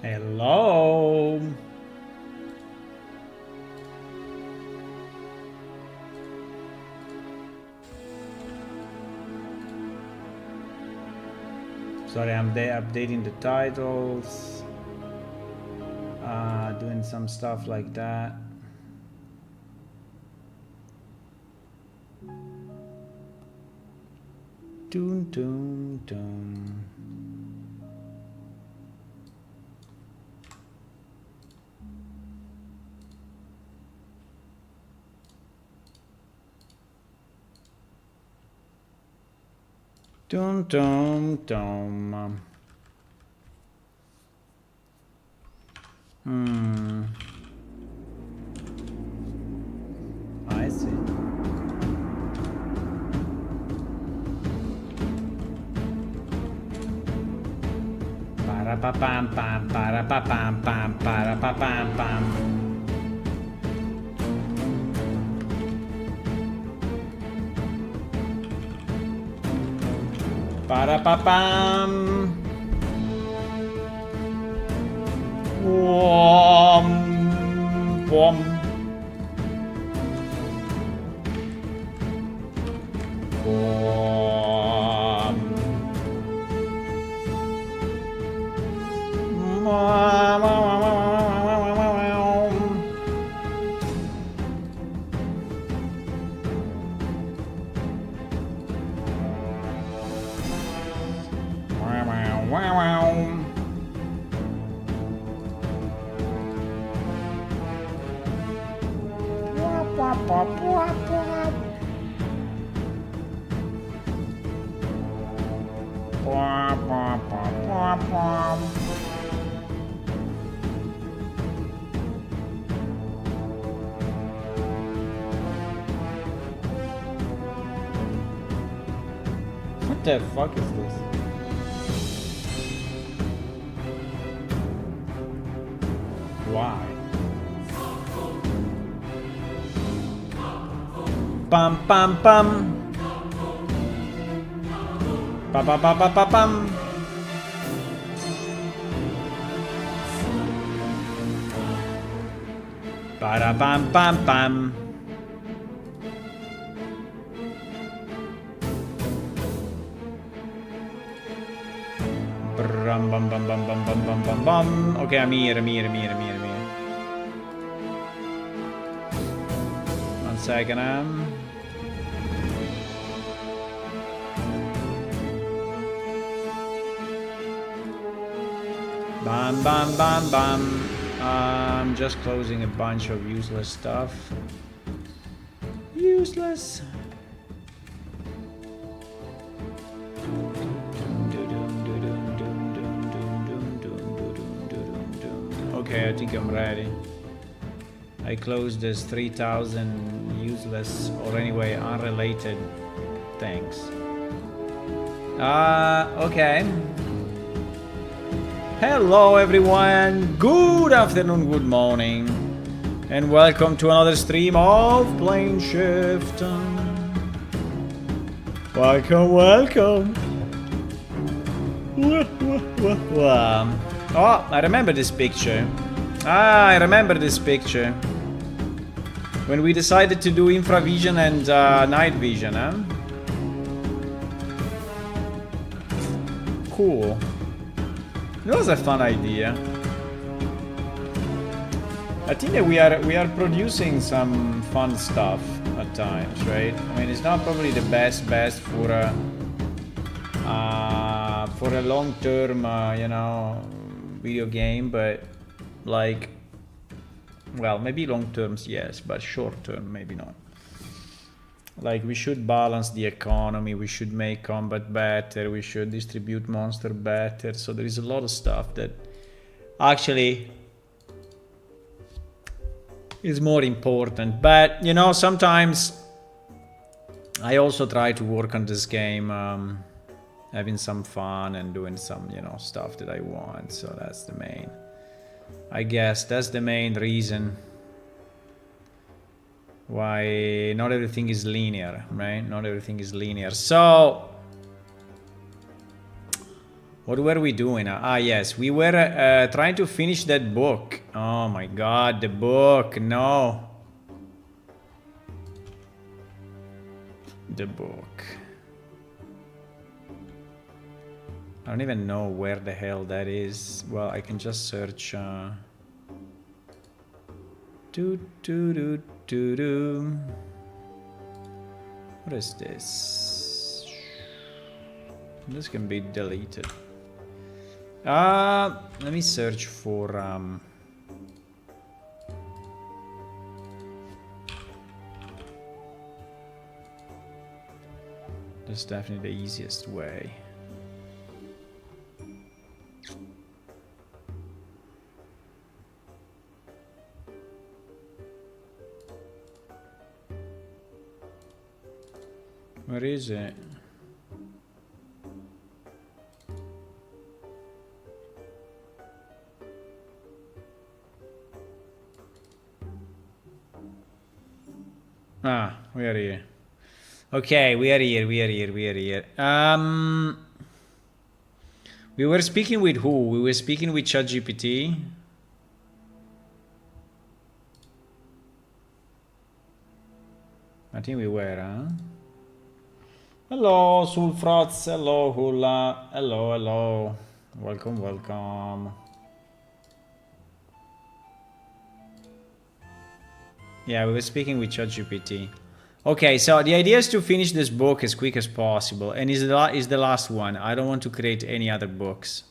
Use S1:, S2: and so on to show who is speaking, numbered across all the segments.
S1: Hello. Sorry, I'm updating the titles, doing some stuff like that. Dun dun dun. Dun dun dun. I see. Para pa pam pam para pa pam pam para pa pam pam. Para pa pam. Wom wom. Wom. What the fuck is this? Why? Pam pam pam. Pa pa pa pa pa pam. Para pam pam pam. Brum bum bum bum bum bum bum bum bum. Okay, I'm here. One second, Bam bam bam bam. I'm just closing a bunch of useless stuff. Useless. Okay, I think I'm ready. I closed this 3,000 useless or anyway unrelated things. Okay. Hello everyone, good afternoon, good morning, and welcome to another stream of Plane Shift. Welcome. Oh, I remember this picture. I remember this picture. When we decided to do infravision and night vision, huh? Cool. It was a fun idea. I think that we are producing some fun stuff at times, right? I mean, it's not probably the best for a long-term, video game, but like, well, maybe long-term, yes, but short-term, maybe not. Like, we should balance the economy, we should make combat better, we should distribute monster better. So there is a lot of stuff that actually is more important. But, you know, sometimes I also try to work on this game, having some fun and doing some, stuff that I want. So that's the main, I guess, that's the main reason why not everything is linear, right? Not everything is linear. So What were we doing? Ah, yes, we were trying to finish that book. Oh my god, the book, no. The book. I don't even know where the hell that is. Well, I can just search. What is this? This can be deleted. Let me search for that's definitely the easiest way. Where is it? Ah, we are here. Okay, we are here. We were speaking with who? We were speaking with ChatGPT. I think we were, huh? Hello, Sulfrats. Hello, Hula. Hello. Welcome. Yeah, we were speaking with ChatGPT. Okay, so the idea is to finish this book as quick as possible, and is the last one. I don't want to create any other books,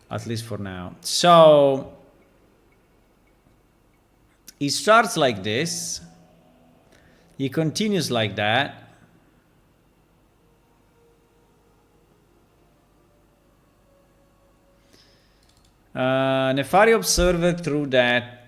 S1: at least for now. So he starts like this. He continues like that. Nefari observed through that.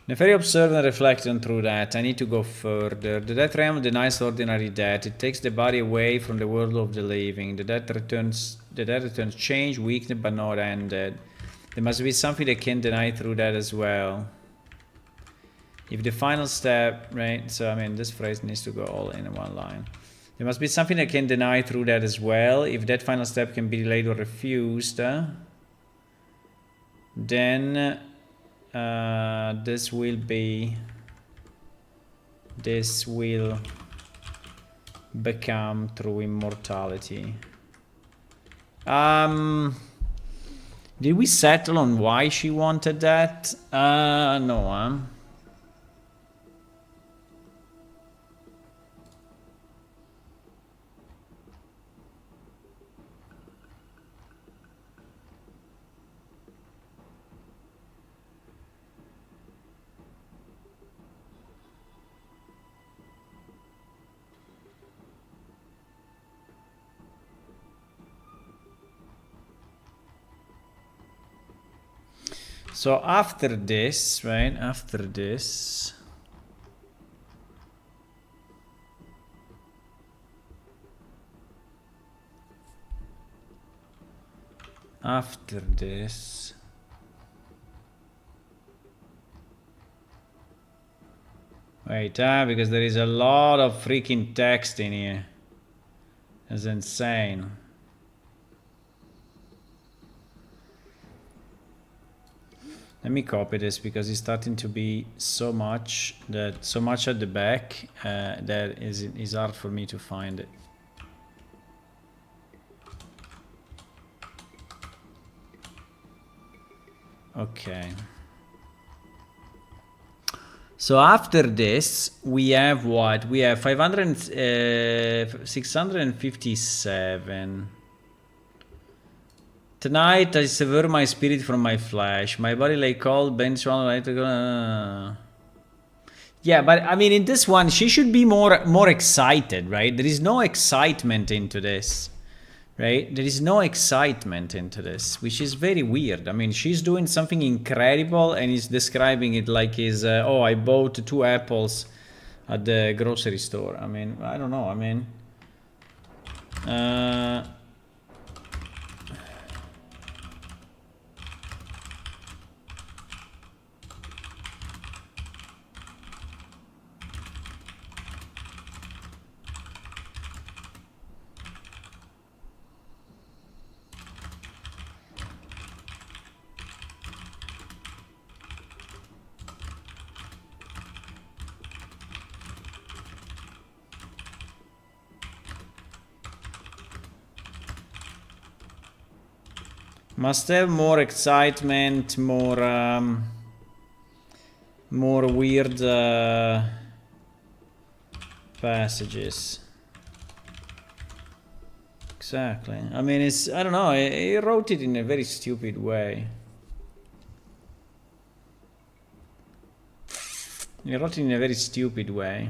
S1: Nefari observed and reflected through that. I need to go further. The death realm denies ordinary death. It takes the body away from the world of the living. The death returns change, weakened but not ended. There must be something that can deny through that as well. If the final step, right? So I mean, this phrase needs to go all in one line. There must be something that can deny through that as well. If that final step can be delayed or refused, then this will become true immortality. Did we settle on why she wanted that? No, So after this, right? After this, wait, because there is a lot of freaking text in here. It's insane. Let me copy this because it's starting to be so much at the back that is hard for me to find it. Okay. So after this, we have what? We have 657. Tonight I sever my spirit from my flesh. My body lay cold, bench on light. Yeah, but I mean, in this one, she should be more excited, right? There is no excitement into this, right? There is no excitement into this, which is very weird. I mean, she's doing something incredible and is describing it like is, oh, I bought 2 apples at the grocery store. I mean, I don't know. I mean, Must have more excitement, more weird passages. Exactly. I mean, it's, I don't know, he wrote it in a very stupid way. He wrote it in a very stupid way.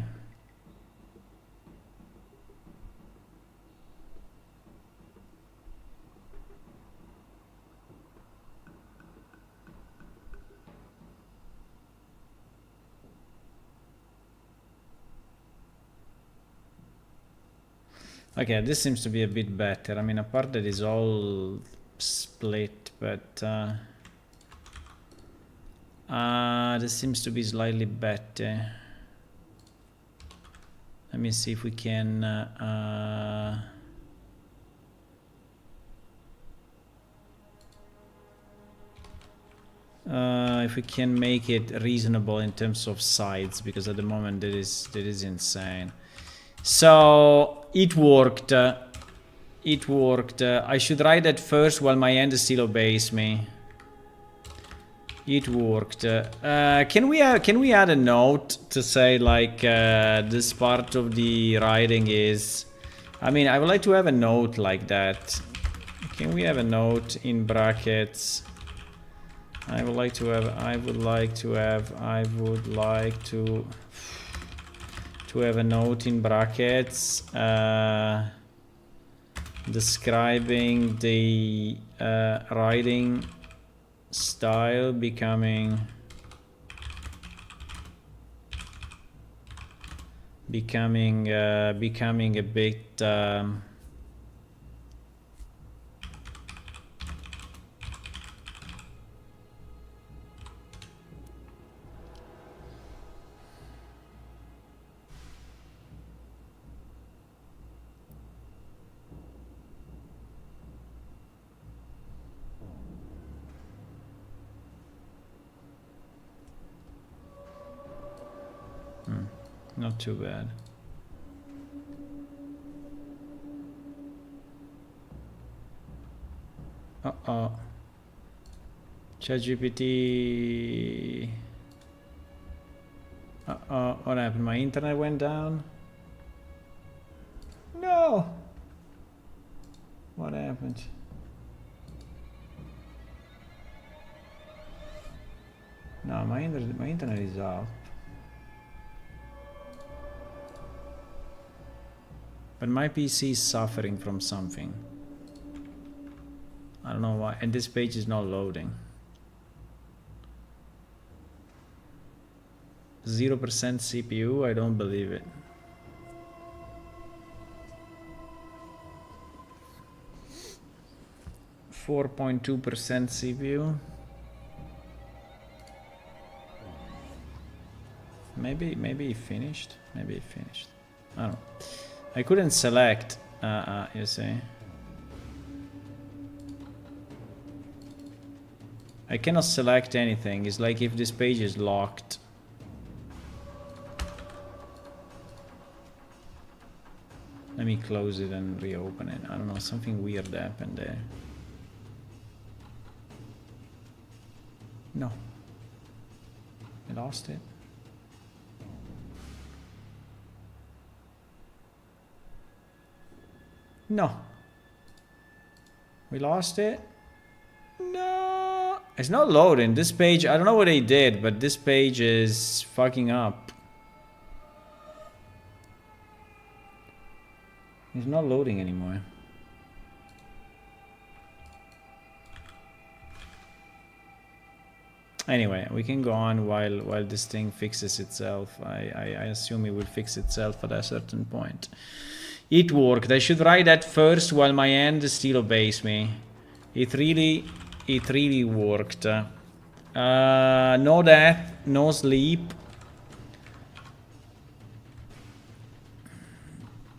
S1: Okay, this seems to be a bit better. I mean, apart that is all split, but this seems to be slightly better. Let me see if we can if we can make it reasonable in terms of sides, because at the moment that is insane. So it worked. It worked. I should write that first while my hand still obeys me. It worked. Can we add a note to say like this part of the writing is? I mean, I would like to have a note like that. Can we have a note in brackets? I would like to have a note in brackets describing the writing style becoming a bit not too bad. Uh-oh. ChatGPT. Uh-oh, what happened? My internet went down? No! What happened? No, my internet is off. But my PC is suffering from something. I don't know why, and this page is not loading. 0% CPU, I don't believe it. .2% CPU. Maybe it finished. Maybe it finished. I don't know. I couldn't select, you see. I cannot select anything. It's like if this page is locked. Let me close it and reopen it. I don't know, something weird happened there. No. I lost it. No. We lost it. No. It's not loading. This page, I don't know what they did, but this page is fucking up. It's not loading anymore. Anyway, we can go on while this thing fixes itself. I assume it will fix itself at a certain point. It worked. I should write that first while my hand still obeys me. It really worked. No death, no sleep.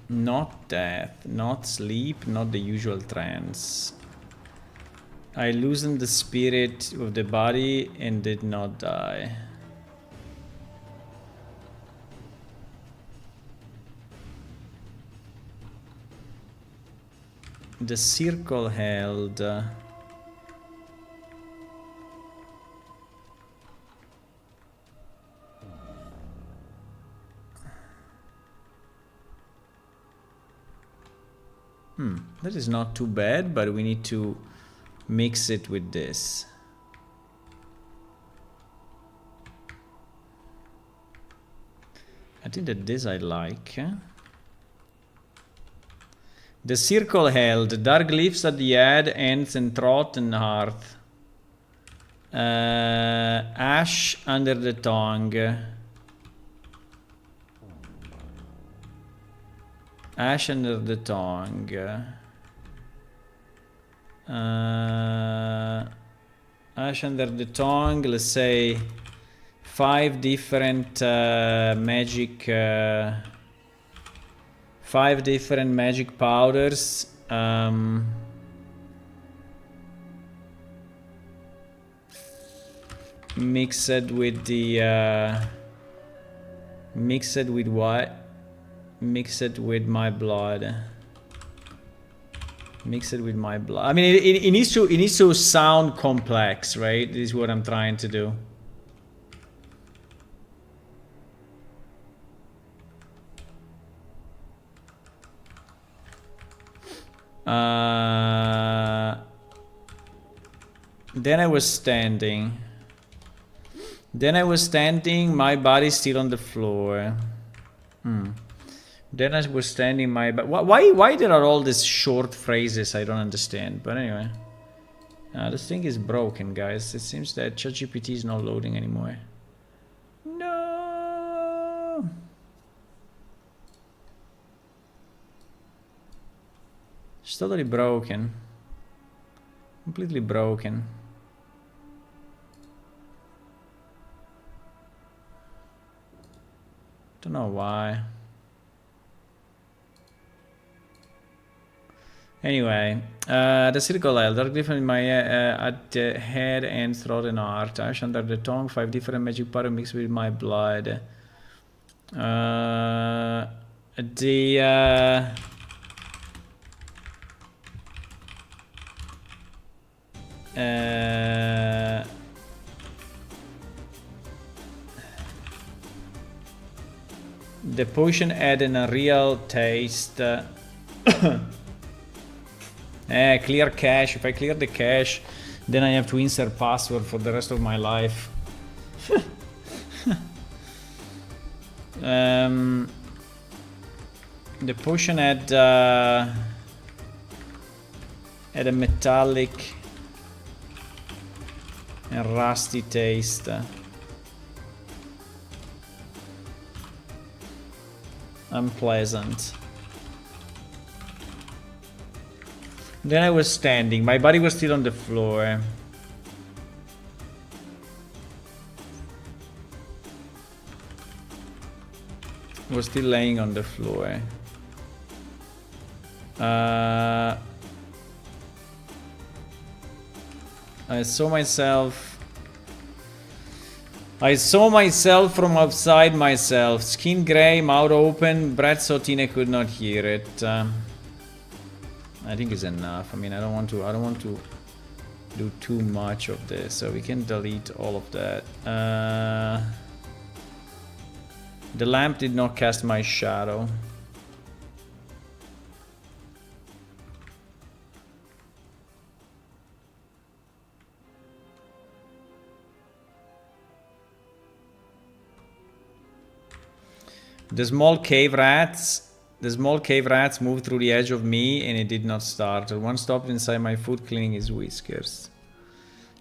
S1: Not death, not sleep, not the usual trance. I loosened the spirit of the body and did not die. The circle held. That is not too bad, but we need to mix it with this. I think that this I like. The circle held. Dark glyphs at the head, ends and throat and heart. Ash under the tongue. Ash under the tongue. Ash under the tongue, let's say 5 different magic 5 different magic powders. Mixed with the mixed with what? Mix it with my blood. Mix it with my blood. I mean, it needs to sound complex, right? This is what I'm trying to do. Then I was standing. My body's still on the floor. Then I was standing my... Why there are all these short phrases? I don't understand. But anyway. This thing is broken, guys. It seems that ChatGPT is not loading anymore. No! It's totally broken. Completely broken. Don't know why. Anyway, the circle L, dark different in my at the head and throat and heart. Ash under the tongue, 5 different magic powder mixed with my blood. The potion had an unreal taste. Clear cache. If I clear the cache, then I have to insert password for the rest of my life. The potion had a metallic and rusty taste. Unpleasant. Then I was standing. My body was still on the floor. I was still laying on the floor. I saw myself from outside myself. Skin gray, mouth open, breath so thin I could not hear it. I think it's enough. I mean, I don't want to do too much of this, so we can delete all of that. The lamp did not cast my shadow. The small cave rats moved through the edge of me and it did not startle. One stopped inside my foot, cleaning his whiskers.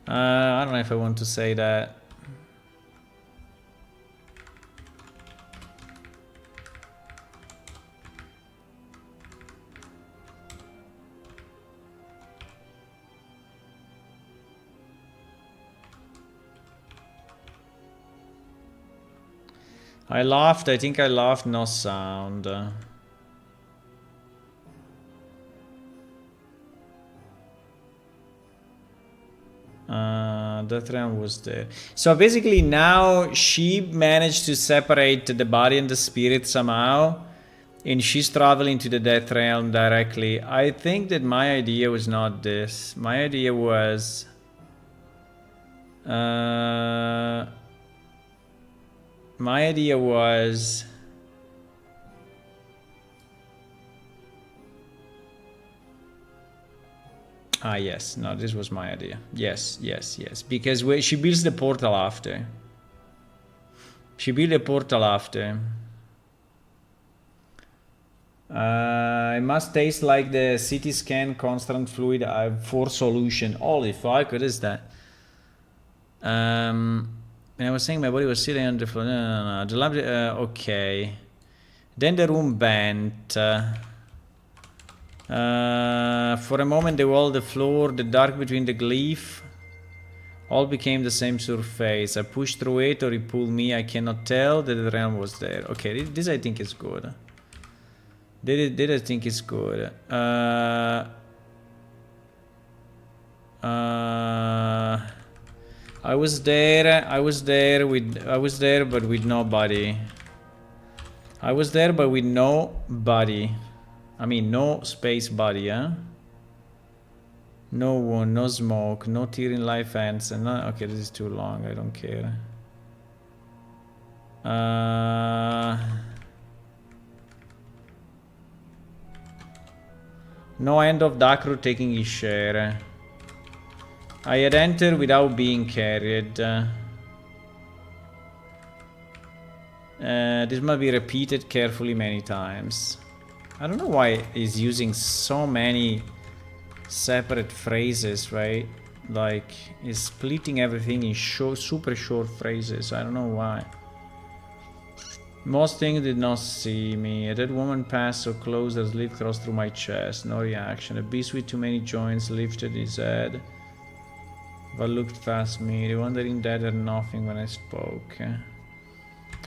S1: I don't know if I want to say that. I laughed. I think I laughed. No sound. That realm was there. So basically now she managed to separate the body and the spirit somehow. And she's traveling to the death realm directly. I think that my idea was not this. My idea was... my idea was... Ah, yes. No, this was my idea. Yes, yes, yes. Because she builds the portal after. She built a portal after. It must taste like the CT scan constant fluid for solution. Holy fuck, what is that? And I was saying my body was sitting on the floor. No. The lamp, okay. Then the room bent. For a moment, the wall, the floor, the dark between the glyph, all became the same surface. I pushed through it or it pulled me. I cannot tell that the realm was there. Okay, this I think is good. This I think is good. I was there but with nobody. I was there but with no body. I mean no space body, huh? No one, no smoke, no tear in life ends, and no, okay, this is too long, I don't care. No end of Dakru taking his share. I had entered without being carried. This must be repeated carefully many times. I don't know why he's using so many separate phrases, right? Like, he's splitting everything in super short phrases. I don't know why. Most things did not see me. A dead woman passed so close that a slit crossed through my chest. No reaction. A beast with too many joints lifted his head but looked past me. The wandering dead had nothing when I spoke.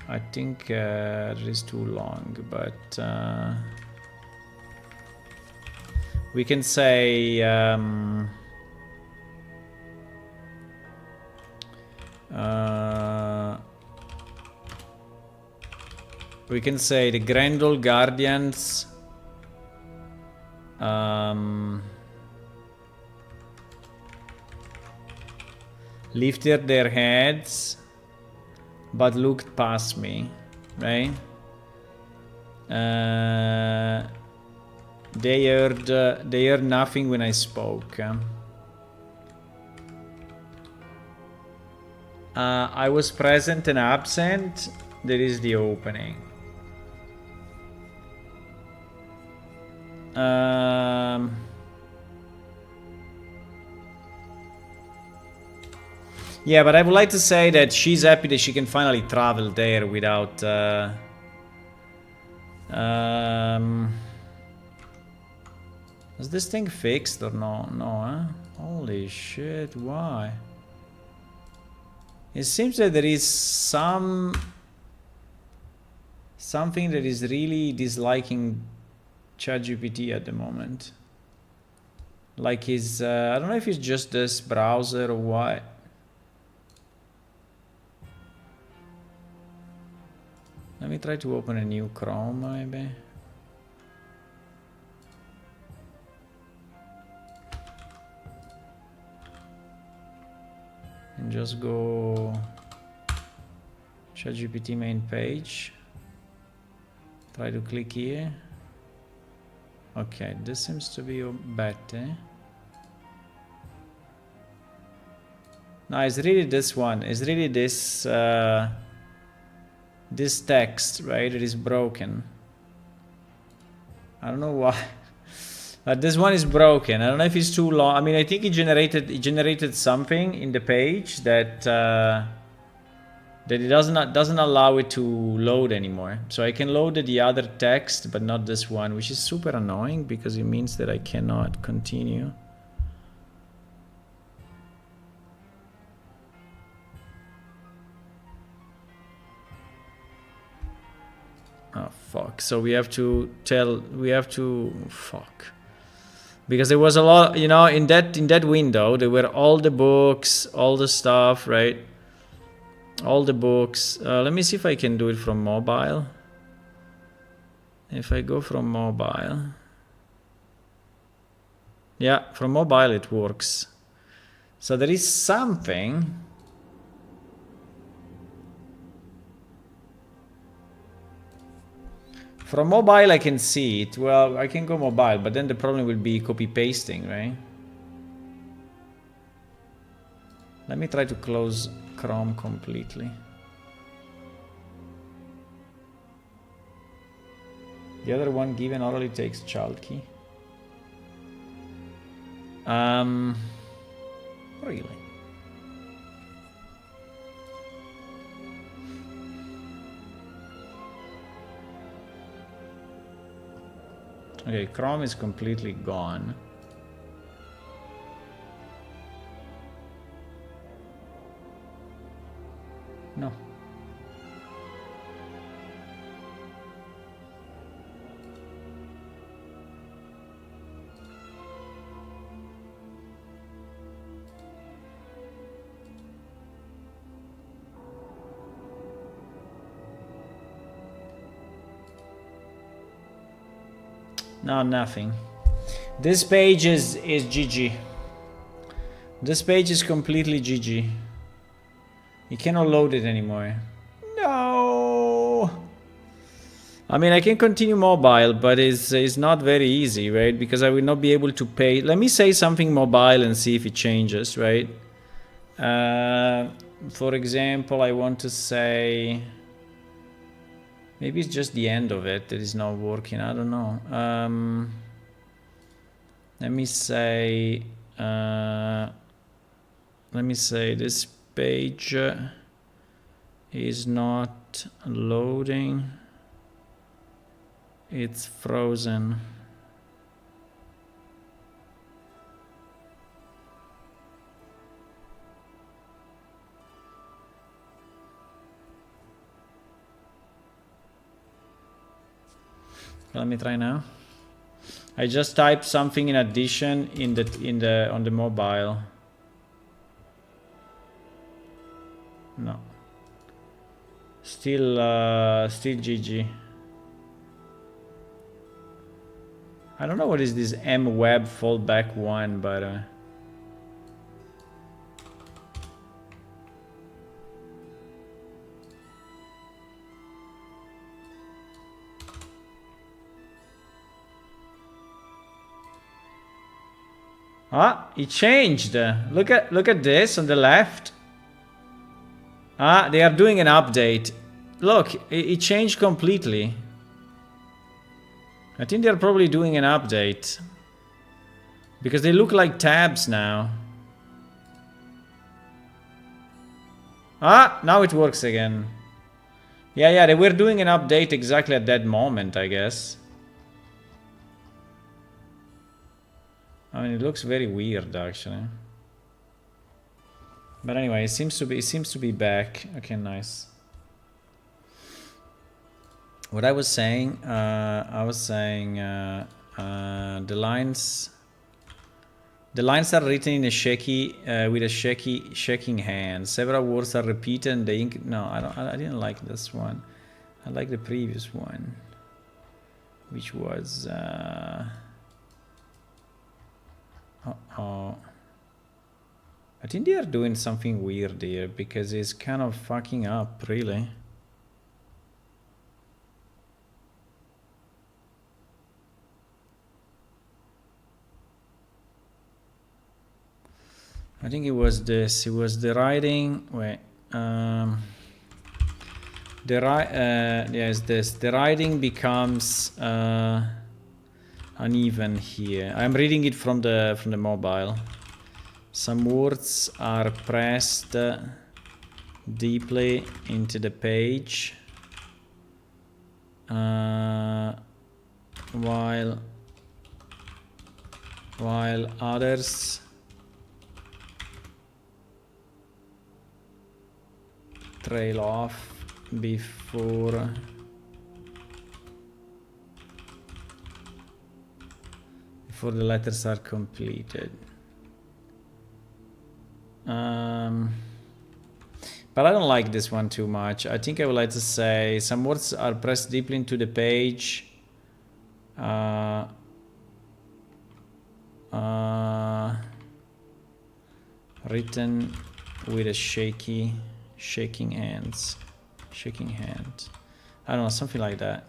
S1: I think it is too long, but we can say we can say the Grand Old Guardians lifted their heads but looked past me, right? They heard nothing when I spoke. I was present and absent. There is the opening. Yeah, but I would like to say that she's happy that she can finally travel there without... is this thing fixed or no? No, huh? Holy shit, why? It seems that there is something that is really disliking ChatGPT at the moment. Like his... I don't know if it's just this browser or what. Let me try to open a new Chrome, maybe. And just go ChatGPT main page. Try to click here. Okay, this seems to be better. No, it's really this one. It's really this this text, right? It is broken. I don't know why. But this one is broken. I don't know if it's too long. I mean, I think it generated something in the page that that it doesn't allow it to load anymore. So I can load the other text, but not this one, which is super annoying because it means that I cannot continue. Oh fuck. So we have to fuck. Because there was a lot, you know, in that window there were all the books, all the stuff, right? All the books. Let me see if I can do it from mobile. If I go from mobile. Yeah, from mobile it works. So there is something. From mobile I can see it. Well, I can go mobile, but then the problem will be copy pasting, right? Let me try to close Chrome completely. The other one given orally takes child key. Really? Okay, Chrome is completely gone. No. No, nothing. This page is GG. This page is completely GG. You cannot load it anymore. No. I mean, I can continue mobile, but it's not very easy, right? Because I will not be able to pay. Let me say something mobile and see if it changes, right? For example, I want to say... Maybe it's just the end of it that is not working. I don't know. Let me say this page is not loading. It's frozen. Let me try now. I just typed something in addition on the mobile. No. Still GG. I don't know what is this mweb fallback one, but ah, it changed. Look at this on the left. Ah, they are doing an update. Look, it changed completely. I think they're probably doing an update. Because they look like tabs now. Ah, now it works again. Yeah, they were doing an update exactly at that moment, I guess. I mean, it looks very weird, actually. But anyway, it seems to be back. Okay, nice. What I was saying, the lines are written in a shaky, with a shaking hand. Several words are repeated and the ink. No, I didn't like this one. I like the previous one, which was. I think they are doing something weird here because it's kind of fucking up, really. I think it was this. It was the writing. Wait. Yes, this. The writing becomes uneven here. I'm reading it from the mobile. Some words are pressed deeply into the page, while others trail off before before the letters are completed. But I don't like this one too much. I think I would like to say some words are pressed deeply into the page. Written with a shaking hand. I don't know, something like that.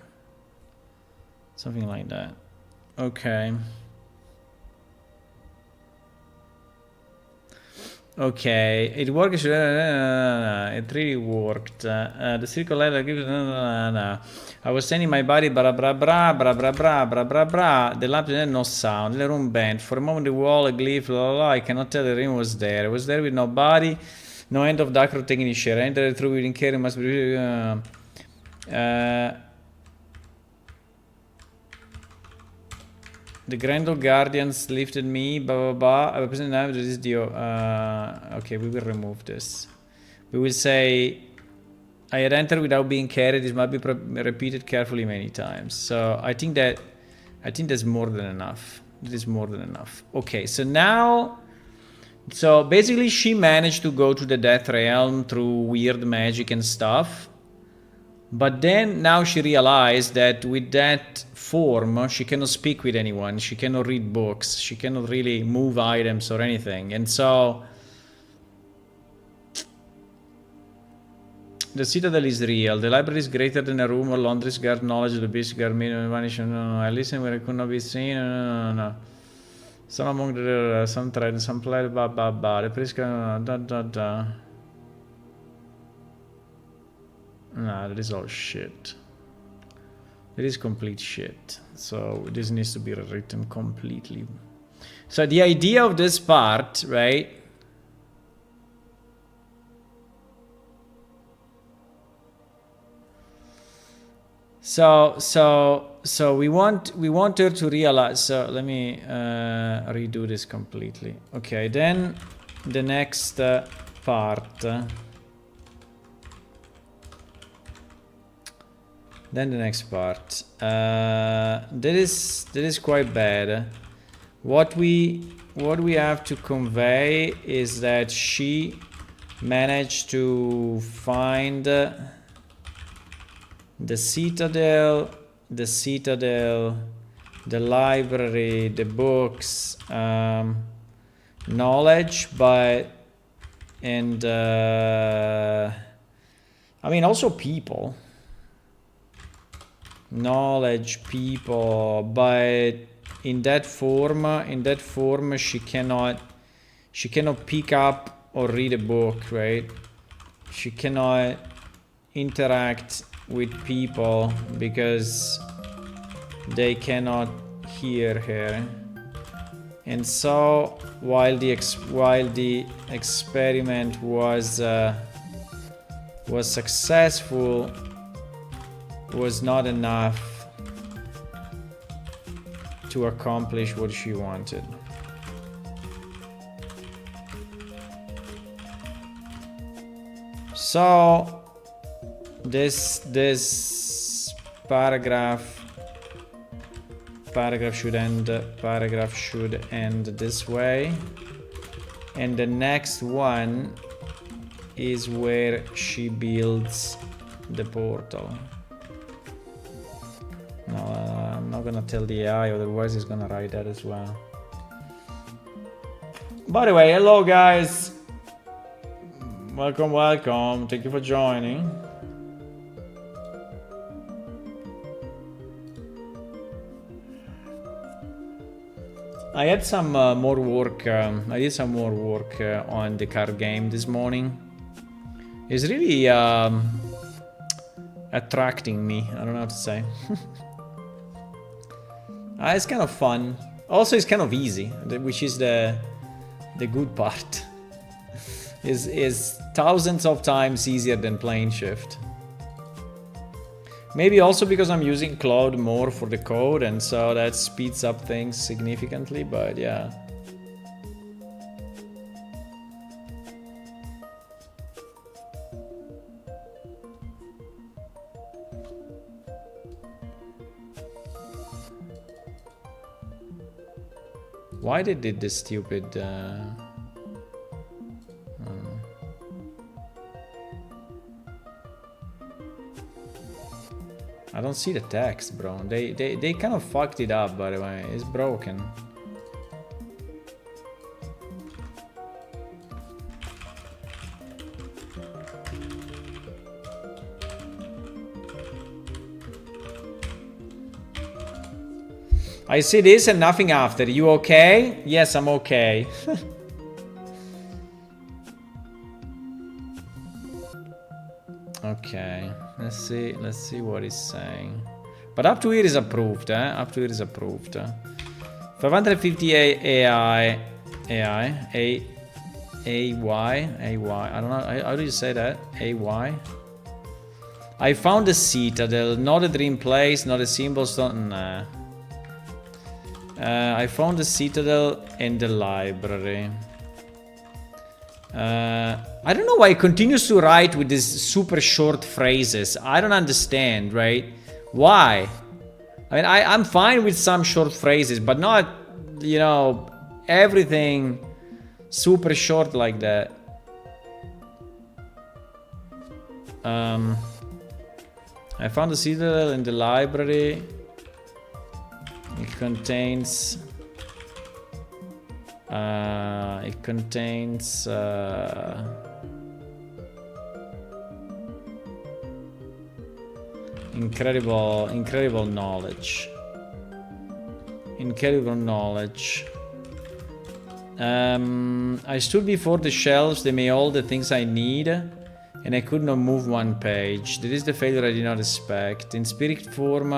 S1: Okay. Okay, it works. It really worked. The circle letter gives. I was sending my body bra bra bra bra bra bra bra bra bra. The lamp had no sound. The room bent. For a moment, the wall, a glyph, la la la. I cannot tell the ring was there. It was there with no body, no end of dark taking his share. Enter through within care. Must be. The Grand Old Guardians lifted me, blah blah blah. I represent now this is the. Okay, we will remove this. We will say, I had entered without being carried. This might be repeated carefully many times. So I think that's more than enough. It is more than enough. Okay, so now, so basically she managed to go to the Death Realm through weird magic and stuff. But then now she realized that with that form, she cannot speak with anyone. She cannot read books. She cannot really move items or anything. And so the Citadel is real. The library is greater than a room or laundries guard knowledge of the beast guard meaning vanish. No. I listen where it could not be seen. No. Some among the some tried, some played blah. The priest da. Nah, that is all shit. It is complete shit. So this needs to be rewritten completely. So the idea of this part, right? So we want her to realize. So let me redo this completely. Okay, then the next part. Then the next part. That is quite bad. What we have to convey is that she managed to find the Citadel, the library, the books, knowledge, and I mean also people. Knowledge, people, but in that form she cannot pick up or read a book, right? She cannot interact with people because they cannot hear her. And so while the experiment was successful, was not enough to accomplish what she wanted. So this paragraph should end this way, and the next one is where she builds the portal. No, I'm not gonna tell the AI, otherwise it's gonna write that as well. By the way, hello guys. Welcome. Thank you for joining. I had some more work. I did some more work on the card game this morning. It's really attracting me. I don't know how to say. It's kind of fun. Also, it's kind of easy, which is the good part. is thousands of times easier than playing Shift. Maybe also because I'm using Cloud more for the code, and so that speeds up things significantly, but yeah. Why they did this stupid... I don't see the text, bro. They kind of fucked it up, by the way. It's broken. I see this and nothing after. You okay? Yes, I'm okay. Okay, let's see what he's saying. But up to here is approved, Up to here is approved. 550 AI, AY. I don't know, how do you say that? AY? I found the citadel, not a dream place, not a symbol, nah. I found the citadel and the library. I don't know why he continues to write with these super short phrases. I don't understand, right? Why? I mean, I'm fine with some short phrases, but not, you know, everything super short like that. I found the citadel in the library. It contains incredible knowledge. Incredible knowledge. I stood before the shelves, they made all the things I need, and I could not move one page. This is the failure I did not expect. In spirit form,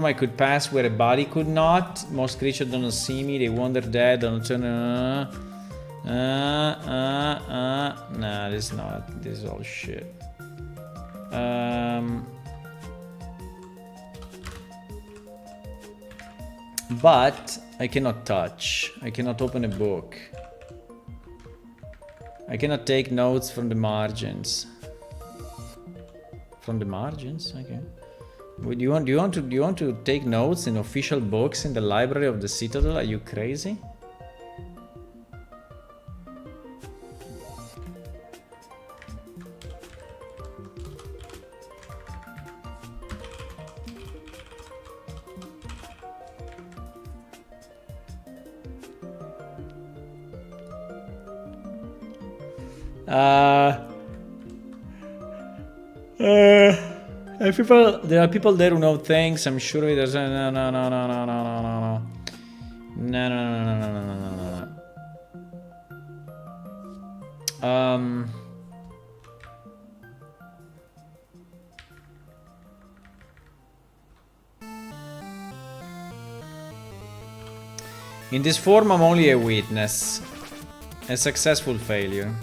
S1: I could pass where a body could not. Most creatures don't see me, they wander dead, don't turn. Nah, this is not. This is all shit. But I cannot touch. I cannot open a book. I cannot take notes from the margins. From the margins? Okay. Do you want to take notes in official books in the library of the Citadel? Are you crazy? There are people there who know things. I'm sure there's no. In this form, I'm only a witness. A successful failure.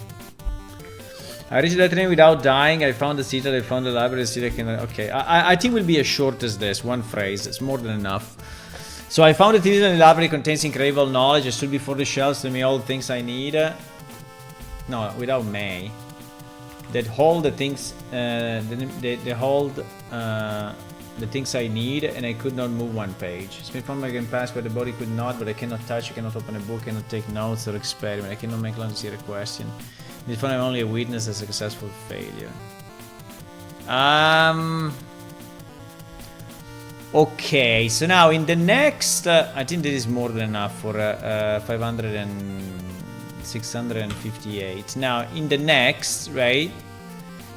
S1: I reached that train without dying. I found the citadel. I found the library. Okay, I think will be as short as this. One phrase. It's more than enough. So I found the citadel and the library contains incredible knowledge. I stood before the shelves to me all the things I need. No, without may. That hold the things. They hold the things I need, and I could not move one page. Smith from I can pass where the body could not, but I cannot touch. I cannot open a book. I cannot take notes or experiment. I cannot make long zero question. This one I'm only a witness a successful failure. Okay, so now in the next, I think this is more than enough for 500 and 658. Now in the next, right,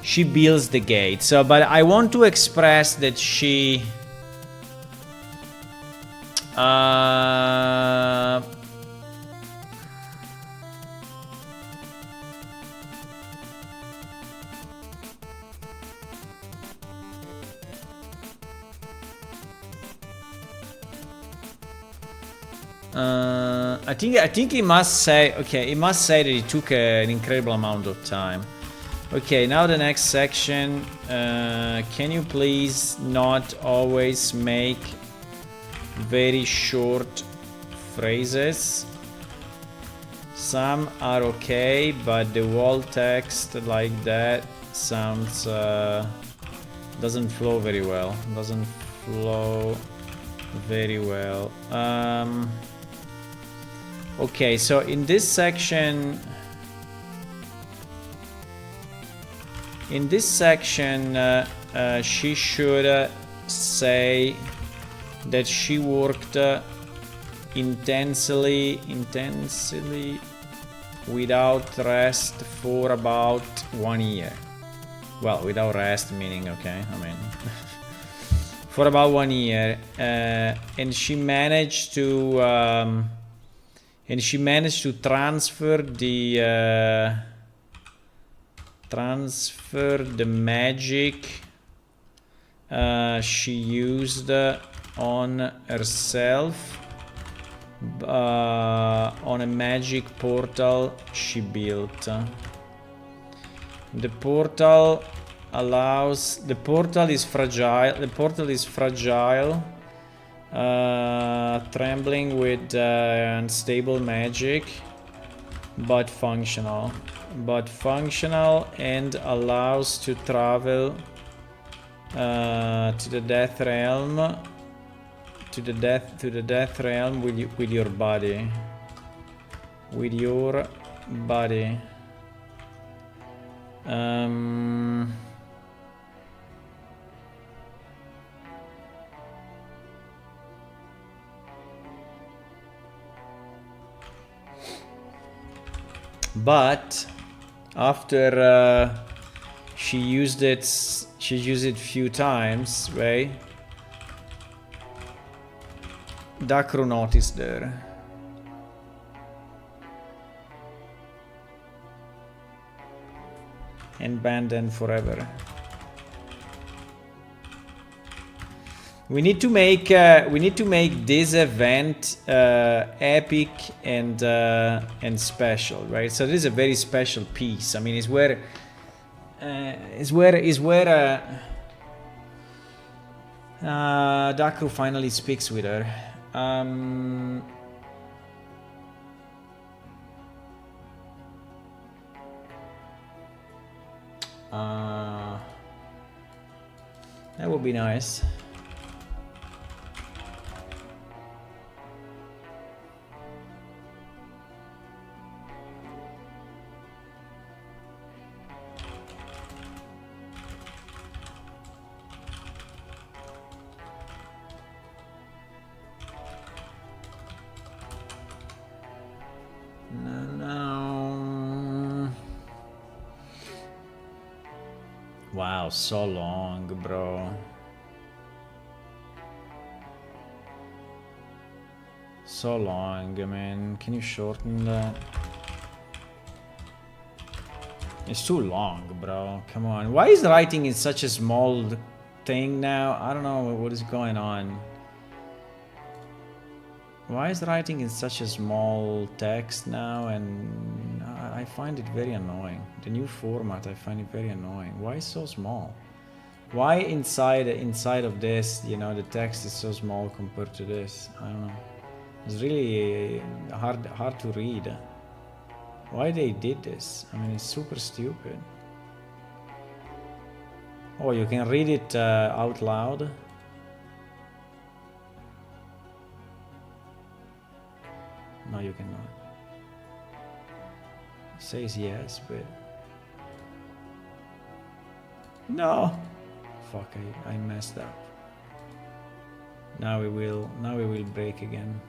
S1: she builds the gate. So, but I want to express that she I think he must say, okay, he must say that it took an incredible amount of time. Okay, now the next section. Can you please not always make very short phrases? Some are okay, but the wall text like that sounds doesn't flow very well. Doesn't flow Very well. Okay, so in this section... she should say that she worked intensely without rest for about 1 year. Well, without rest meaning, okay, I mean, for about 1 year, and she managed to transfer the magic she used on herself on a magic portal she built. The portal is fragile. Trembling with unstable magic, but functional. And allows to travel to the death realm. To the death realm with your body. But after she used it few times, right? Dakro noticed her. And banned them forever. We need to make this event epic and special, right? So this is a very special piece. I mean, it's where Dakro finally speaks with her. That would be nice. No. Wow, so long, bro. So long, I mean, can you shorten that? It's too long, bro. Come on. Why is writing in such a small thing now? I don't know what is going on. Why is writing in such a small text now? And I find it very annoying. The new format, I find it very annoying. Why so small? Why inside of this, you know, the text is so small compared to this? I don't know. It's really hard to read. Why they did this? I mean, it's super stupid. Oh, you can read it out loud. No, you cannot. It says yes, but no. Fuck! I messed up. Now we will break again.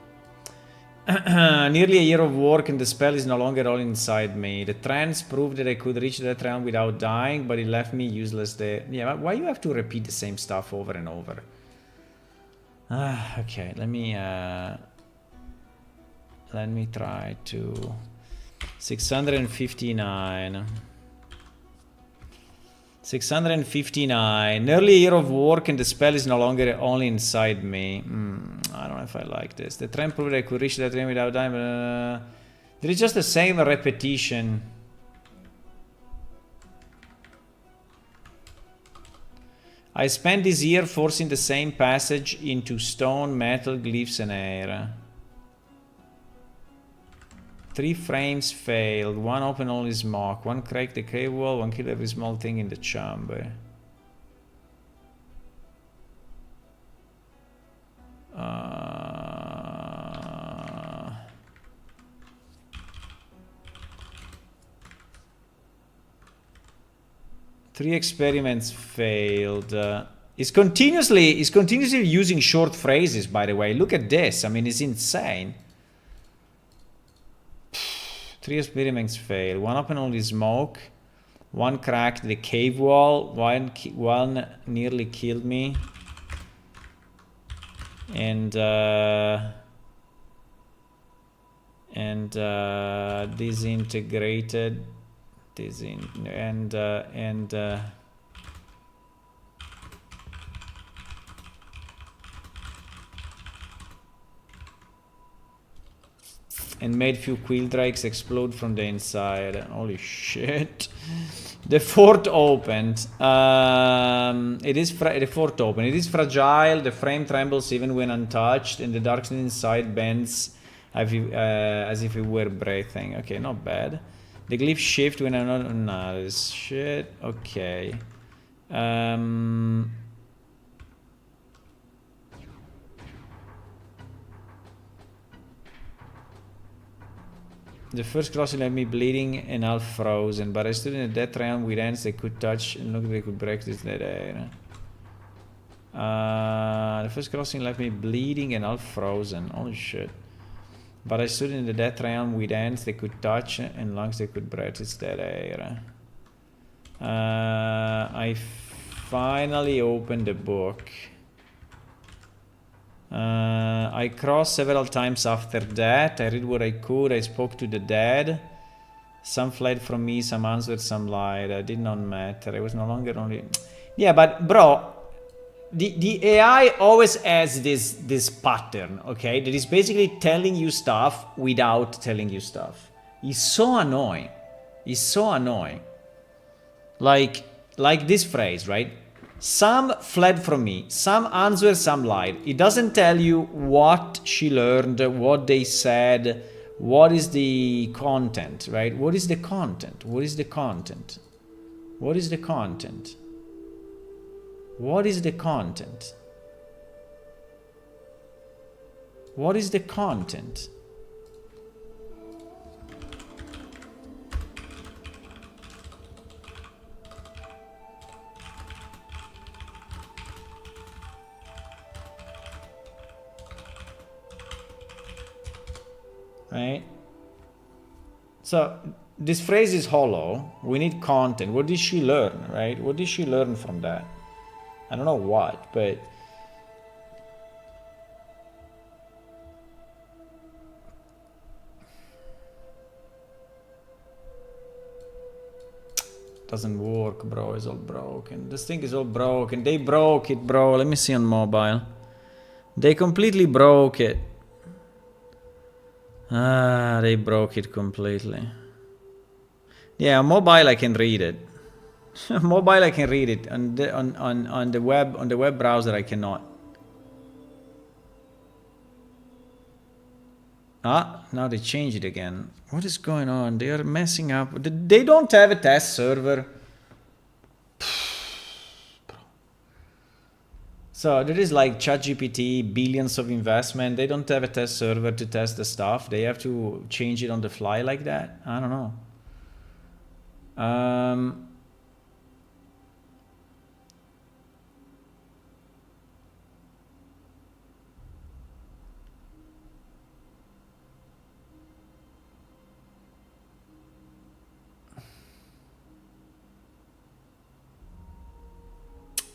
S1: Nearly a year of work and the spell is no longer all inside me. The trance proved that I could reach that realm without dying, but it left me useless there. Yeah, why you have to repeat the same stuff over and over? Okay, let me try to 659. 659. Nearly a year of work and the spell is no longer only inside me. I don't know if I like this. The trend proved I could reach that realm without dying. There is just the same repetition. I spent this year forcing the same passage into stone, metal, glyphs and air. 3 frames failed, 1 opened all his mock, 1 cracked the cave wall, 1 killed every small thing in the chamber. Three experiments failed. He's continuously using short phrases, by the way. Look at this. I mean, it's insane. Three experiments failed. One opened only smoke. One cracked the cave wall. One nearly killed me. And disintegrated. And made few quilldrakes explode from the inside. Holy shit. The fort opened. The fort opened. It is fragile. The frame trembles even when untouched, and the darkness inside bends as if it were breathing. Okay, not bad. The glyphs shift when I'm not. Nah, this shit. Okay. The first crossing left me bleeding and half frozen, but I stood in a death realm with hands they could touch and look they could break this dead air. The first crossing left me bleeding and half frozen. Holy shit. But I stood in the death realm with hands they could touch and lungs they could breathe this dead air. I finally opened the book. I crossed several times after that. I read what I could. I spoke to the dead. Some fled from me, some answered, some lied. It did not matter. I was no longer only... Yeah, but bro, the AI always has this pattern, okay? That is basically telling you stuff without telling you stuff. It's so annoying. It's so annoying. Like this phrase, right? Some fled from me, some answered, some lied. It doesn't tell you what she learned, what they said, what is the content, right? What is the content? What is the content? What is the content? What is the content? What is the content? Right? So this phrase is hollow. We need content. What did she learn, right? What did she learn from that? I don't know what, but doesn't work, bro. It's all broken. This thing is all broken. They broke it, bro. Let me see on mobile. They completely broke it. Ah, they broke it completely. Yeah, on mobile I can read it. Mobile I can read it. On the web browser I cannot. Ah, now they changed it again. What is going on? They are messing up. They don't have a test server. So there is like ChatGPT, billions of investment. They don't have a test server to test the stuff. They have to change it on the fly like that. I don't know.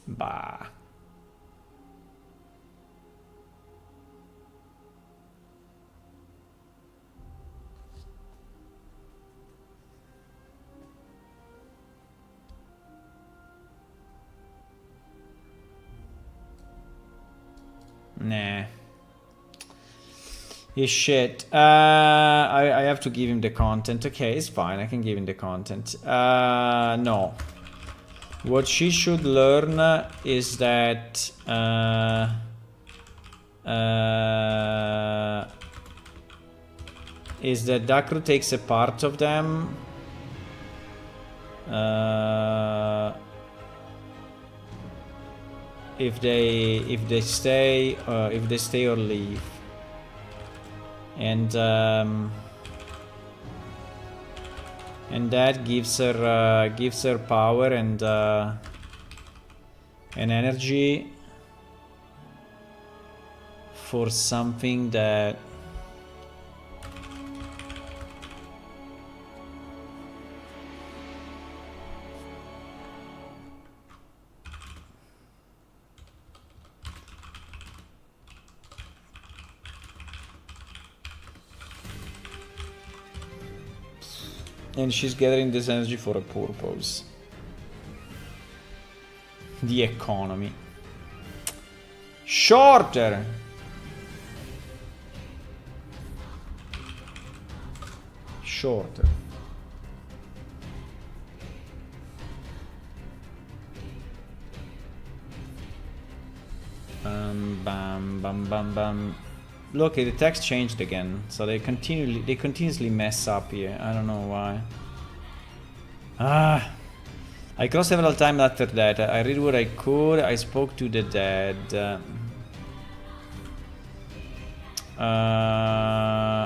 S1: Bah. Nah. He's shit. I have to give him the content. Okay, it's fine. I can give him the content. No. What she should learn is that Dakru takes a part of them. if they stay or leave. And that gives her power and energy for something that and she's gathering this energy for a purpose. The economy. Shorter! Shorter. Bam, bam, bam, bam. Look, the text changed again, so they continuously mess up here. I don't know why. I crossed several times after that. I read what I could. I spoke to the dead. Huh?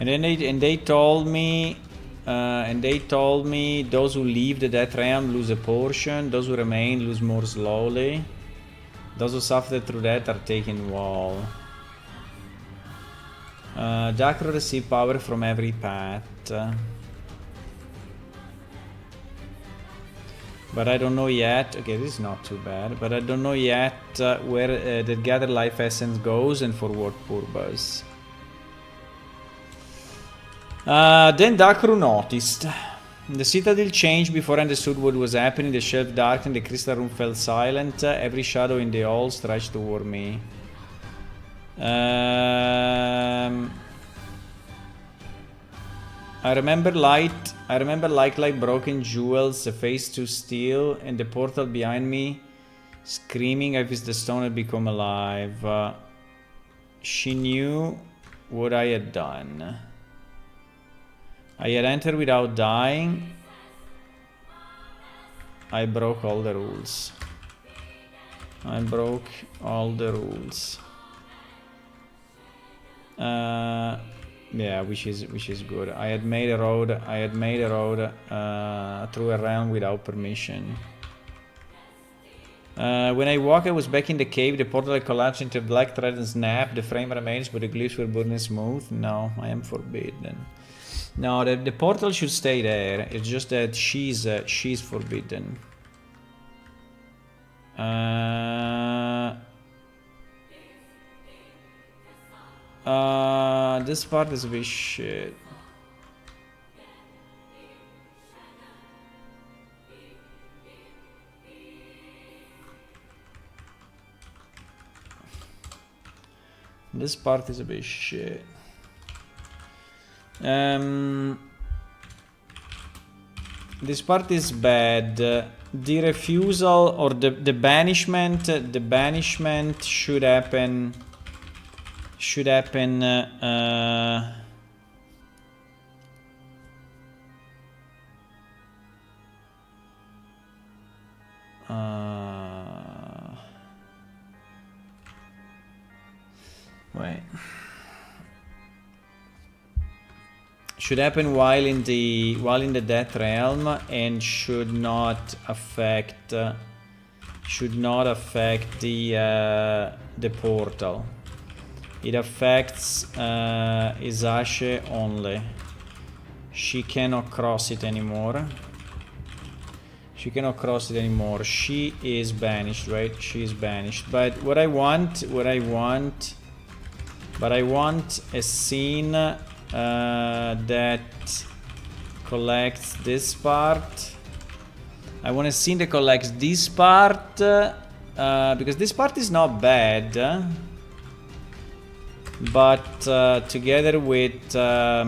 S1: And then they told me, those who leave the death realm lose a portion, those who remain lose more slowly, those who suffer through that are taken wall. Jakro receive power from every path. But I don't know yet. Okay, this is not too bad. But I don't know yet where the gathered life essence goes and for what purpose. Then Dakru noticed. The citadel changed before I understood what was happening. The shelf darkened, the crystal room fell silent. Every shadow in the hall stretched toward me. I remember light like broken jewels, a face to steel, and the portal behind me screaming as if the stone had become alive. She knew what I had done. I had entered without dying. I broke all the rules. I broke all the rules. Yeah, which is good. I had made a road through a realm without permission. When I woke, I was back in the cave. The portal had collapsed into a black thread and snapped. The frame remains, but the glyphs were burning smooth. No, I am forbidden. No, the portal should stay there. It's just that she's forbidden. This part is a bit shit. This part is a bit shit. This part is bad. The refusal or the banishment should happen. Wait. Should happen while in the death realm and should not affect the portal. It affects Isashe only. She cannot cross it anymore. She is banished, right? She is banished. But I want a scene that collects this part. I want a scene that collects this part because this part is not bad. but together with a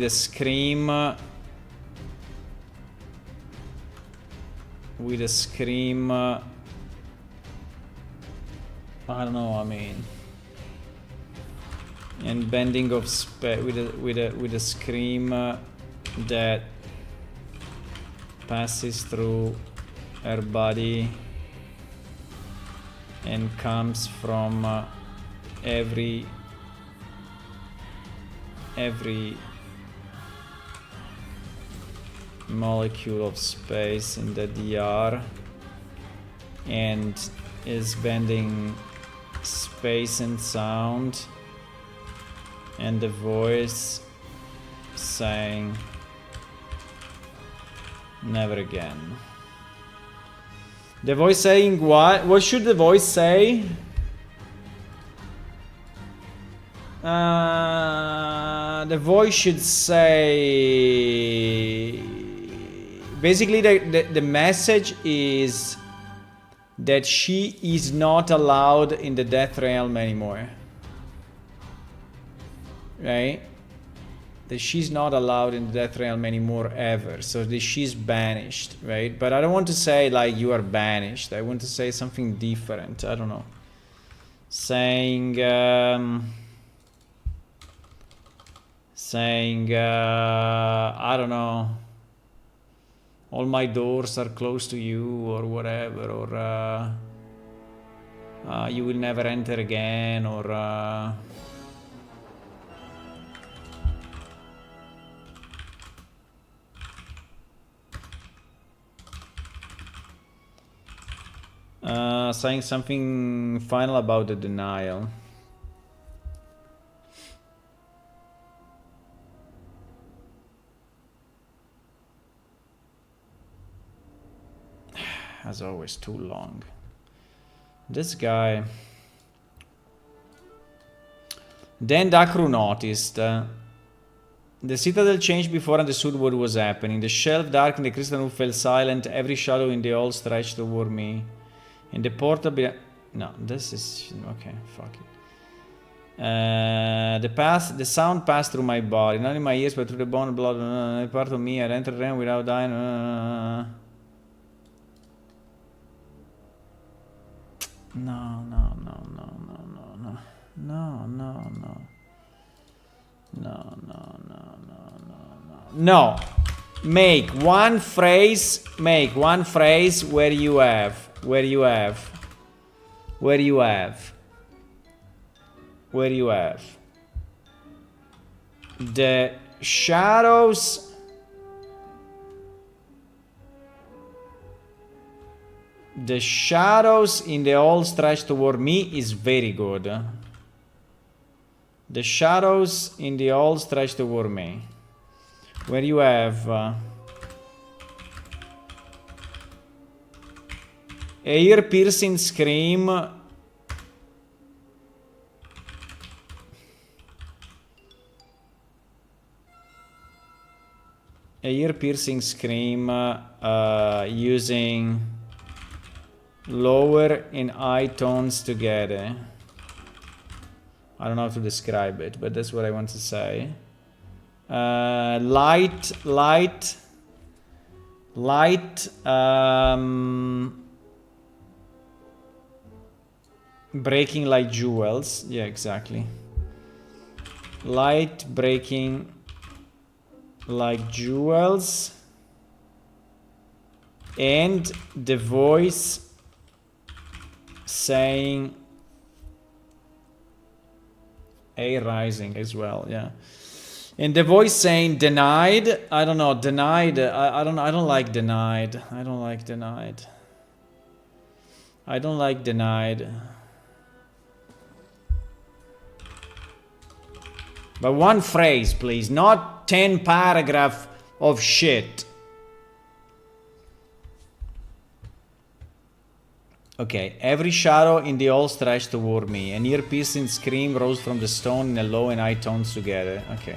S1: scream, I don't know, I mean, and bending of space with a scream that passes through her body and comes from every molecule of space in the DR, and is bending space and sound, and the voice saying never again. The voice saying what? What should the voice say? The voice should say... Basically the message is that she is not allowed in the death realm anymore. Right? That she's not allowed in the death realm anymore ever. So that she's banished, right? But I don't want to say like you are banished. I want to say something different. I don't know. Saying I don't know, all my doors are closed to you, or whatever, or you will never enter again, or saying something final about the denial. As always, too long. This guy. Then Dakru noticed. The citadel changed before understood what was happening. The shelf darkened, the crystal roof fell silent, every shadow in the hall stretched toward me. In the portal no, this is... okay, fuck it. The sound passed through my body, not in my ears, but through the bone and blood. A part of me had entered the realm without dying. No. No. Make one phrase where you have the shadows. The shadows in the hall stretched toward me is very good. The shadows in the hall stretched toward me. Where you have a ear-piercing scream. A ear-piercing scream using lower and high tones together. I don't know how to describe it, but that's what I want to say. Light, breaking like jewels. Yeah, exactly. Light breaking like jewels. And the voice saying A rising as well, yeah. And the voice saying denied. I don't know, denied. I don't like denied. I don't like denied. But one phrase, please, not 10 paragraph of shit. Okay, every shadow in the hall stretched toward me. An ear-piercing scream rose from the stone in a low and high tones together. Okay.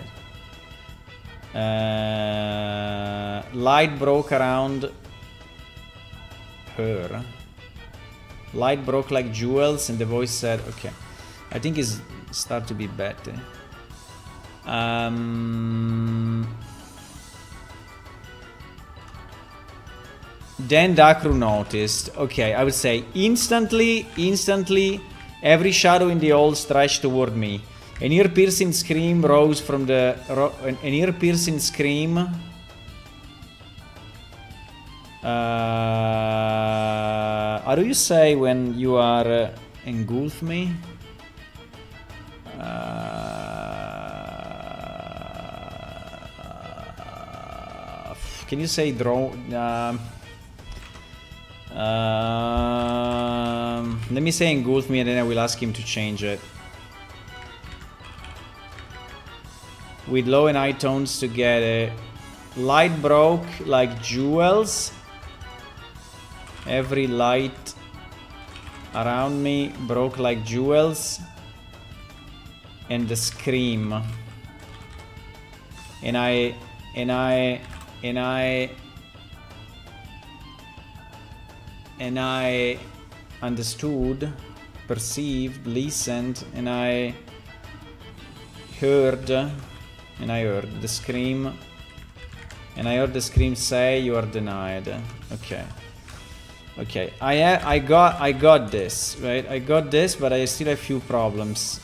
S1: Light broke around her. Light broke like jewels, and the voice said, okay. I think it's start to be better. Then Dakru noticed. Okay, I would say instantly, every shadow in the hall stretched toward me. An ear-piercing scream rose from the... an ear-piercing scream... how do you say when you are engulf me? Can you say draw? Let me say engulf me and then I will ask him to change it. With low and high tones together. Light broke like jewels. Every light around me broke like jewels. And the scream. And I understood, perceived, listened, and I heard the scream, and I heard the scream say, "You are denied." Okay. Okay, I got this, right? I got this, but I still have few problems.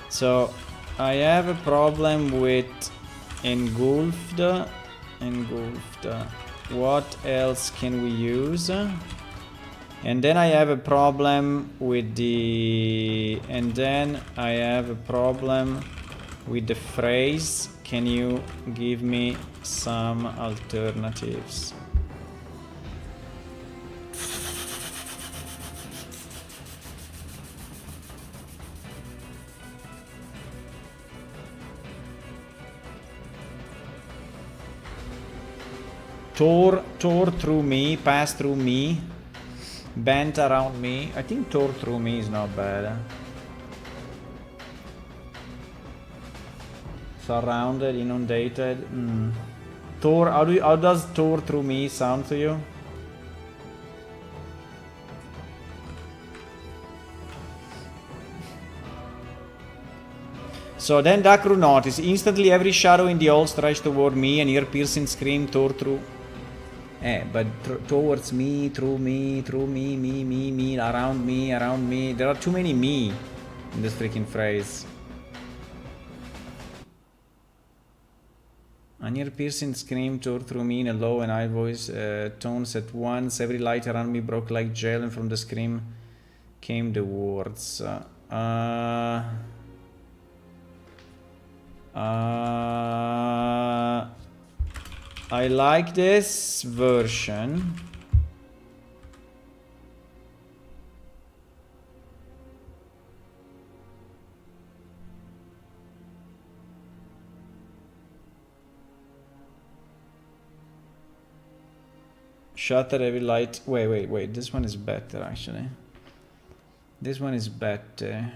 S1: So I have a problem with engulfed. What else can we use? And then I have a problem with the... And then I have a problem with the phrase. Can you give me some alternatives? Tore through me, passed through me, bent around me. I think tore through me is not bad. Surrounded, inundated. Tore. How does tore through me sound to you? So then Dakru noticed. Instantly every shadow in the hall stretched toward me, an ear-piercing scream tore through. But towards me, through me, me, around me. There are too many me in this freaking phrase. An ear-piercing scream tore through me in a low and high voice, tones at once. Every light around me broke like gel, and from the scream came the words. I like this version. Shutter every light. Wait. This one is better, actually. This one is better.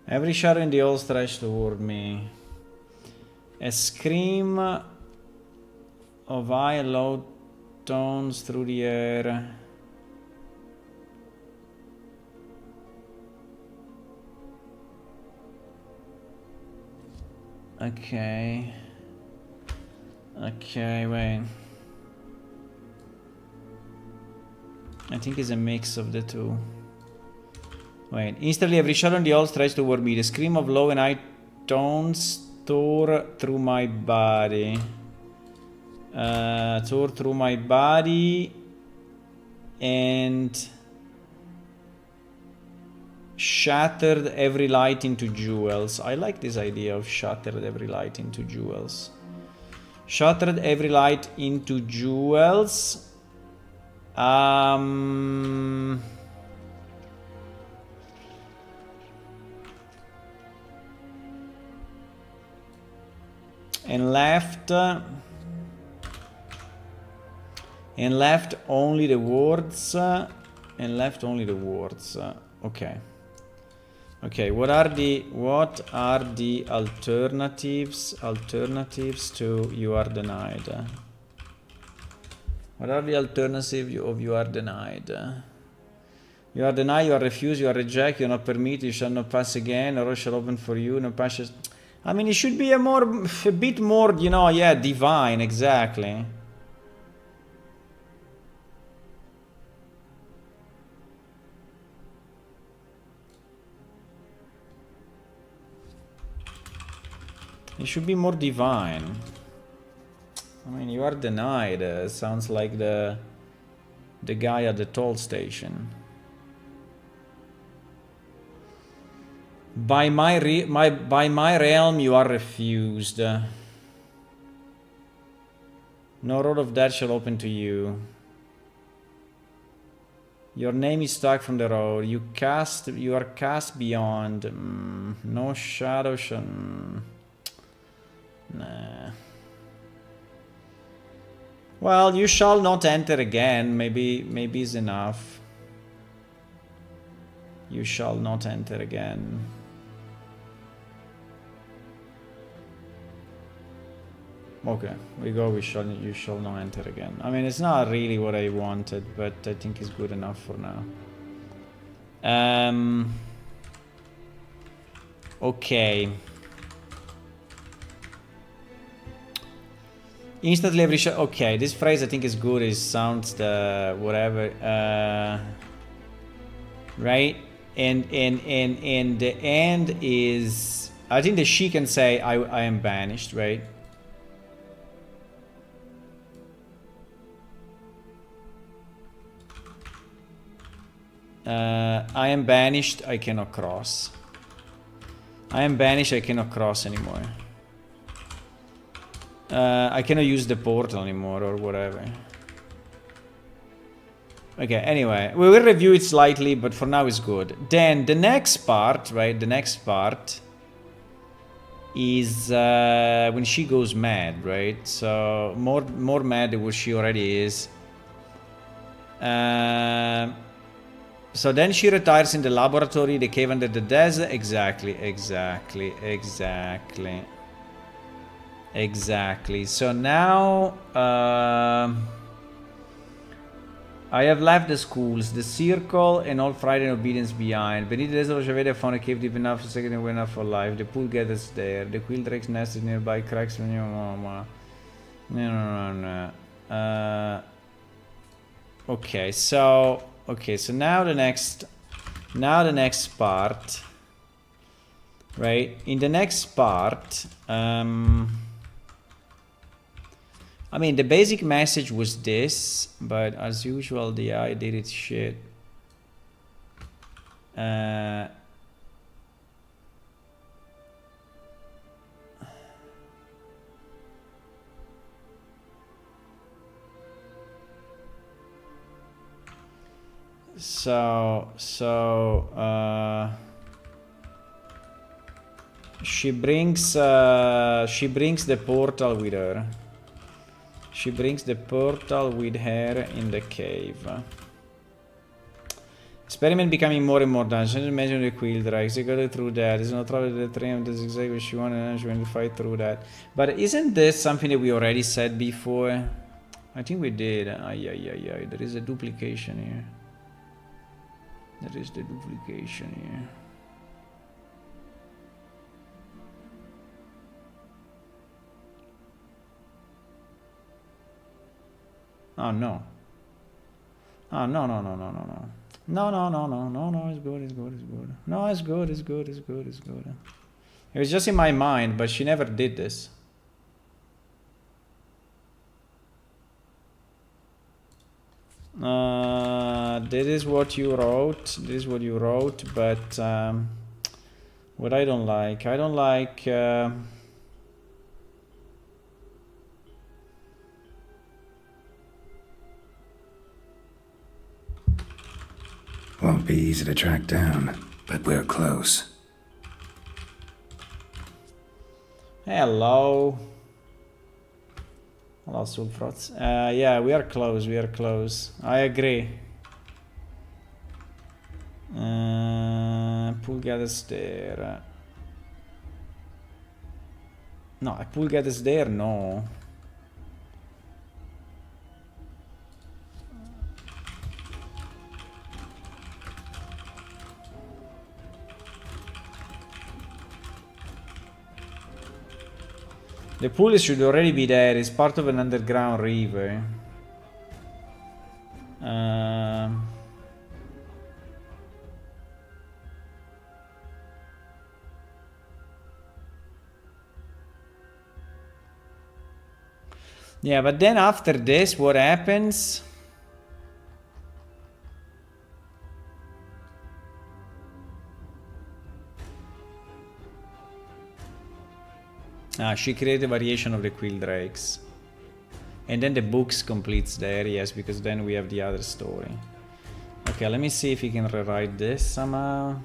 S1: Every shadow in the hall stretched toward me. A scream of high and low tones through the air. Okay. Okay, wait. I think it's a mix of the two. Wait. Instantly every shadow in the hall stretched toward me. The scream of low and high tones tore through my body. Tore through my body and shattered every light into jewels. I like this idea of shattered every light into jewels. Shattered every light into jewels. And left And left only the words. Okay. Okay, what are the alternatives to you are denied? What are the alternatives of you are denied? You are denied, you are refused, you are rejected, you are not permitted, you shall not pass again, or shall open for you, no passes. I mean, it should be a bit more, you know, yeah, divine, exactly. It should be more divine. I mean, you are denied. Sounds like the guy at the toll station. By my realm, you are refused. No road of death shall open to you. Your name is stuck from the road. You are cast beyond. No shadow shall. Nah. Well, you shall not enter again. Maybe is enough. You shall not enter again. Okay, we go. You shall not enter again. I mean, it's not really what I wanted, but I think it's good enough for now. Okay. Instantly every shot. Okay, this phrase I think is good. It sounds the whatever. Right, and the end is. I think that she can say I am banished, right? I am banished, I cannot cross. I am banished, I cannot cross anymore. I cannot use the portal anymore or whatever. Okay, anyway, we will review it slightly, but for now it's good. Then the next part, right, the next part is when she goes mad, right? So more mad than what she already is. So then she retires in the laboratory, the cave under the desert. Exactly. So now I have left the schools, the circle, and all Friday obedience behind. Beneath the desert of Javeda, I found a cave deep enough, second and enough for life. The pool gathers there. The quill drake's nest is nearby. Cracks when your mama. No. Okay, so now the next part, right? In the next part, I mean, the basic message was this, but as usual, the AI did its shit. So she brings the portal with her. She brings the portal with her in the cave. Experiment becoming more and more dungeons. Imagine the quill drags. They go through that. There's no trouble with the train. That's exactly what she wanted, and she went to fight through that. But isn't this something that we already said before? I think we did. There is a duplication here. There is the duplication here. Oh no. Oh no, it's good. No, it's good. It was just in my mind, but she never did this. This is what you wrote. But what I don't like.
S2: Won't be easy to track down, but we're close.
S1: Hello. Hello, Sulfrots. Yeah, we are close. We are close. I agree. Pulga is there. No, Pulga is there. No. The pool should already be there. It's part of an underground river. Yeah, but then after this, what happens? She created a variation of the quill drakes. And then the books completes the areas, because then we have the other story. Okay, let me see if we can rewrite this somehow.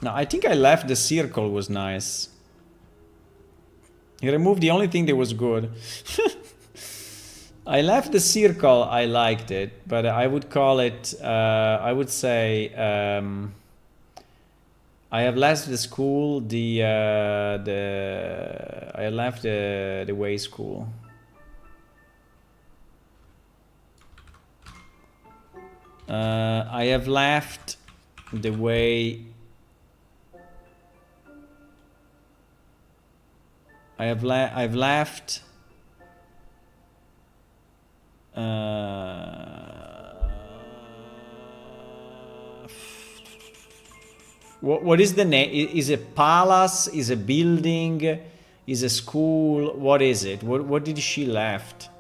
S1: No, I think I left the circle was nice. He removed the only thing that was good. I left the circle, I liked it, but I would call it, I would say, I have left the school, I left the way school. I have left the way. I've left. What is the name? Is a palace? Is a building? Is a school? What is it? What did she left?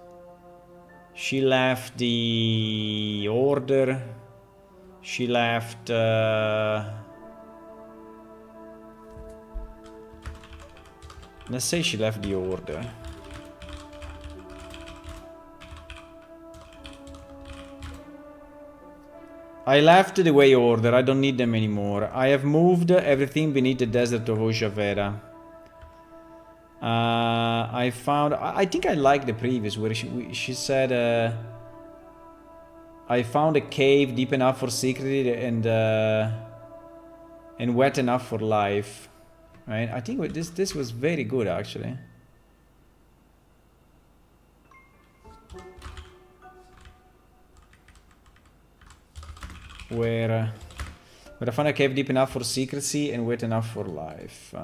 S1: She left the order. She left. Let's say she left the order. I left the way order. I don't need them anymore. I have moved everything beneath the desert of Ojavera. I found. I think I like the previous where she said. I found a cave deep enough for secrecy and wet enough for life. Right? I think this was very good actually. Where I found a cave deep enough for secrecy and wet enough for life.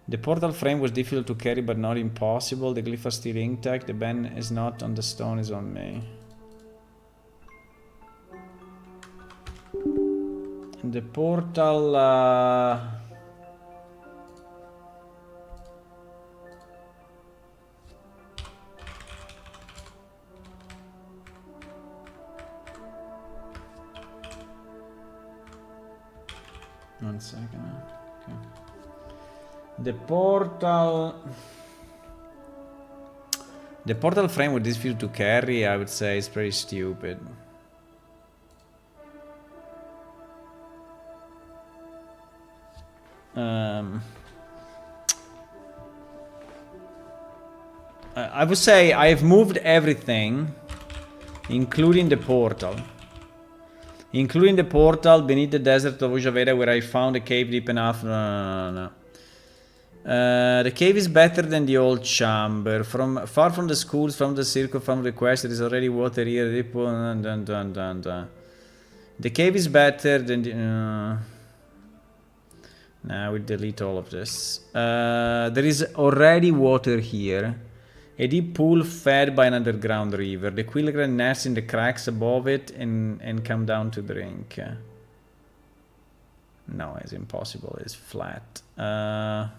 S1: The portal frame was difficult to carry but not impossible. The glyph are still intact. The bend is not on the stone, is on me. The portal... One second. Okay. The portal frame with this difficult to carry, I would say, is pretty stupid. I would say I've moved everything, including the portal. Including the portal beneath the desert of Ojavera, where I found a cave deep enough. No. The cave is better than the old chamber. Far from the schools, from the circle, from the quest, there is already water here. The cave is better than the... Now we delete all of this. There is already water here. A deep pool fed by an underground river. The quilligran nests in the cracks above it and come down to drink. No, it's impossible. It's flat. The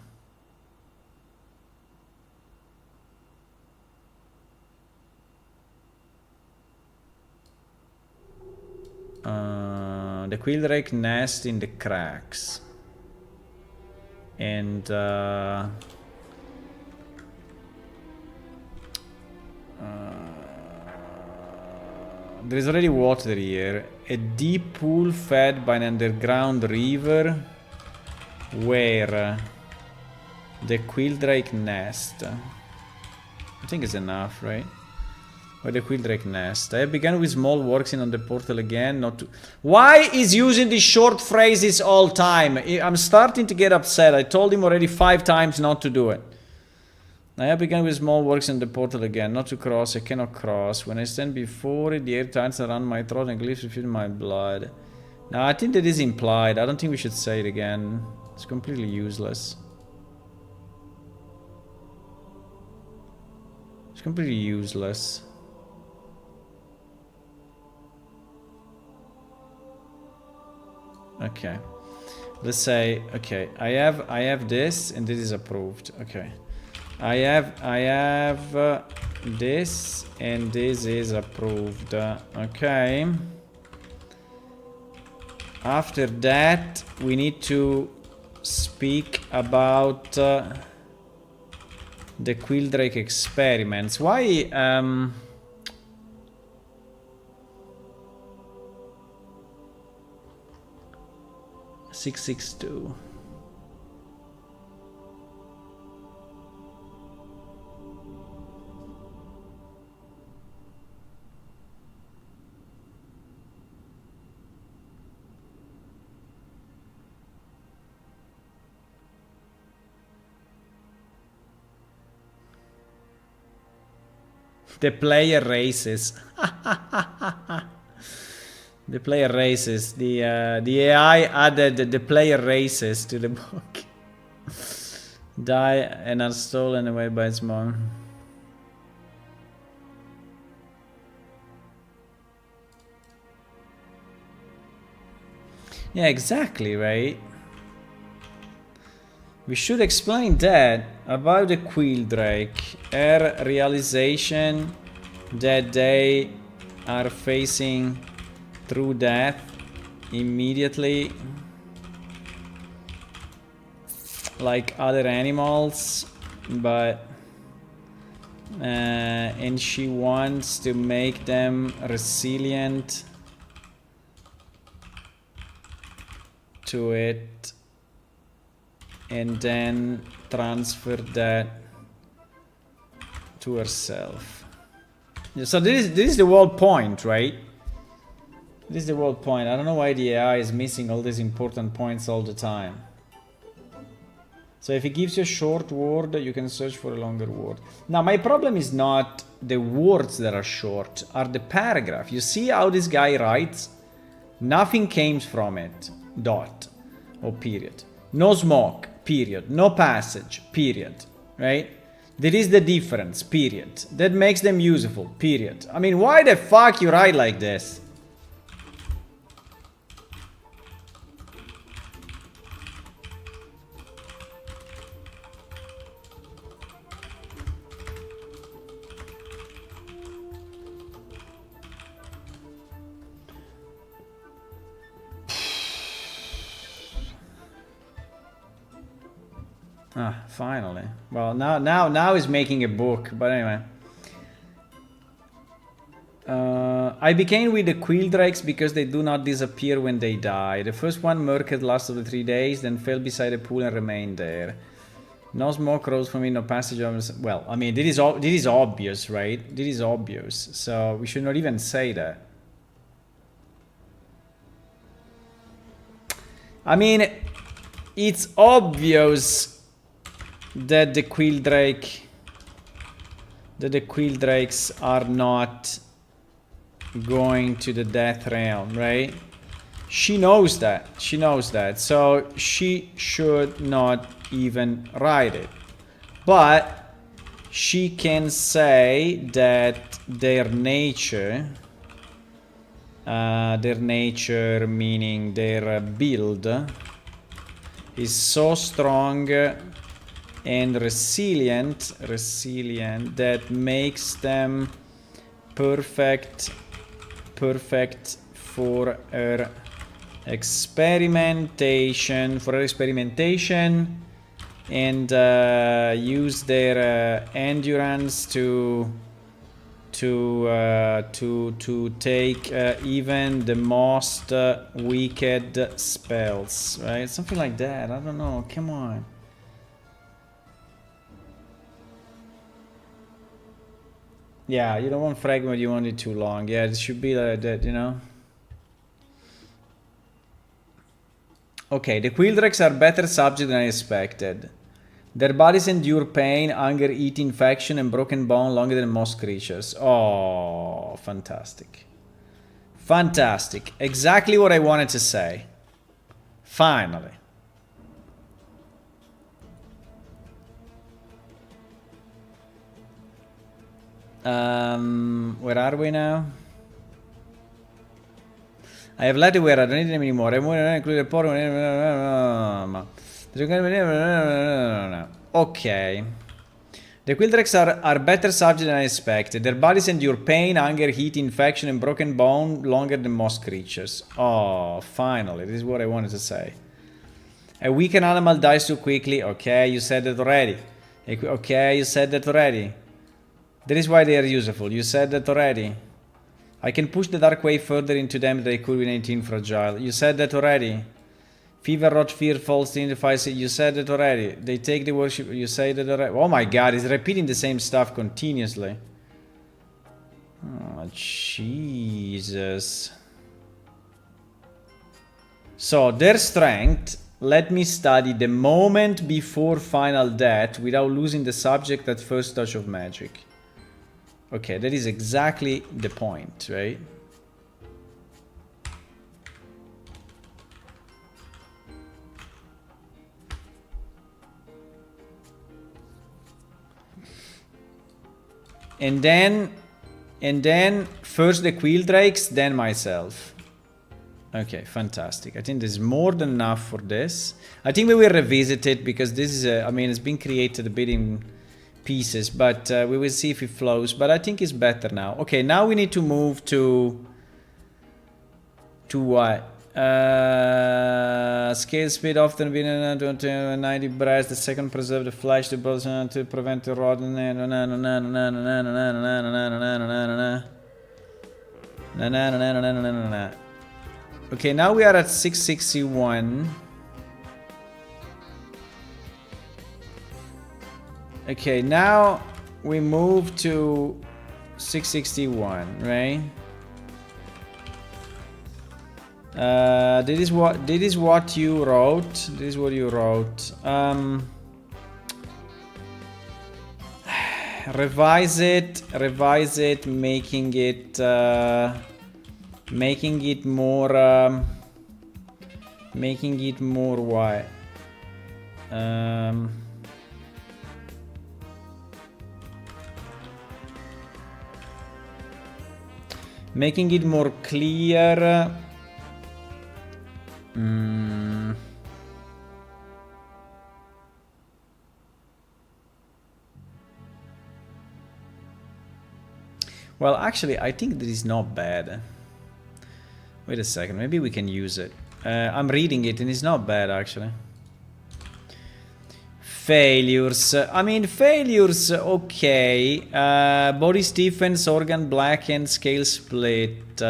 S1: quilldrake nests in the cracks. And... there is already water here. A deep pool fed by an underground river. Where? The Quildrake nest. I think it's enough, right? Where the Quildrake nest. I have begun with small works in on the portal again, not to... Why is using these short phrases all time? I'm starting to get upset. I told him already 5 times not to do it. I have begun with small works in the portal again, not to cross, I cannot cross. When I stand before it, the air tightens around my throat and glyphs refill my blood. Now, I think that is implied. I don't think we should say it again. It's completely useless. It's completely useless. Okay. Let's say, okay, I have this and this is approved. Okay. I have this and this is approved. Okay. After that, we need to speak about the Quildrake experiments. Why 662. The player races. The player races. The AI added the player races to the book. Die and are stolen away by its mom. Yeah, exactly, right? We should explain that about the Quildrake. Her realization that they are facing true death immediately, like other animals, but and she wants to make them resilient to it, and then transfer that to herself. So this is the whole point, right? This is the whole point. I don't know why the AI is missing all these important points all the time. So if it gives you a short word, you can search for a longer word. Now my problem is not the words that are short, are the paragraph. You see how this guy writes? Nothing came from it. Dot. Or period. No smoke. Period. No passage. Period. Right? There is the difference. Period. That makes them useful. Period. I mean, why the fuck you write like this? Ah, finally. Well, now he's making a book, but anyway. I began with the Quildrakes because they do not disappear when they die. The first one murked lasted 3 days, then fell beside a pool and remained there. No smoke rose from it, no passage. Well, I mean, this is obvious, right? This is obvious, so we should not even say that. I mean, it's obvious that the Quildrakes are not going to the death realm, right? She knows that. She knows that. So she should not even write it. But she can say that their nature meaning their build, is so strong and resilient that makes them perfect for her experimentation, and use their endurance to to take even the most wicked spells, right? Something like that. I don't know. Come on. Yeah, you don't want fragment. You want it too long. Yeah, it should be like that, you know. Okay, the Quildrex are better subject than I expected. Their bodies endure pain, hunger, heat, infection, and broken bone longer than most creatures. Oh, fantastic. Fantastic. Exactly what I wanted to say. Finally. Where are we now? I have let it where I don't need them anymore. I want to include a port. Okay. The Quildrex are better subject than I expected. Their bodies endure pain, hunger, heat, infection, and broken bone longer than most creatures. Oh, finally. This is what I wanted to say. A weakened animal dies too quickly. Okay, you said that already. Okay, you said that already. That is why they are useful. You said that already. I can push the dark wave further into them than I could with 18 fragile. You said that already. Fever, rot, fear, falls in the fire. You said that already. They take the worship. You say that already. Oh my god, he's repeating the same stuff continuously. Oh, Jesus. So, their strength. Let me study the moment before final death without losing the subject at first touch of magic. Okay, that is exactly the point, right? And then first the Quildrakes, then myself. Okay, fantastic. I think there's more than enough for this. I think we will revisit it because this is I mean, it's been created a bit in pieces, but we will see if it flows. But I think it's better now. Okay, now we need to move to what? Scale speed often been 90 breaths. The second preserve the flesh. The both to prevent the rot. Okay, now we are at 661. Okay, now we move to 661, right? This is what you wrote. This is what you wrote. Revise it, making it more what? Making it more clear. Well, actually, I think this is not bad. Wait a second, maybe we can use it. I'm reading it and it's not bad, actually. Failures. I mean, failures, okay. Body stiffens, organ blackened, scale split.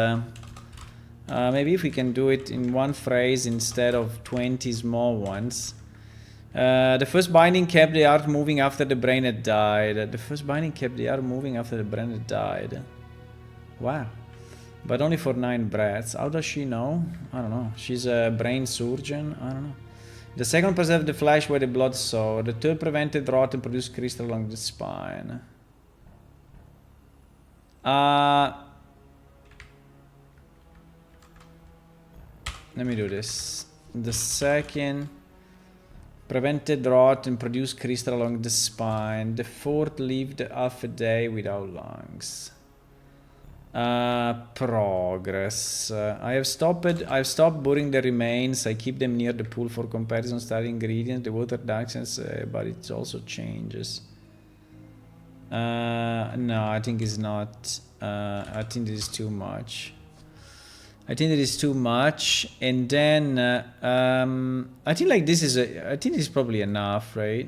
S1: Maybe if we can do it in one phrase instead of 20 small ones. The first binding kept the art moving after the brain had died. The first binding kept the art moving after the brain had died. Wow. But only for 9 breaths. How does she know? I don't know. She's a brain surgeon? I don't know. The second preserved the flesh where the blood saw. The third prevented rot and produced crystal along the spine. Let me do this. The second prevented rot and produced crystal along the spine. The fourth lived half a day without lungs. Progress. I've stopped burying the remains. I keep them near the pool for comparison. Study ingredients. The water darkens, but it also changes. No, I think it's not. I think this is too much. And then I think like this is I think this is probably enough, right?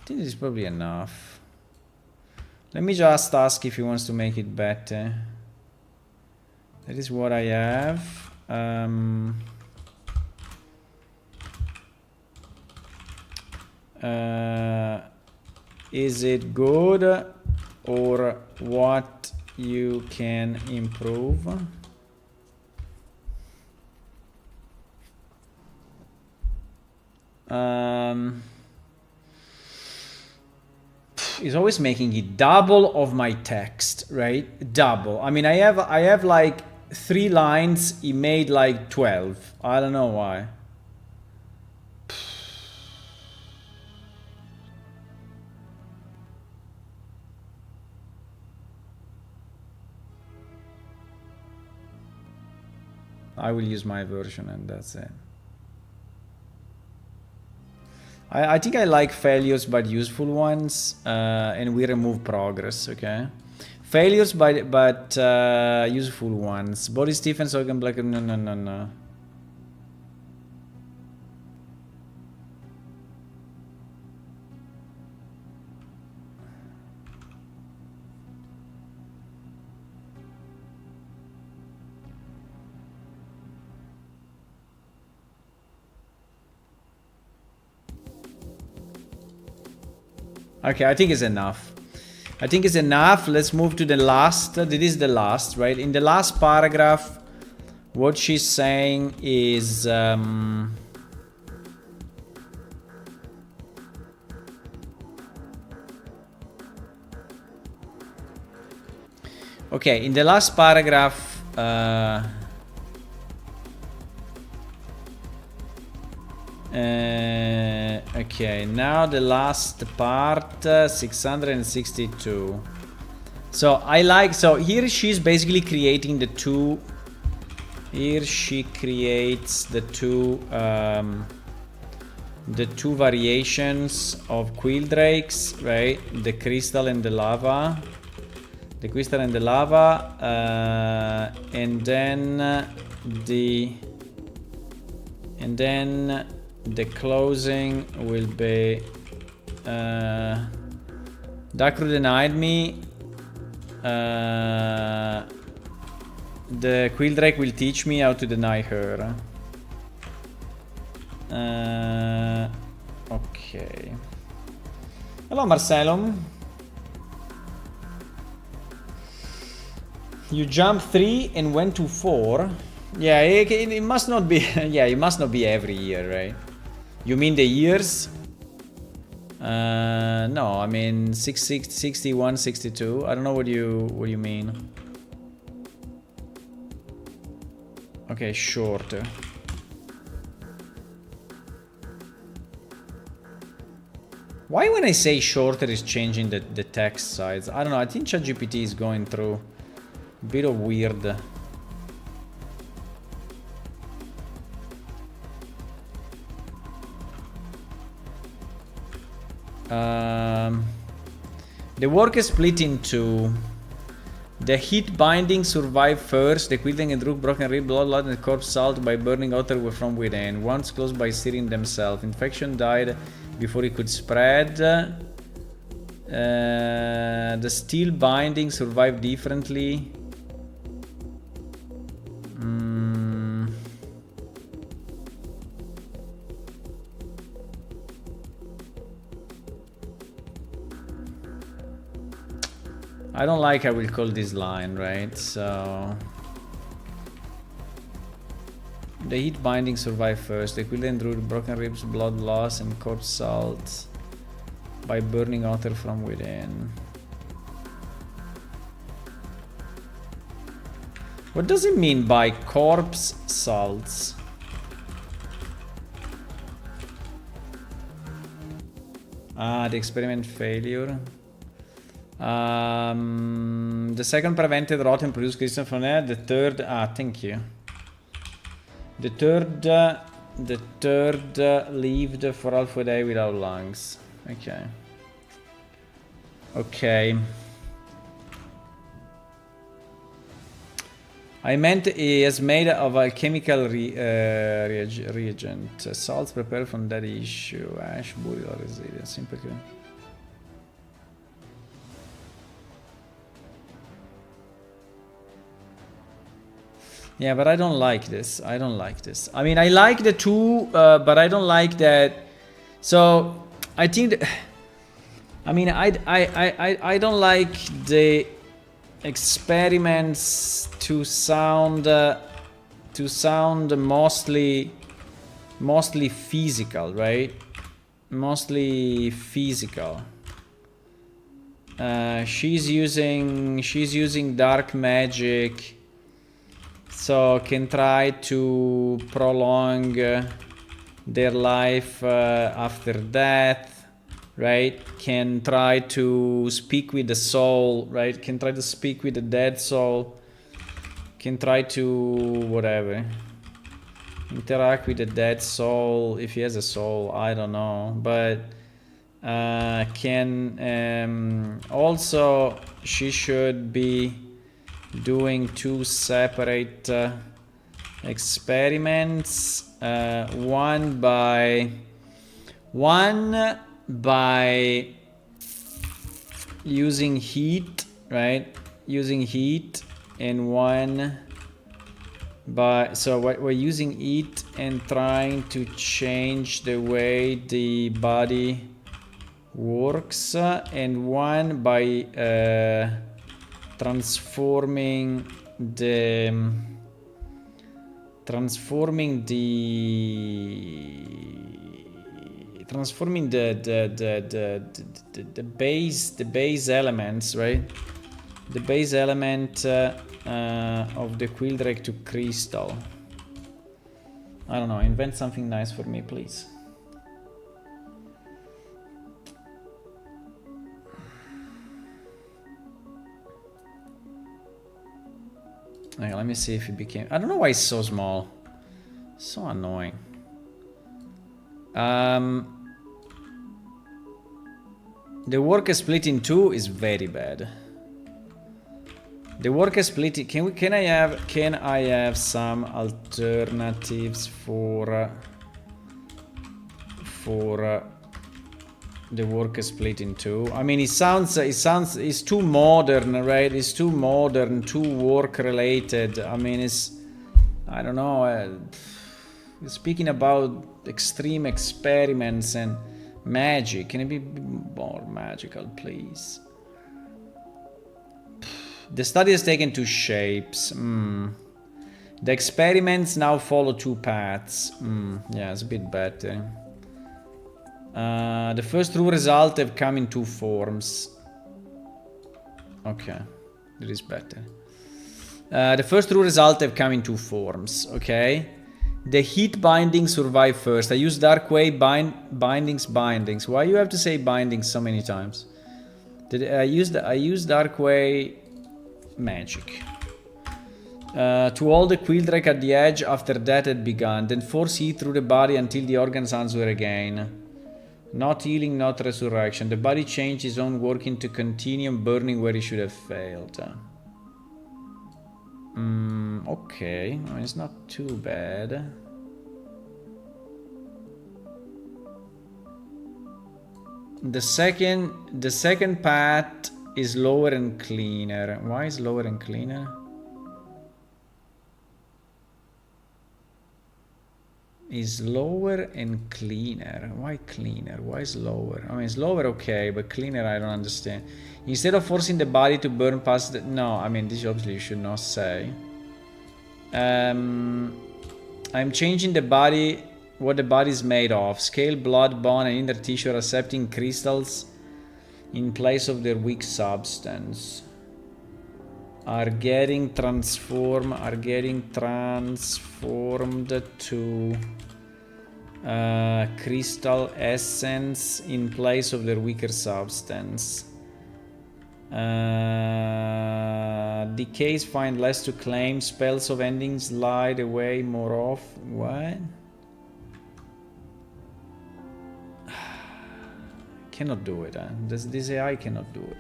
S1: think this is probably enough. Let me just ask if he wants to make it better. That is what I have. Is it good or what you can improve? He's always making it double of my text, right? Double. I mean, I have like 3 lines. He made like 12. I don't know why. I will use my version and that's it. I think I like failures but useful ones, and we remove progress, okay? Failures but useful ones. Body Stephens, Hogan Black, no. Okay, I think it's enough. I think it's enough. Let's move to the last. This is the last, right? In the last paragraph, what she's saying is... okay, in the last paragraph... okay, now the last part, 662. So I like, so here she's basically creating the two. Here she creates the two variations of quill drakes, right? The crystal and the lava. The crystal and the lava, and then the closing will be Dakru denied me. The quill drake will teach me how to deny her. Okay. Hello, Marcelo. You jumped 3 and went to 4. Yeah, it must not be. Yeah, it must not be every year, right? You mean the years? No, I mean 61, 62. I don't know what you mean. Okay, shorter. Why when I say shorter is changing the text size? I don't know. I think ChatGPT is going through a bit of weird. The work is split into the heat binding survive first, the quilting and rook broken rib, blood, and corpse salt by burning outer from within. Once closed by searing themselves. Infection died before it could spread. The steel binding survived differently. I don't like how we'll call this line, right? So the heat binding survive first. The quill and root, broken ribs, blood loss, and corpse salt by burning outer from within. What does it mean by corpse salts? Ah, the experiment failure. The second prevented rot and produced crystal from there. The third, thank you. The third lived for half a day without lungs. Okay. Okay. I meant it is made of a chemical reagent. Salts prepared from that issue. Ash, burial resilience. Simple. Yeah, but I don't like this. I don't like this. I mean, I like the two, but I don't like that. So I think that, I mean, I don't like the experiments to sound mostly physical, right? Mostly physical. She's using dark magic, so can try to prolong their life after death, right? Can try to speak with the soul, right? Can try to speak with the dead soul. Can try to whatever. Interact with the dead soul, if he has a soul, I don't know. But can also, she should be doing two separate experiments. One by using heat, right? Using heat, and one by, so we're using heat and trying to change the way the body works, and one by transforming the base elements, right? The base element of the Quildrake to crystal. I don't know, invent something nice for me, please. Okay, let me see if it became... I don't know why it's so small. So annoying. The worker split in two is very bad. The worker split. Can I have some alternatives for the worker split in two? I mean, it's too modern, right? It's too modern, too work related. I mean, I don't know. Speaking about extreme experiments and magic, can it be more magical, please? The study has taken two shapes. The experiments now follow two paths. Yeah, it's a bit better. The first true result have come in two forms. Okay, it is better. The first true result have come in two forms. Okay, the heat binding survive first. I use dark way bindings. Why you have to say bindings so many times? I use dark way magic. To hold the Quildrake at the edge after that had begun, then force heat through the body until the organs answer again. Not healing, not resurrection. The body changed his own work into continuum burning where he should have failed. Okay, I mean, it's not too bad. The second path is lower and cleaner. Why is lower and cleaner? Is lower and cleaner. Why cleaner? Why is lower? I mean, it's lower, okay, but cleaner, I don't understand. Instead of forcing the body to burn past the... No, I mean, this obviously you should not say. I'm changing the body, what the body is made of. Scale, blood, bone, and inner tissue are accepting crystals in place of their weak substance. Are getting transformed to crystal essence in place of their weaker substance. Decays find less to claim. Spells of endings slide away more off. What? Cannot do it. This AI cannot do it.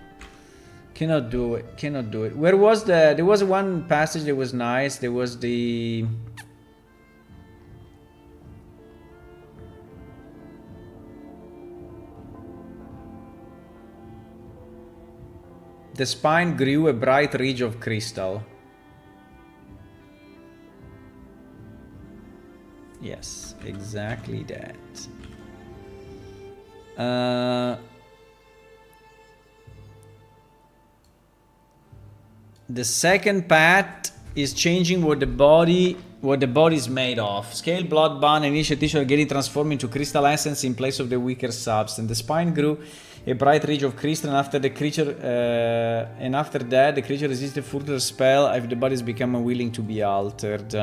S1: Cannot do it. Where was there was one passage that was nice. There was the spine grew a bright ridge of crystal. Yes, exactly that. The second path is changing what the body is made of. Scale, blood, bone, and initial tissue are getting transformed into crystal essence in place of the weaker substance. The spine grew a bright ridge of crystal, and after that, the creature resisted further spell if the body has become unwilling to be altered.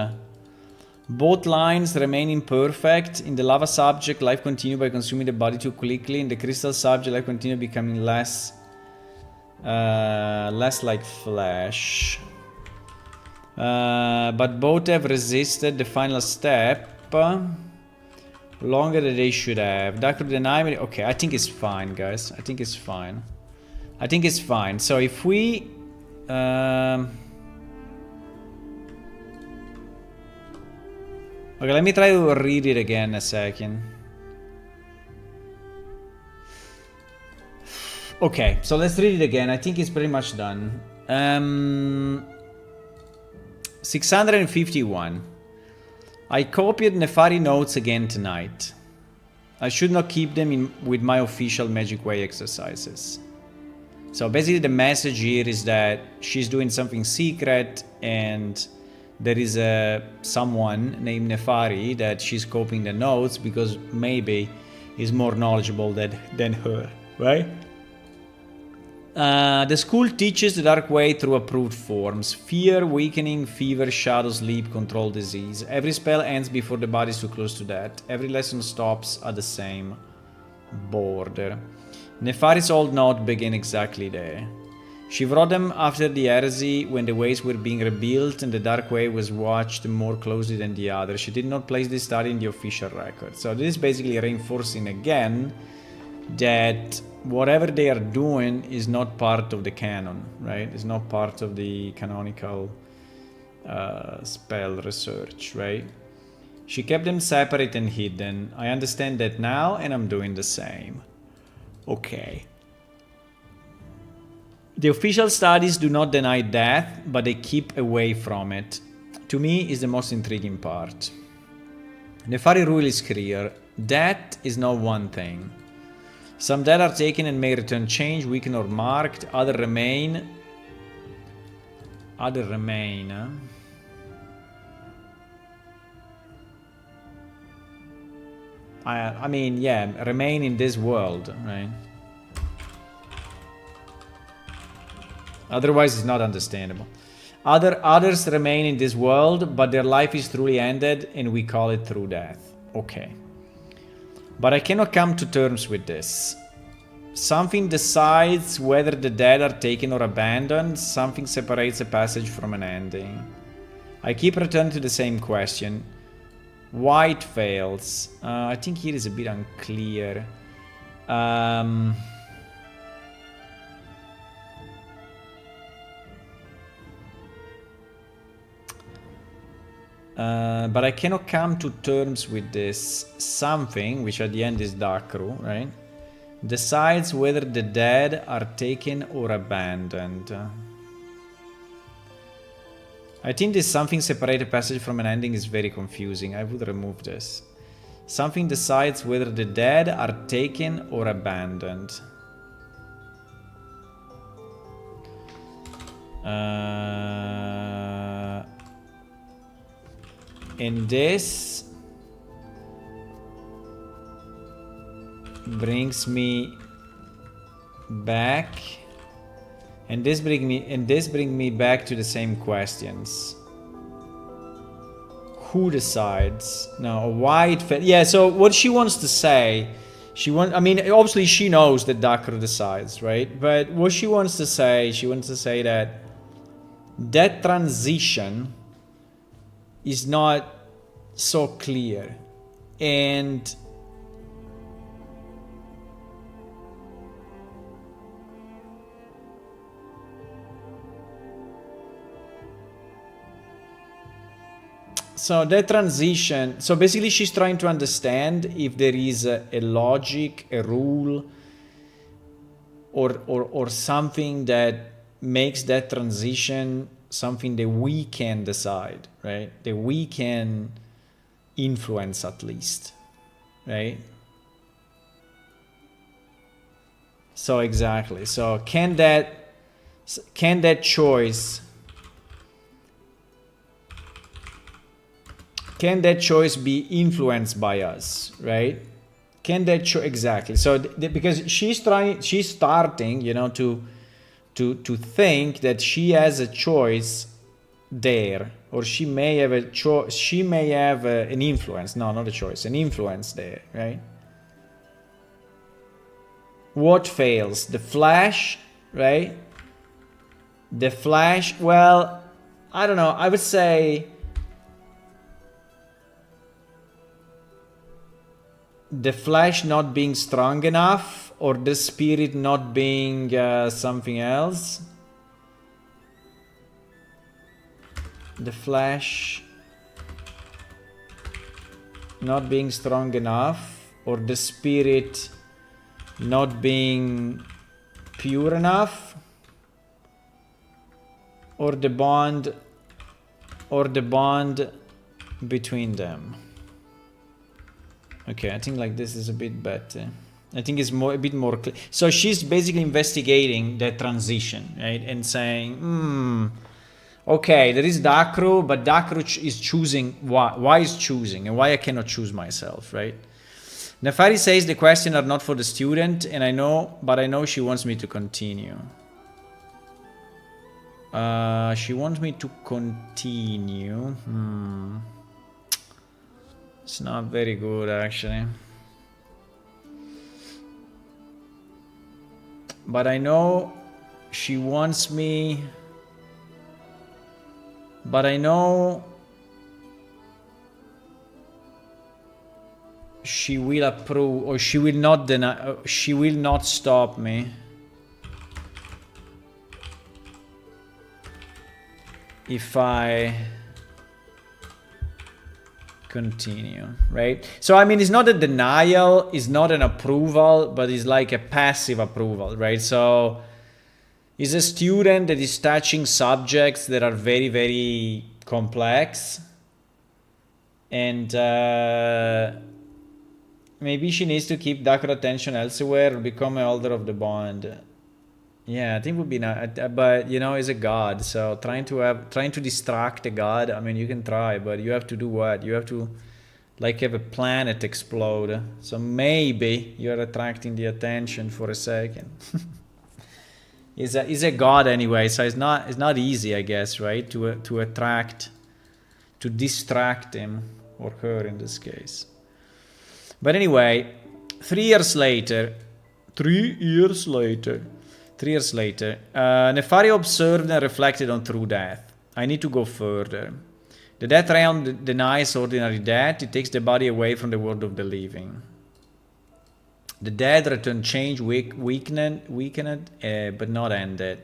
S1: Both lines remain imperfect. In the lava subject, life continued by consuming the body too quickly. In the crystal subject, life continued becoming less like flesh. But both have resisted the final step longer than they should have. Doctor deny me. Okay, I think it's fine, guys. I think it's fine. So if we okay, let me try to read it again a second. Okay, so let's read it again. I think it's pretty much done. 651. I copied Nefari notes again tonight. I should not keep them with my official Magic Way exercises. So basically the message here is that she's doing something secret and there is someone named Nefari that she's copying the notes because maybe is more knowledgeable than her, right? The school teaches the dark way through approved forms. Fear, weakening, fever, shadow, sleep, control, disease. Every spell ends before the body is too close to death. Every lesson stops at the same border. Nefari's old note began exactly there. She wrote them after the heresy when the ways were being rebuilt and the dark way was watched more closely than the other. She did not place this study in the official record. So this is basically reinforcing again that whatever they are doing is not part of the canon, right? It's not part of the canonical spell research, right? She kept them separate and hidden. I understand that now and I'm doing the same. Okay. The official studies do not deny death, but they keep away from it. To me is the most intriguing part. Nefari rule is clear. Death is not one thing. Some dead are taken and may return changed, weakened or marked. Others remain. I mean, yeah, remain in this world, right? Otherwise, it's not understandable. Others remain in this world, but their life is truly ended, and we call it through death. Okay. But I cannot come to terms with this. Something decides whether the dead are taken or abandoned. Something separates a passage from an ending. I keep returning to the same question. Why it fails? I think here is a bit unclear. But I cannot come to terms with this. Something, which at the end is Dakru, right? Decides whether the dead are taken or abandoned. I think this something separate a passage from an ending is very confusing. I would remove this. Something decides whether the dead are taken or abandoned. And this brings me back, and this brings me back to the same questions. Who decides? No, why it fell? Yeah. So what she wants to say, I mean, obviously she knows that Dakar decides, right? But what she wants to say that that transition is not so clear, and so that transition, so basically she's trying to understand if there is a logic, a rule, or something that makes that transition something that we can decide, right? That we can influence at least, right? So exactly. So can that choice be influenced by us, right? Can that exactly? So because she's starting, you know, to think that she has a choice there, or she may have a choice. She may have an influence. No, not a choice, an influence there, right? What fails? The Flash, right? The Flash. Well, I don't know. I would say the Flash not being strong enough, or the Spirit not being something else. The Flash not being strong enough, or the Spirit not being pure enough, or the bond between them. Okay, I think like this is a bit better. I think it's a bit more clear. So she's basically investigating that transition, right? And saying, okay, there is Dakru, but Dakru is choosing. Why is choosing, and why I cannot choose myself, right? Nefari says the questions are not for the student, and I know she wants me to continue. She wants me to continue. It's not very good, actually. But I know she wants me. But I know she will approve, or she will not deny. She will not stop me if I continue, right? So I mean, it's not a denial, it's not an approval, but it's like a passive approval, right? So it's a student that is touching subjects that are very, very complex, and maybe she needs to keep Dakar attention elsewhere or become an elder of the bond. Yeah, I think would be nice, but you know, it's a god, so trying to distract a god. I mean, you can try, but you have to do what? You have to like have a planet explode. So maybe you're attracting the attention for a second. He's a god anyway, so it's not easy, I guess, right? To attract, to distract him or her in this case. But anyway, 3 years later, Nefario observed and reflected on true death. I need to go further. The death realm denies ordinary death. It takes the body away from the world of the living. The dead return changed, weakened, but not ended.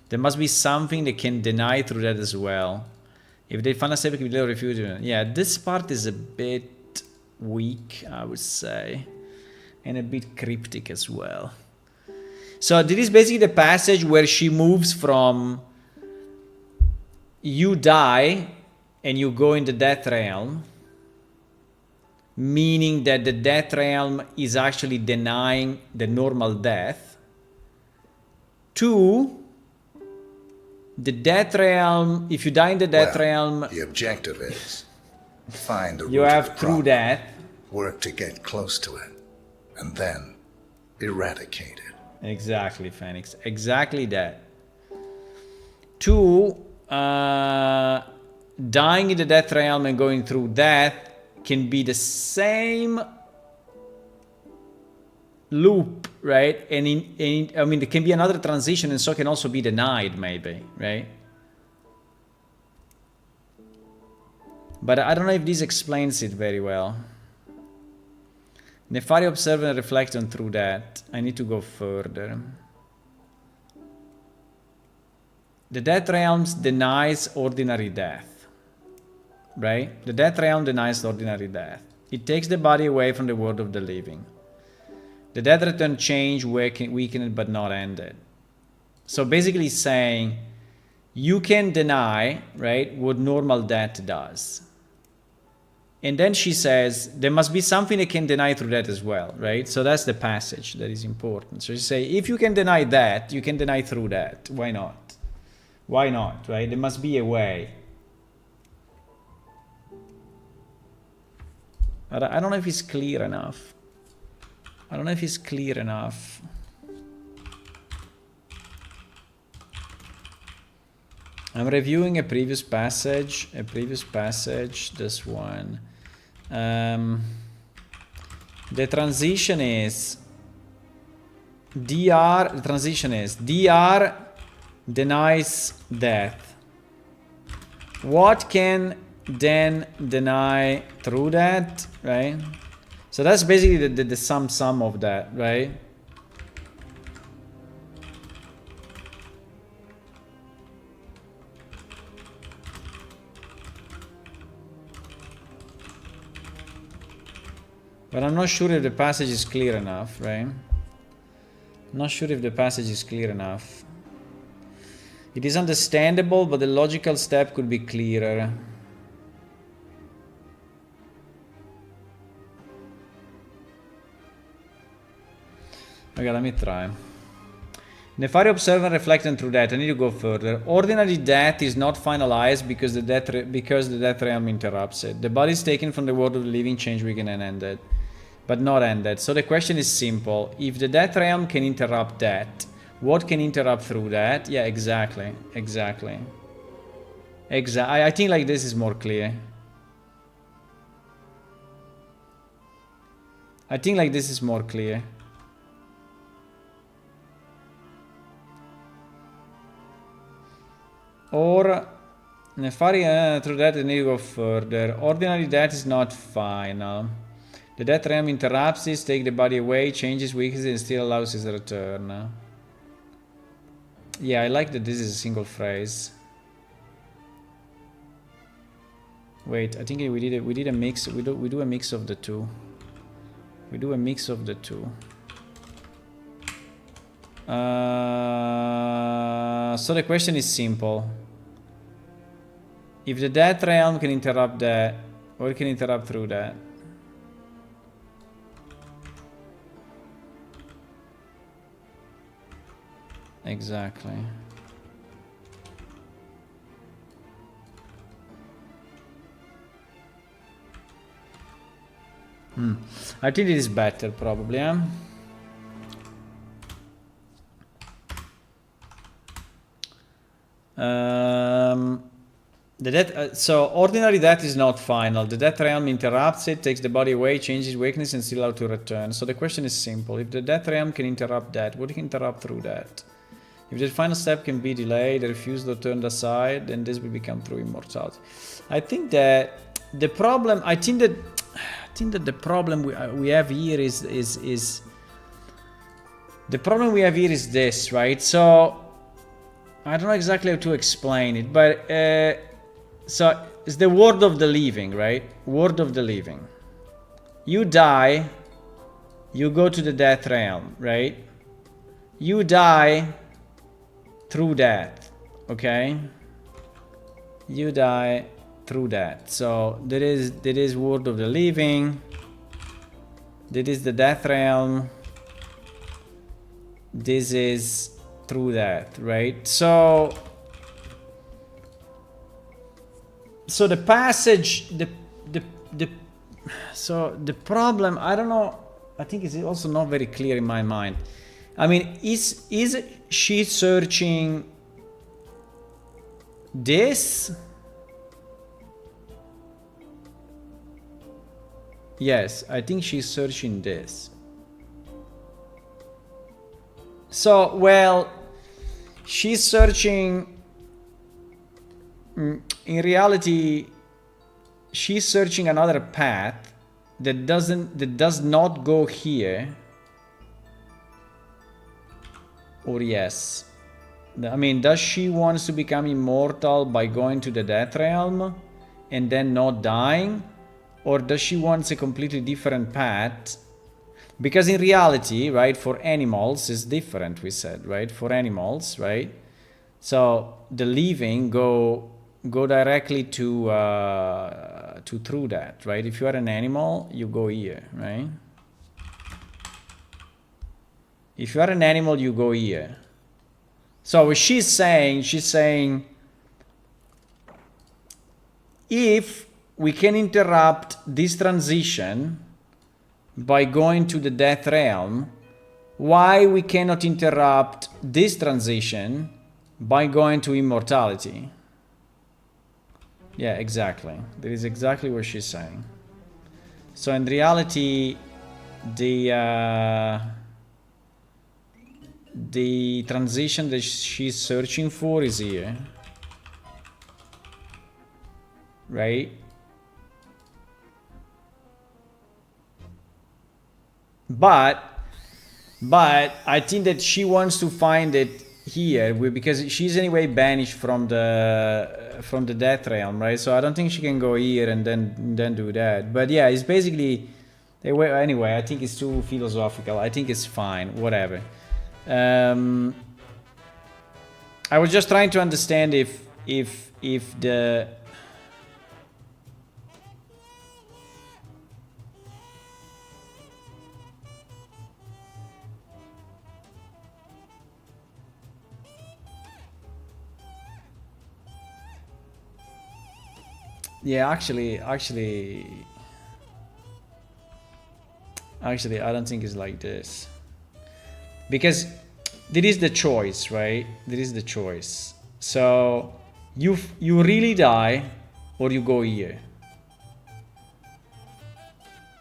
S1: There must be something they can deny through that as well. If they find a safe, they'll refuse it. Yeah, this part is a bit weak, I would say, and a bit cryptic as well. So this is basically the passage where she moves from you die and you go in the death realm, meaning that the death realm is actually denying the normal death, to the death realm. If you die in the death realm,
S2: the objective is find the root
S1: you have
S2: of the
S1: true
S2: problem,
S1: death.
S2: work to get close to it, and then eradicate it.
S1: Exactly, Phoenix. Exactly that. 2, dying in the death realm and going through death can be the same loop, right? And I mean, there can be another transition, and so can also be denied, maybe, right? But I don't know if this explains it very well. Nefari observe and reflect on through that. I need to go further. The death realms denies ordinary death, right? The death realm denies ordinary death. It takes the body away from the world of the living. The death return change, weakened but not ended. So basically saying you can deny, right, what normal death does. And then she says, there must be something that can deny through that as well, right? So that's the passage that is important. So she say, if you can deny that, you can deny through that. Why not? Why not, right? There must be a way. I don't know if it's clear enough. I don't know if it's clear enough. I'm reviewing a previous passage, this one. The transition is dr denies death. What can then deny through that, right? So that's basically the sum of that, right? But I'm not sure if the passage is clear enough, right? I'm not sure if the passage is clear enough. It is understandable, but the logical step could be clearer. Okay, let me try. Nefari observe and reflect and through that. I need to go further. Ordinary death is not finalized because the death realm interrupts it. The body is taken from the world of the living, change, weaken, and ended. But not ended. So the question is simple. If the death realm can interrupt that, what can interrupt through that? Yeah, exactly. I think like this is more clear. I think like this is more clear. Or Nefari through that and you go further. Ordinary death is not final. The death realm interrupts this, takes the body away, changes weakness, and still allows his return. Yeah, I like that this is a single phrase. Wait, I think we did a mix. We do a mix of the two. We do a mix of the two. So the question is simple. If the death realm can interrupt that, or it can interrupt through that. Exactly. I think it is better, probably, huh? So ordinary death is not final. The death realm interrupts it, takes the body away, changes weakness, and still allowed to return. So the question is simple. If the death realm can interrupt that, what can interrupt through that? If the final step can be delayed, refused, or turned aside, then this will become true immortality. I think that the problem. I think that the problem we have here is the problem we have here is this, right? So I don't know exactly how to explain it, but so it's the world of the living, right? World of the living. You die, you go to the death realm, right? You die through that, okay? You die through that. So there is world of the living. There is the death realm. This is through that, right? So the passage, so the problem, I don't know, I think it's also not very clear in my mind. I mean, is she searching this? Yes, I think she's searching this. So, well, she's searching, in reality, she's searching another path that does not go here. Or yes. I mean, does she want to become immortal by going to the death realm and then not dying? Or does she want a completely different path? Because in reality, right, for animals is different, we said, right? For animals, right? So the living go directly to through that, right? If you are an animal, you go here, right? If you are an animal, you go here. So what she's saying, if we can interrupt this transition by going to the death realm, why we cannot interrupt this transition by going to immortality? Yeah, exactly. That is exactly what she's saying. So in reality, the transition that she's searching for is here, right? But I think that she wants to find it here because she's anyway banished from the death realm, right? So I don't think she can go here and then do that. But yeah, it's basically anyway. I think it's too philosophical. I think it's fine. Whatever. I was just trying to understand if the yeah, actually, I don't think it's like this. Because there is the choice, right? There is the choice. So you really die or you go here.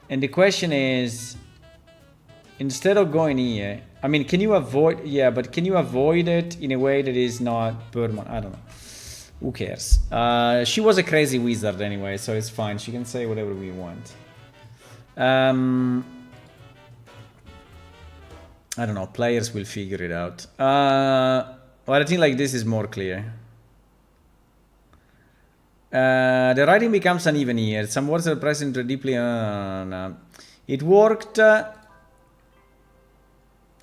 S1: And the question is, instead of going here, I mean, can you avoid, yeah, but can you avoid it in a way that is not permanent? I don't know. Who cares? She was a crazy wizard anyway, so it's fine. She can say whatever we want. I don't know. Players will figure it out. Well, I think like this is more clear. The writing becomes uneven here. Some words are present deeply. No. It worked.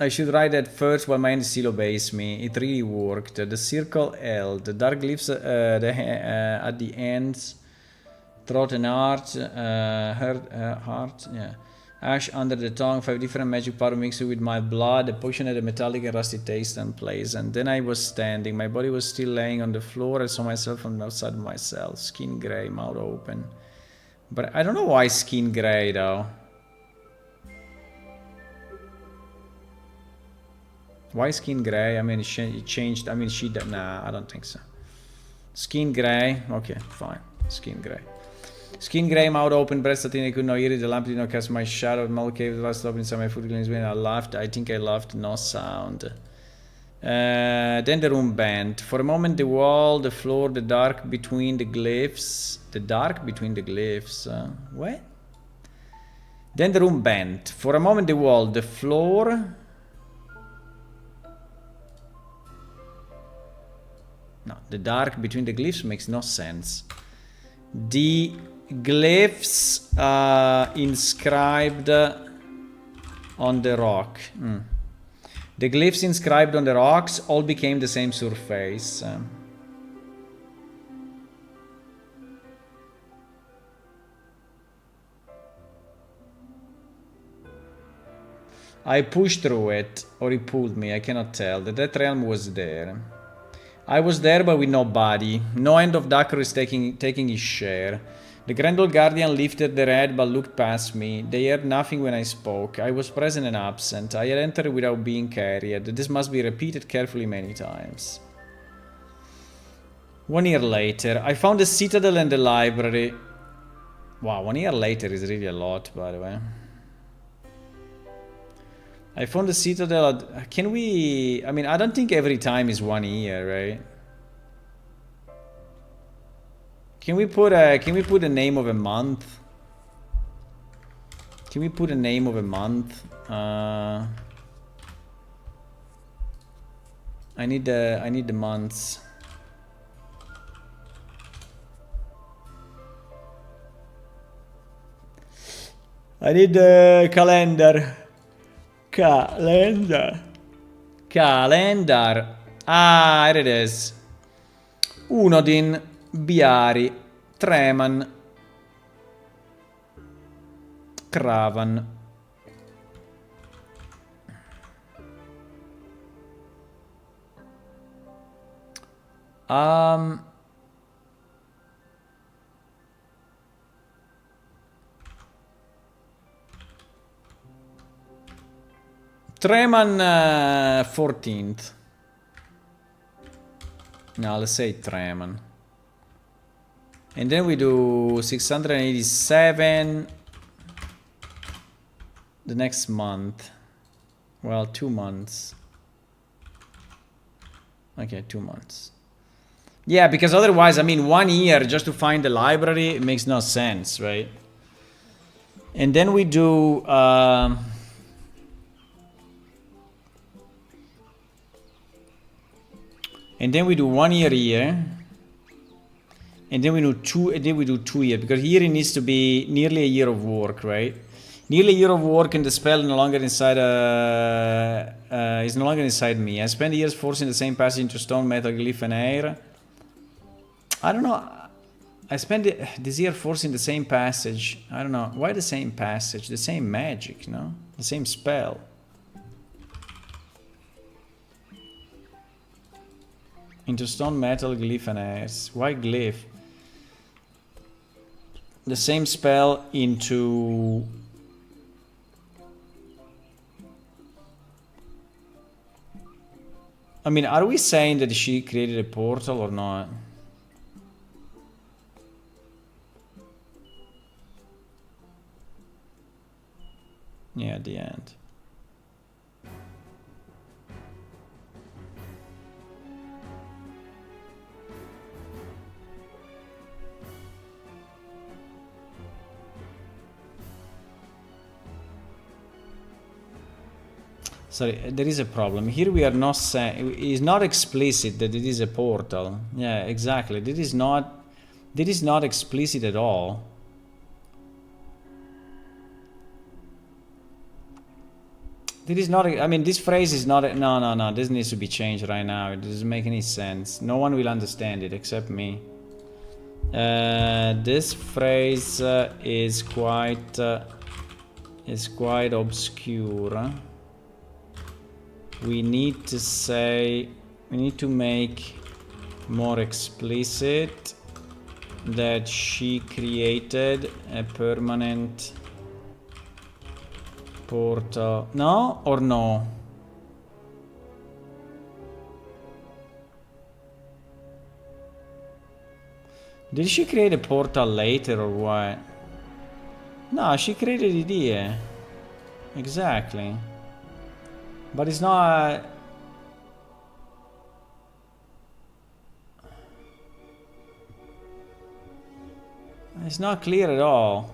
S1: I should write that first while my hand still obeys me. It really worked. The circle held. The dark glyphs at the ends. Throat and heart. Heart. Yeah. Ash under the tongue. 5 different magic powder mixed with my blood. The potion had a metallic and rusty taste and place. And then I was standing. My body was still laying on the floor. I saw myself from outside myself. Skin grey, mouth open. But I don't know why skin grey though. Why skin grey? I mean, it changed. I mean, nah, I don't think so. Skin grey. Okay, fine. Skin grey. Skin grey, mouth open, breast satin. I could not hear it. The lamp did not cast my shadow. Mouth cave, the last stop inside my foot cleans when I laughed. I think I laughed, no sound. Then the room bent. For a moment, the wall, the floor, the dark between the glyphs. The dark between the glyphs. What? Then the room bent. For a moment, the wall, the floor. No, the dark between the glyphs makes no sense. The glyphs inscribed on the rock. The glyphs inscribed on the rocks all became the same surface. I pushed through it, or he pulled me, I cannot tell. The death realm was there. I was there, but with no body. No end of Dakar is taking his share. The Grand Old Guardian lifted their head but looked past me. They heard nothing when I spoke. I was present and absent. I had entered without being carried. This must be repeated carefully many times. 1 year later, I found the citadel and the library. Wow, 1 year later is really a lot, by the way. I found the citadel. Can we? I mean, I don't think every time is 1 year, right? Can we put the name of a month? Can we put a name of a month? I need the months. I need the calendar. Calendar. Ah, here it is. Unodin, Biari, Treman, Kravan. Treman 14th. No, let's say Treman. And then we do 687 the next month. Well, 2 months. Okay, 2 months. Yeah, because otherwise, I mean, 1 year just to find the library, it makes no sense, right? And then we do... and then we do 1 year here. And then we do 2 years, because here it needs to be nearly a year of work, right? Nearly a year of work and the spell no longer inside is no longer inside me. I spent years forcing the same passage into stone, metal, glyph, and air. I don't know. I spent this year forcing the same passage. I don't know. Why the same passage? The same magic, no? The same spell. Into stone, metal, glyph, and air. Why glyph? The same spell into... I mean, are we saying that she created a portal or not? Yeah, at the end. Sorry, there is a problem. Here we are not saying... It is not explicit that it is a portal. Yeah, exactly. This is not explicit at all. This is not... I mean, this phrase is not... No. This needs to be changed right now. It doesn't make any sense. No one will understand it except me. This phrase is quite obscure. We need to say... We need to make more explicit that she created a permanent portal. No or no? Did she create a portal later or what? No, she created it here. Exactly. But it's not... It's not clear at all.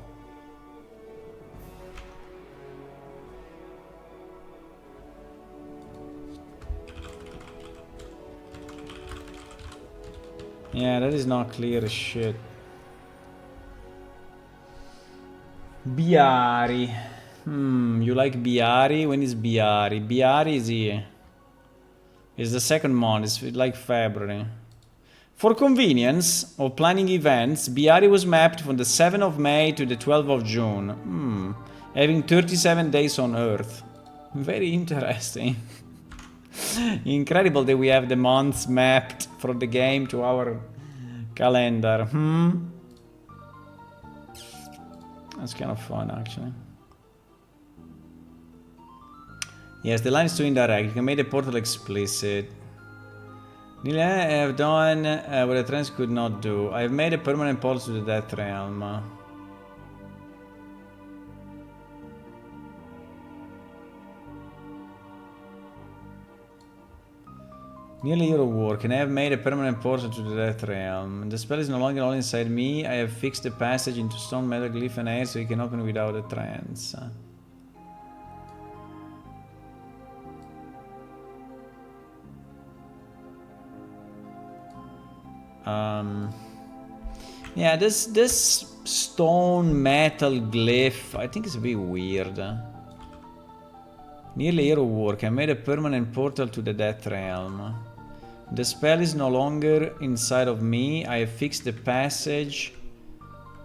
S1: Yeah, that is not clear as shit. Biari. You like Biari? When is Biari? Biari is here. It's the second month, it's like February. For convenience of planning events, Biari was mapped from the 7th of May to the 12th of June. Having 37 days on Earth. Very interesting. Incredible that we have the months mapped from the game to our calendar. That's kind of fun, actually. Yes, the line is too indirect. You can make the portal explicit. Nearly I have done what the trends could not do. I have made a permanent portal to the Death Realm. Nearly a year of work, and I have made a permanent portal to the Death Realm. The spell is no longer all inside me. I have fixed the passage into stone, metal, glyph, and air so you can open without a trance. Yeah, this stone metal glyph, I think it's a bit weird. Nearly a year of work. I made a permanent portal to the Death Realm. The spell is no longer inside of me. I have fixed the passage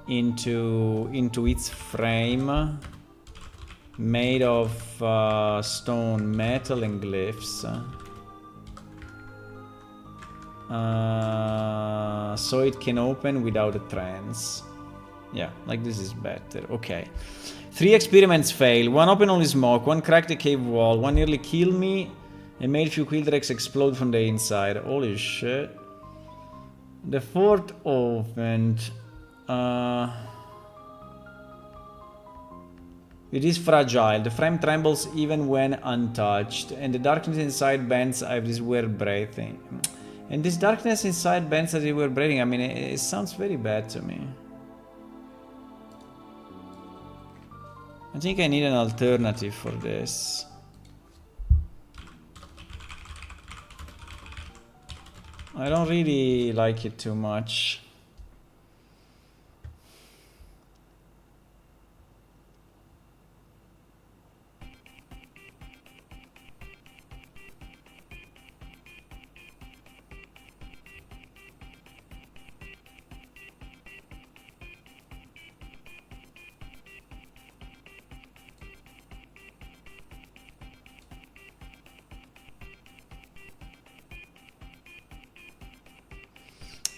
S1: into its frame made of stone, metal, and glyphs. So it can open without a trance. Yeah, like this is better. Okay. 3 experiments failed. 1 opened only smoke. 1 cracked the cave wall. 1 nearly killed me and made few Quildrex explode from the inside. Holy shit. The 4th opened. It is fragile. The frame trembles even when untouched. And the darkness inside bends as if this were breathing. And this darkness inside bends as if it were breathing. I mean, it sounds very bad to me. I think I need an alternative for this. I don't really like it too much.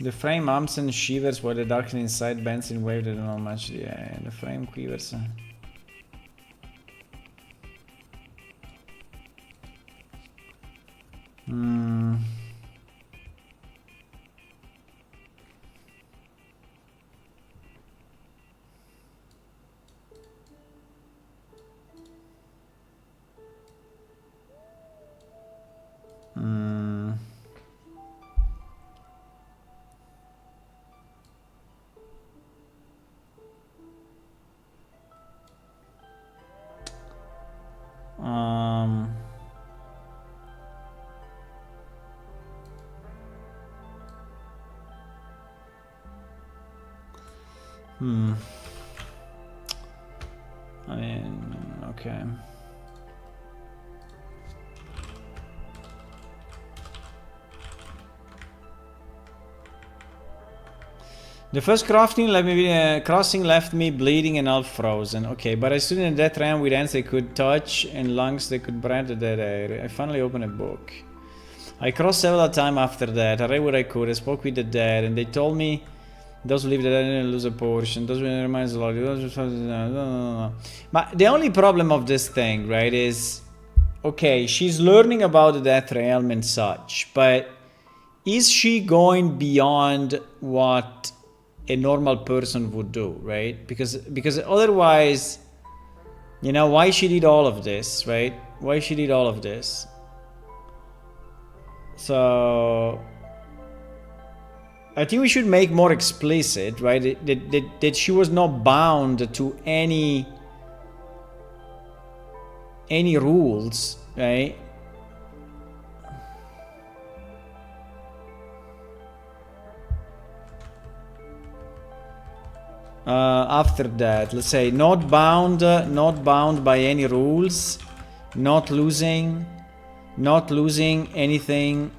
S1: The frame hums and shivers while the darkness inside bends in waves that don't know much. Yeah, the frame quivers. I mean, okay. The first crossing left me bleeding and half frozen. Okay, but I stood in a death realm with hands they could touch and lungs they could breathe the dead air. I finally opened a book. I crossed several times after that. I read what I could. I spoke with the dead, and they told me those who live the dead didn't lose a portion. Those who remain slowly. But the only problem of this thing, right, is okay, she's learning about the death realm and such, but is she going beyond what a normal person would do, right? Because otherwise, you know, why she did all of this, right? Why she did all of this? So I think we should make more explicit, right? That she was not bound to any rules, right? After that, let's say not bound by any rules, not losing anything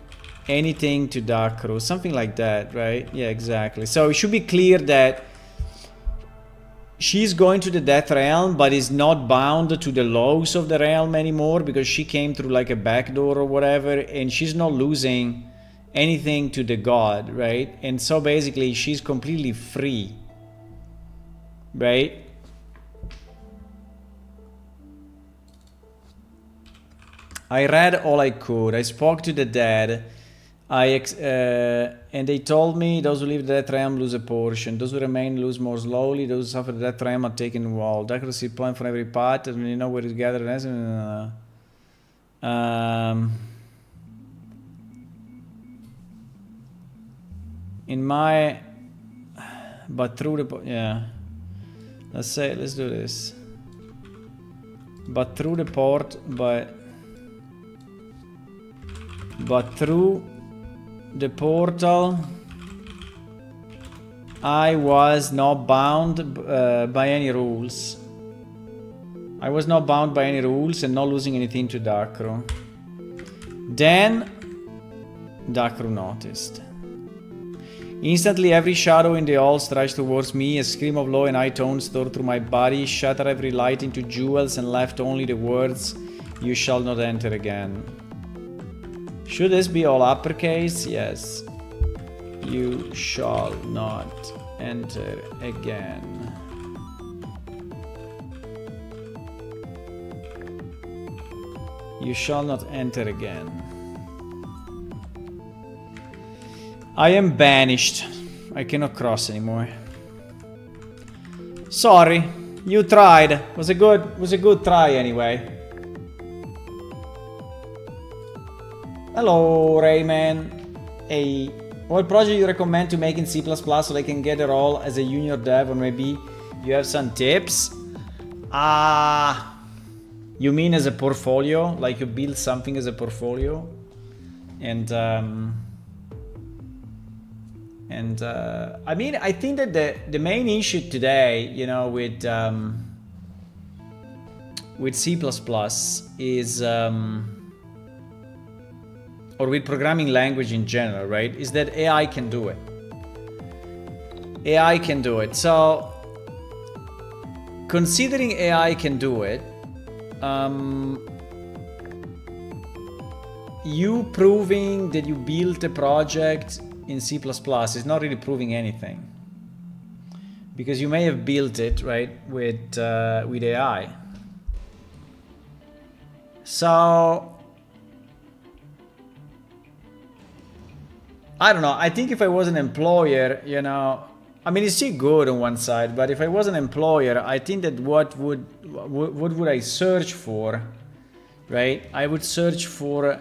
S1: to Dakru, something like that, right? Yeah, exactly. So it should be clear that she's going to the death realm, but is not bound to the laws of the realm anymore because she came through like a back door or whatever, and she's not losing anything to the god, right? And so basically she's completely free, right? I read all I could. I spoke to the dead. And they told me those who leave the death realm lose a portion. Those who remain lose more slowly. Those who suffer the death realm are taken wall. Accuracy plan for every part, and you know where it's gathered. In my, but through the, yeah. Let's do this. But through the port, but through the portal, I was not bound by any rules. I was not bound by any rules and not losing anything to Dakru. Then Dakru noticed. Instantly, every shadow in the hall stretched towards me, a scream of low and high tones tore through my body, shattered every light into jewels, and left only the words, "You shall not enter again." Should this be all uppercase? Yes. You shall not enter again. You shall not enter again. I am banished. I cannot cross anymore. Sorry, you tried. Was a good try anyway. Hello, Rayman. Hey, what project you recommend to make in C++ so I can get a role as a junior dev, or maybe you have some tips? You mean as a portfolio? Like you build something as a portfolio? And I mean, I think that the main issue today, you know, with C++ is, or with programming language in general, right, is that AI can do it. AI can do it. So, considering AI can do it, you proving that you built a project in C++ is not really proving anything, because you may have built it, right, with AI. So I don't know. I think if I was an employer, you know, I mean, it's still good on one side, but if I was an employer, I think that what would I search for, right? I would search for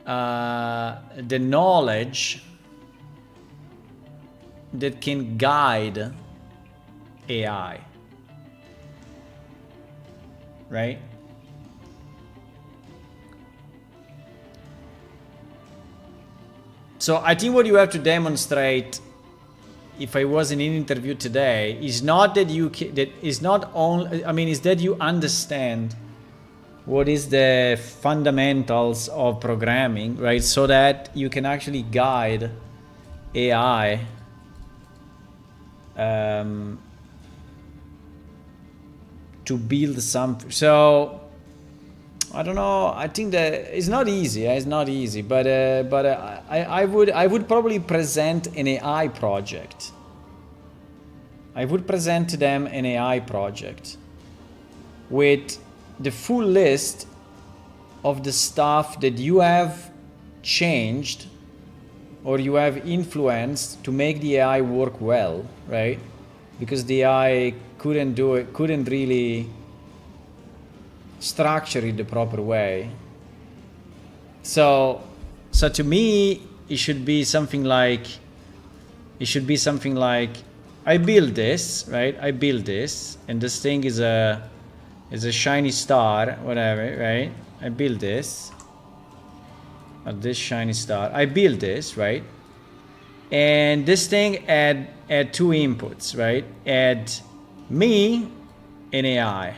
S1: the knowledge that can guide AI, right? So I think what you have to demonstrate, if I was in an interview today, is not that you that is not only, I mean, is that you understand what is the fundamentals of programming, right? So that you can actually guide AI to build something. So I don't know. I think that it's not easy. It's not easy, but I would probably present an AI project. I would present to them an AI project with the full list of the stuff that you have changed or you have influenced to make the AI work well, right? Because the AI couldn't do it, couldn't really structure it the proper way. So to me, it should be something like, I build this, right? I build this, and this thing is a shiny star, whatever, right? I build this, or this shiny star. I build this, right? And this thing add two inputs, right? Add me and AI.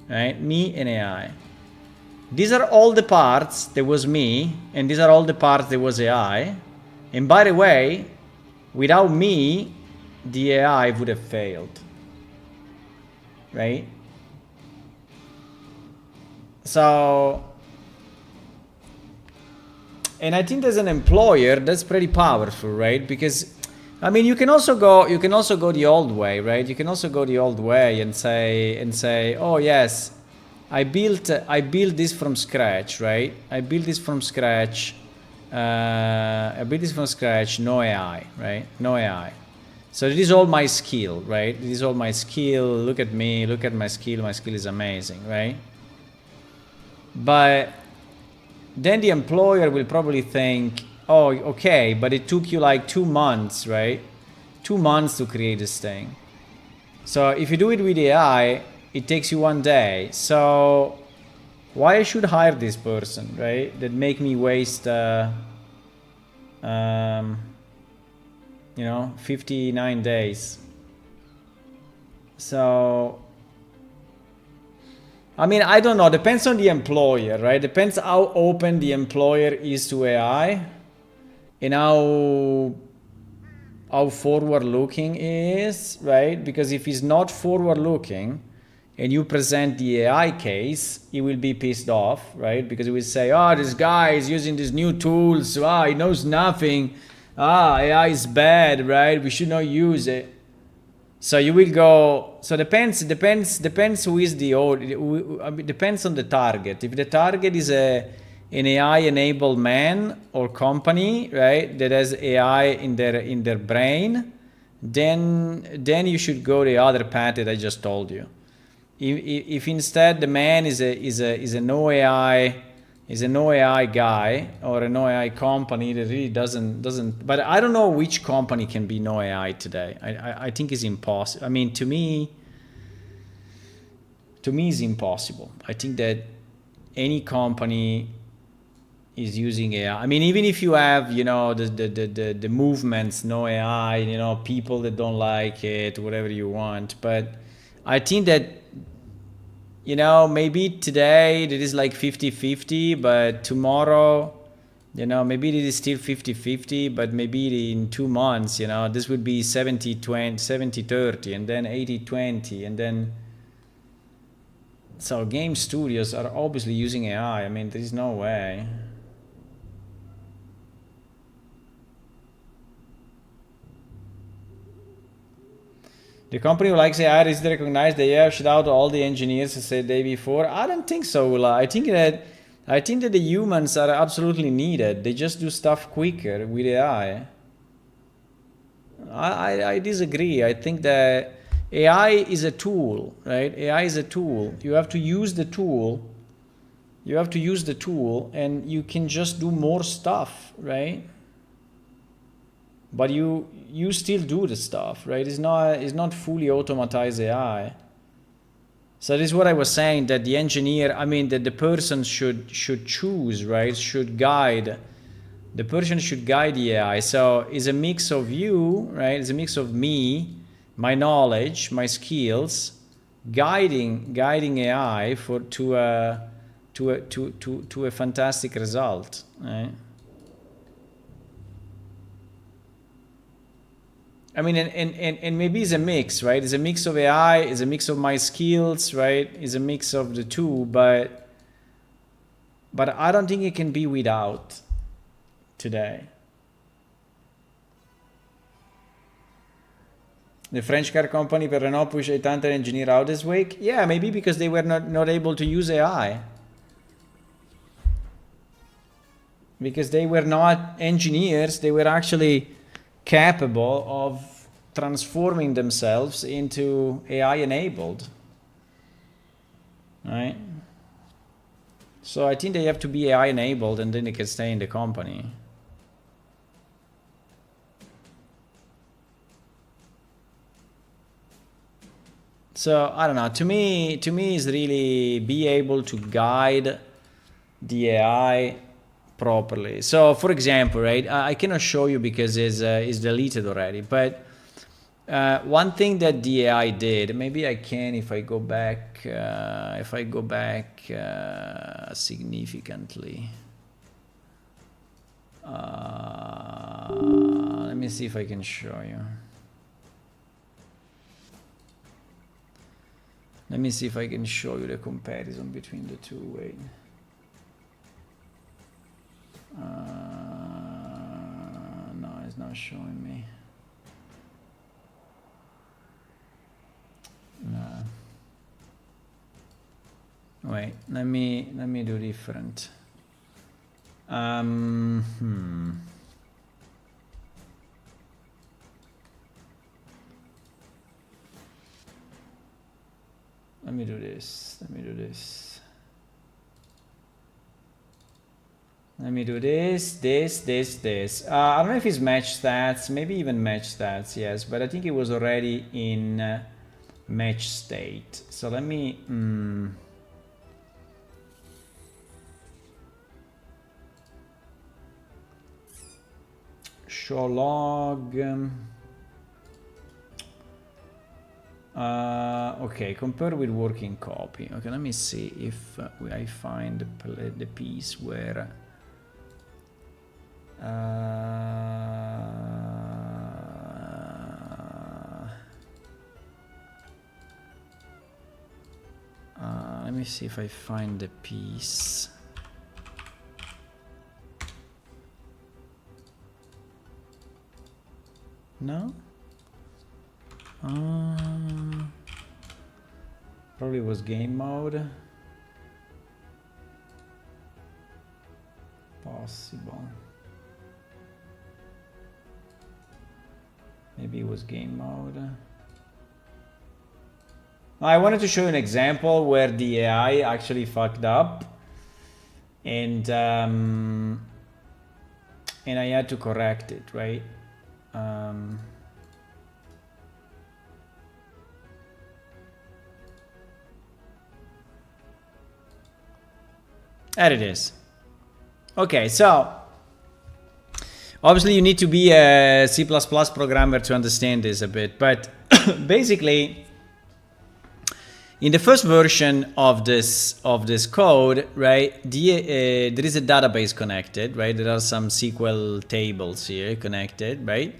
S1: Right? Me and AI. These are all the parts that was me, and these are all the parts that was AI. And by the way, without me, the AI would have failed. Right? So, and I think as an employer, that's pretty powerful, right? Because I mean, you can also go the old way, right? You can also go the old way and say, oh yes, I built this from scratch, right? I built this from scratch. No AI, right? No AI. So this is all my skill, right? This is all my skill. Look at me. Look at my skill. My skill is amazing, right? But then the employer will probably think, oh, okay, but it took you like 2 months, right? 2 months to create this thing. So if you do it with AI, it takes you 1 day. So why I should hire this person, right? That make me waste, 59 days. So, I mean, I don't know. Depends on the employer, right? Depends how open the employer is to AI. And how how forward looking he is, right? Because if he's not forward looking and you present the AI case, he will be pissed off, right? Because he will say, oh, this guy is using these new tools, he knows nothing, AI is bad, right? We should not use it. So you will go. So depends who is the depends on the target. If the target is an AI enabled man or company, right, that has AI in their brain, then you should go the other path that I just told you. If instead the man is a no AI guy or a no AI company that really doesn't. But I don't know which company can be no AI today. I think it's impossible. I mean, to me it's impossible. I think that any company is using AI. I mean, even if you have, the movements, no AI, people that don't like it, whatever you want. But I think that, maybe today it is like 50-50, but tomorrow, maybe it is still 50-50, but maybe in 2 months, this would be 70-30, and then 80-20, and then. So game studios are obviously using AI. I mean, there is no way. The company who likes AI is to recognize that shout out to all the engineers who said the day before. I don't think so, Ula. I think that the humans are absolutely needed. They just do stuff quicker with AI. I disagree. I think that AI is a tool, right? AI is a tool. You have to use the tool. And you can just do more stuff, right? But you still do the stuff, right? It's not fully automatized AI. So this is what I was saying, that the engineer, that the person should choose, right? The person should guide the AI. So it's a mix of you, right? It's a mix of me, my knowledge, my skills, guiding AI to a fantastic result, right? And maybe it's a mix, right? It's a mix of AI, it's a mix of my skills, right? It's a mix of the two, but I don't think it can be without today. The French car company per Renault pushed 800 engineer out this week. Yeah, maybe because they were not able to use AI. Because they were not engineers, they were actually capable of transforming themselves into AI enabled, right? So I think they have to be AI enabled and then they can stay in the company. So I don't know, to me is really be able to guide the AI properly. So for example, right, I cannot show you because it's deleted already, but one thing that the AI did, maybe I can if I go back significantly. Let me see if I can show you. Let me see if I can show you the comparison between the two. Wait. No, it's not showing me. No. Wait, let me do different. Let me do this. Let me do this. Let me do this. I don't know if it's match stats, maybe even match stats, yes, but I think it was already in match state. So let me... show log. Okay, compare with working copy. Okay, let me see if I find the piece where me see if I find the piece. No? Probably was game mode. Possible. Maybe it was game mode. I wanted to show you an example where the AI actually fucked up, and I had to correct it, right? There it is. Okay, so obviously you need to be a C++ programmer to understand this a bit, but basically in the first version of this code, right, there is a database connected, right? There are some SQL tables here connected, right?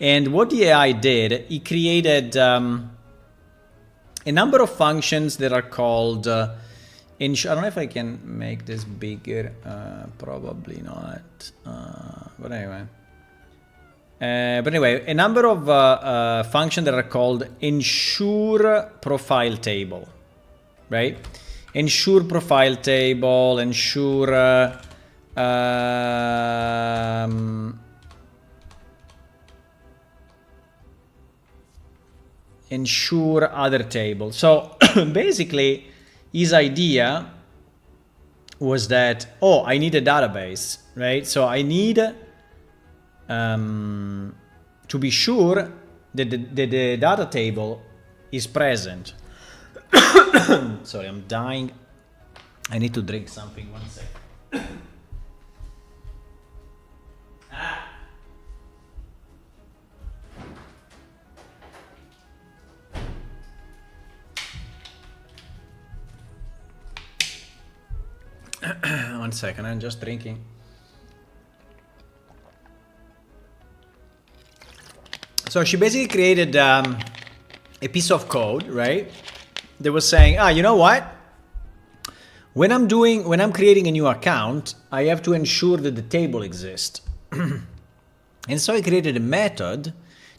S1: And what the AI did, it created a number of functions that are called I don't know if I can make this bigger, probably not, but anyway. A number of functions that are called ensure profile table, right? Ensure profile table, ensure ensure other table. So basically, his idea was that, oh, I need a database, right? So I need to be sure that the data table is present. Sorry, I'm dying. I need to drink something. 1 second. One second, I'm just drinking. So she basically created a piece of code, right? That was saying, you know what? When I'm creating a new account, I have to ensure that the table exists. And so I created a method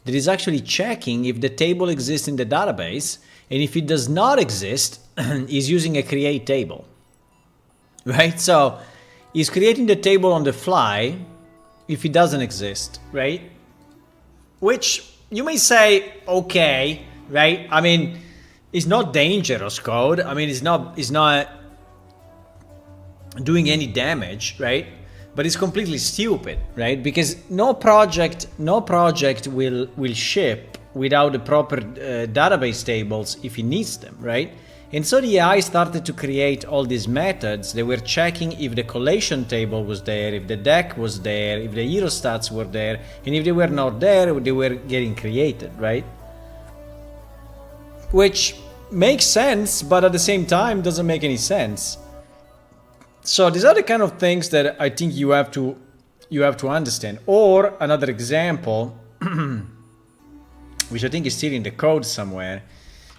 S1: that is actually checking if the table exists in the database, and if it does not exist, is using a create table. Right? So he's creating the table on the fly if it doesn't exist, right? Which you may say, okay, right? I mean, it's not dangerous code. I mean, it's not doing any damage, right? But it's completely stupid, right? Because no project will ship without the proper database tables if it needs them, right? And so the AI started to create all these methods. They were checking if the collation table was there, if the deck was there, if the hero stats were there, and if they were not there, they were getting created, right? Which makes sense, but at the same time doesn't make any sense. So these are the kind of things that I think you have to understand. Or another example, which I think is still in the code somewhere,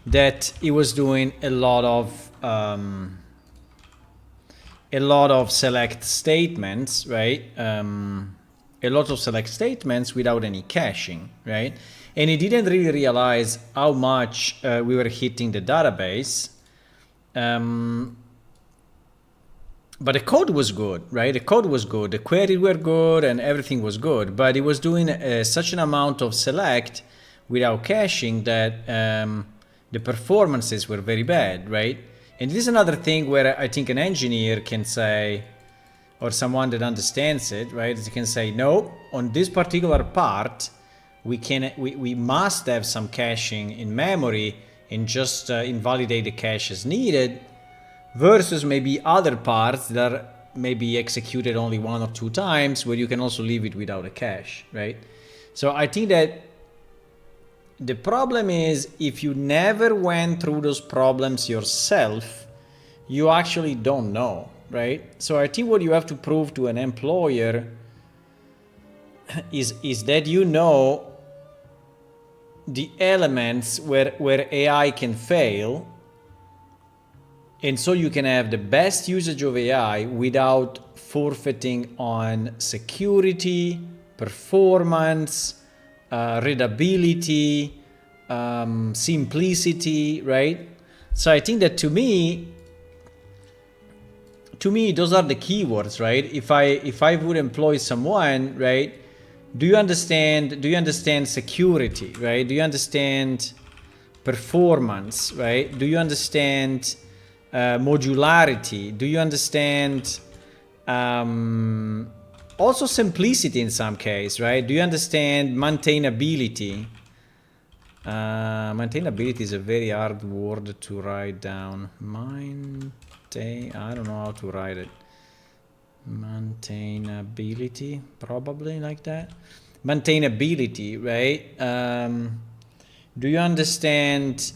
S1: that he was doing a lot of select statements, right? A lot of select statements without any caching, right? And he didn't really realize how much we were hitting the database. But the code was good, right? The code was good, the queries were good, and everything was good. But he was doing such an amount of select without caching that the performances were very bad, right? And this is another thing where I think an engineer can say, or someone that understands it, right? They can say, no, on this particular part, we must have some caching in memory and just invalidate the cache as needed, versus maybe other parts that are maybe executed only 1 or 2 times, where you can also leave it without a cache, right? So I think that the problem is, if you never went through those problems yourself, you actually don't know, right? So I think what you have to prove to an employer is that you know the elements where AI can fail, And so you can have the best usage of AI without forfeiting on security, performance, readability, simplicity, right? So I think that to me those are the keywords, right? If I would employ someone, right, do you understand security, right? Do you understand performance, right? Do you understand modularity? Do you understand also simplicity in some case, right? Do you understand maintainability? Maintainability is a very hard word to write down. I don't know how to write it. Maintainability, probably like that. Maintainability, right? Do you understand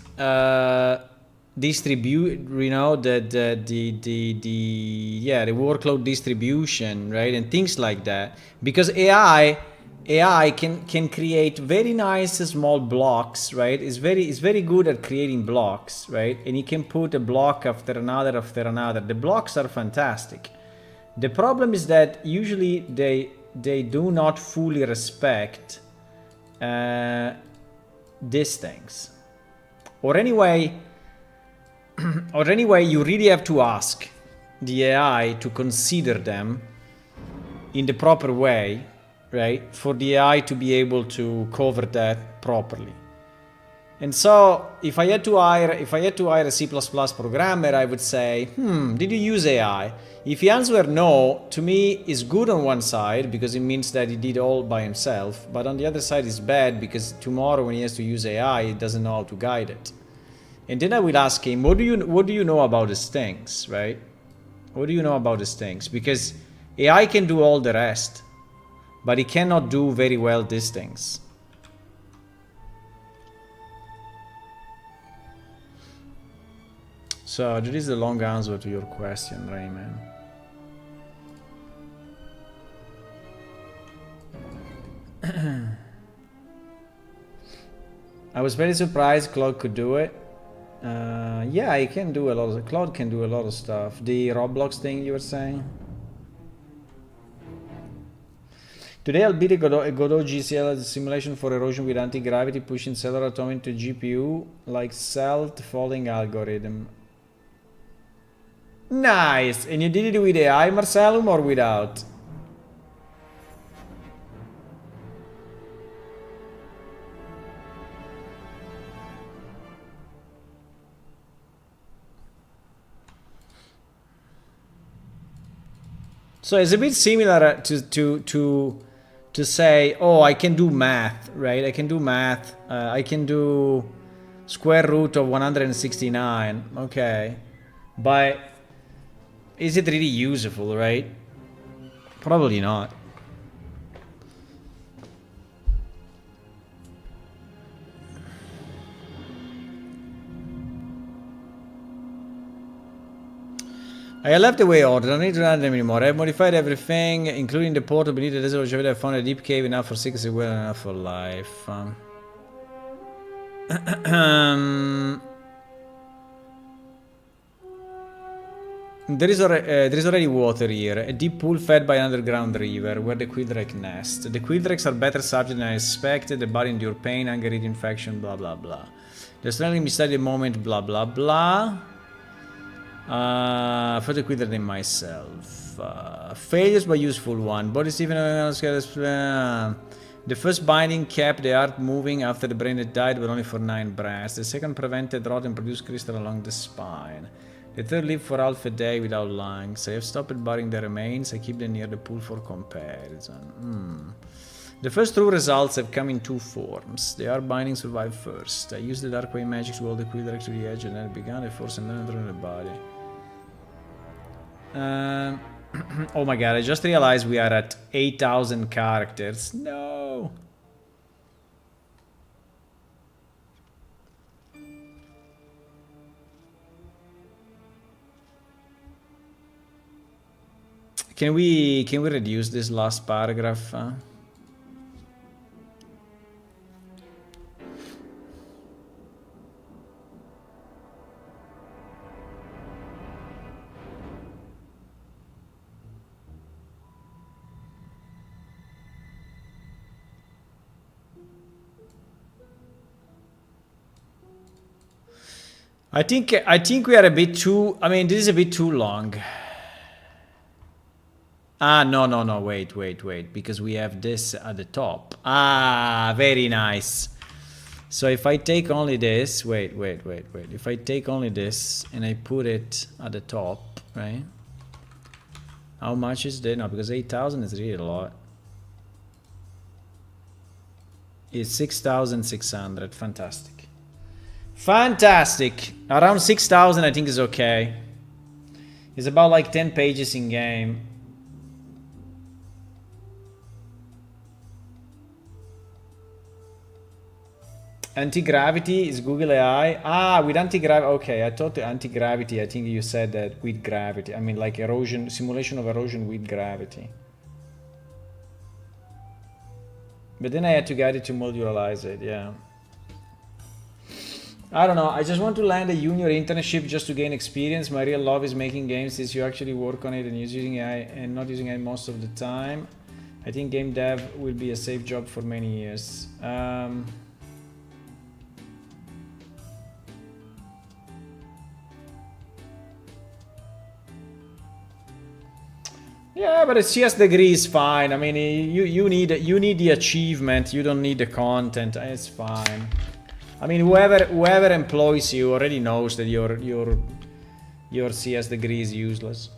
S1: distribute? You know, the workload distribution, right, and things like that. Because AI can create very nice small blocks, right? It's very good at creating blocks, right? And you can put a block after another after another. The blocks are fantastic. The problem is that usually they do not fully respect these things, or anyway you really have to ask the AI to consider them in the proper way, right, for the AI to be able to cover that properly. And so if I had to hire a C++ programmer, I would say, did you use AI? If the answer no, to me is good on one side because it means that he did all by himself, but on the other side is bad because tomorrow when he has to use AI, he doesn't know how to guide it. And then I will ask him, what do you know about these things, right? What do you know about these things? Because AI can do all the rest, but it cannot do very well these things. So that is the long answer to your question, Rayman. I was very surprised Claude could do it. Yeah, he can do a lot of. Claude can do a lot of stuff. The Roblox thing you were saying. Today I'll beat a Godot GCL simulation for erosion with anti-gravity, pushing cellular atom into GPU like self-folding algorithm. Nice! And you did it with AI, Marcellum, or without? So it's a bit similar to say, oh, I can do math, right? I can do math. I can do square root of 169. Okay. But is it really useful, right? Probably not. I left the way order, I don't need to run them anymore. I've modified everything, including the portal beneath the desert, which I found a deep cave enough for secrecy, well enough for life. There is already water here, a deep pool fed by an underground river, where the quildrake nest. The quildraks are better subject than I expected, the body endure pain, anger, infection, blah blah blah. The strangling beside the moment, blah blah blah. Further quicker than myself. Failures by useful one. Bodies even the first binding kept the heart moving after the brain had died, but only for 9 breaths. The second prevented rot and produced crystal along the spine. The third lived for half a day without lungs. I have stopped burying the remains. I keep them near the pool for comparison. The first true results have come in 2 forms. The heart binding survived first. I used the dark way magic to hold the quildrake to the edge and then it began a force and then entered the body. Oh my god, I just realized we are at 8,000 characters. No! Can we reduce this last paragraph? I think we are a bit too. I mean, this is a bit too long. Ah, no, wait, because we have this at the top. Ah, very nice. So if I take only this, wait. If I take only this and I put it at the top, right? How much is that? No, because 8,000 is really a lot. It's 6,600. Fantastic. Fantastic. Around 6,000 I think is okay. It's about like 10 pages in game. Anti-gravity is Google AI. Ah, with anti-gravity. Okay, I thought the anti-gravity. I think you said that with gravity. I mean, like erosion, simulation of erosion with gravity. But then I had to get it to modularize it. Yeah. I don't know. I just want to land a junior internship just to gain experience. My real love is making games. Since you actually work on it and using AI and not using AI most of the time, I think game dev will be a safe job for many years. Yeah, but a CS degree is fine. I mean, you need the achievement. You don't need the content. It's fine. I mean, whoever employs you already knows that your CS degree is useless.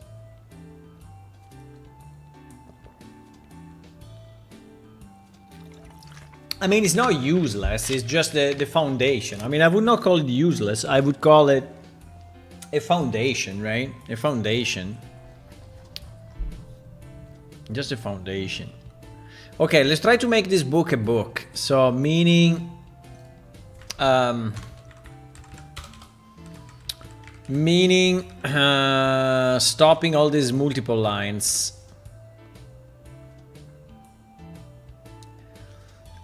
S1: I mean, it's not useless. It's just the foundation. I mean, I would not call it useless. I would call it a foundation, right? A foundation. Just a foundation. Okay, let's try to make this book a book. So, meaning... stopping all these multiple lines.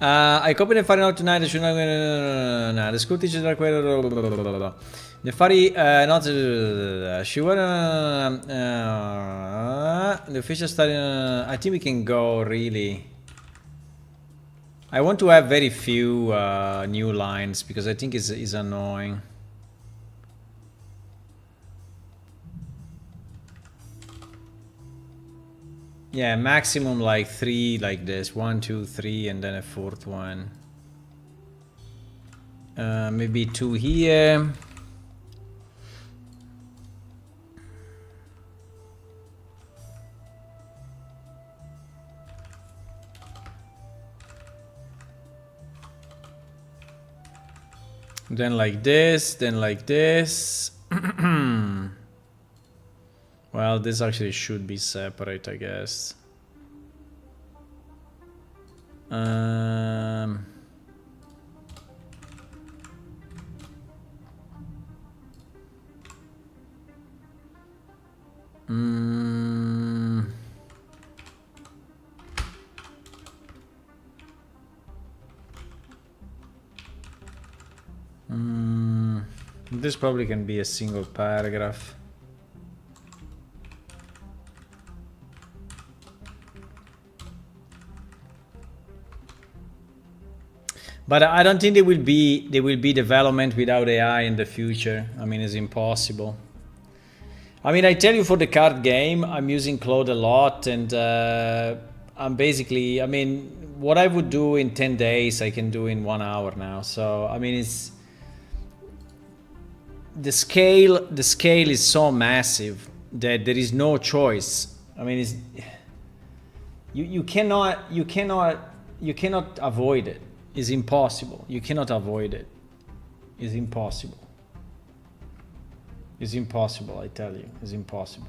S1: I copied and find out tonight. The school teacher like the fari not she were the official study. I think we can go really. I want to have very few new lines because I think it's annoying. Yeah, maximum like 3 like this. 1, 2, 3, and then a 4th one. Maybe 2 here. Then like this, then like this. Well, this actually should be separate, I guess. This probably can be a single paragraph. But I don't think there will be development without AI in the future. I mean, it's impossible. I mean, I tell you, for the card game, I'm using Claude a lot, and I'm basically, I mean, what I would do in 10 days, I can do in 1 hour now. So, I mean, it's the scale is so massive that there is no choice. I mean, it's you cannot avoid it. It's impossible. You cannot avoid it. It's impossible. It's impossible, I tell you. It's impossible.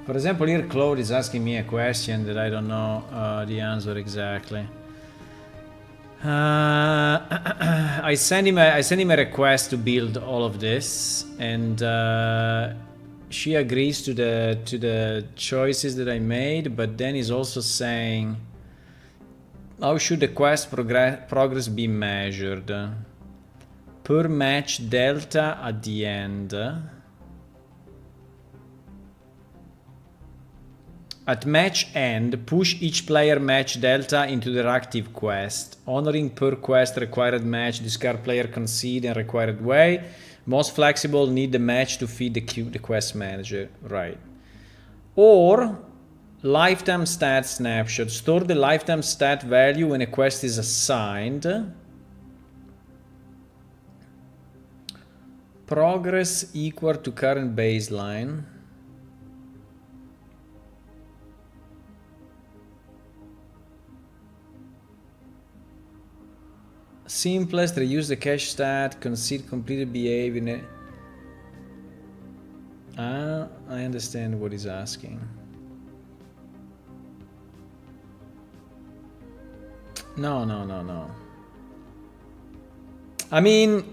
S1: For example, here Claude is asking me a question that I don't know the answer exactly. I sent him a request to build all of this, and she agrees to the choices that I made, but then he's also saying, how should the quest progress be measured? Per match delta at the end. At match end, push each player match delta into their active quest, honoring per quest required match, discard player concede in required way. Most flexible, need the match to feed the quest manager, right? Or lifetime stat snapshot, store the lifetime stat value when a quest is assigned. Progress equal to current baseline. Simplest, reuse the cache stat, concede completed behavior. I understand what he's asking. No. I mean,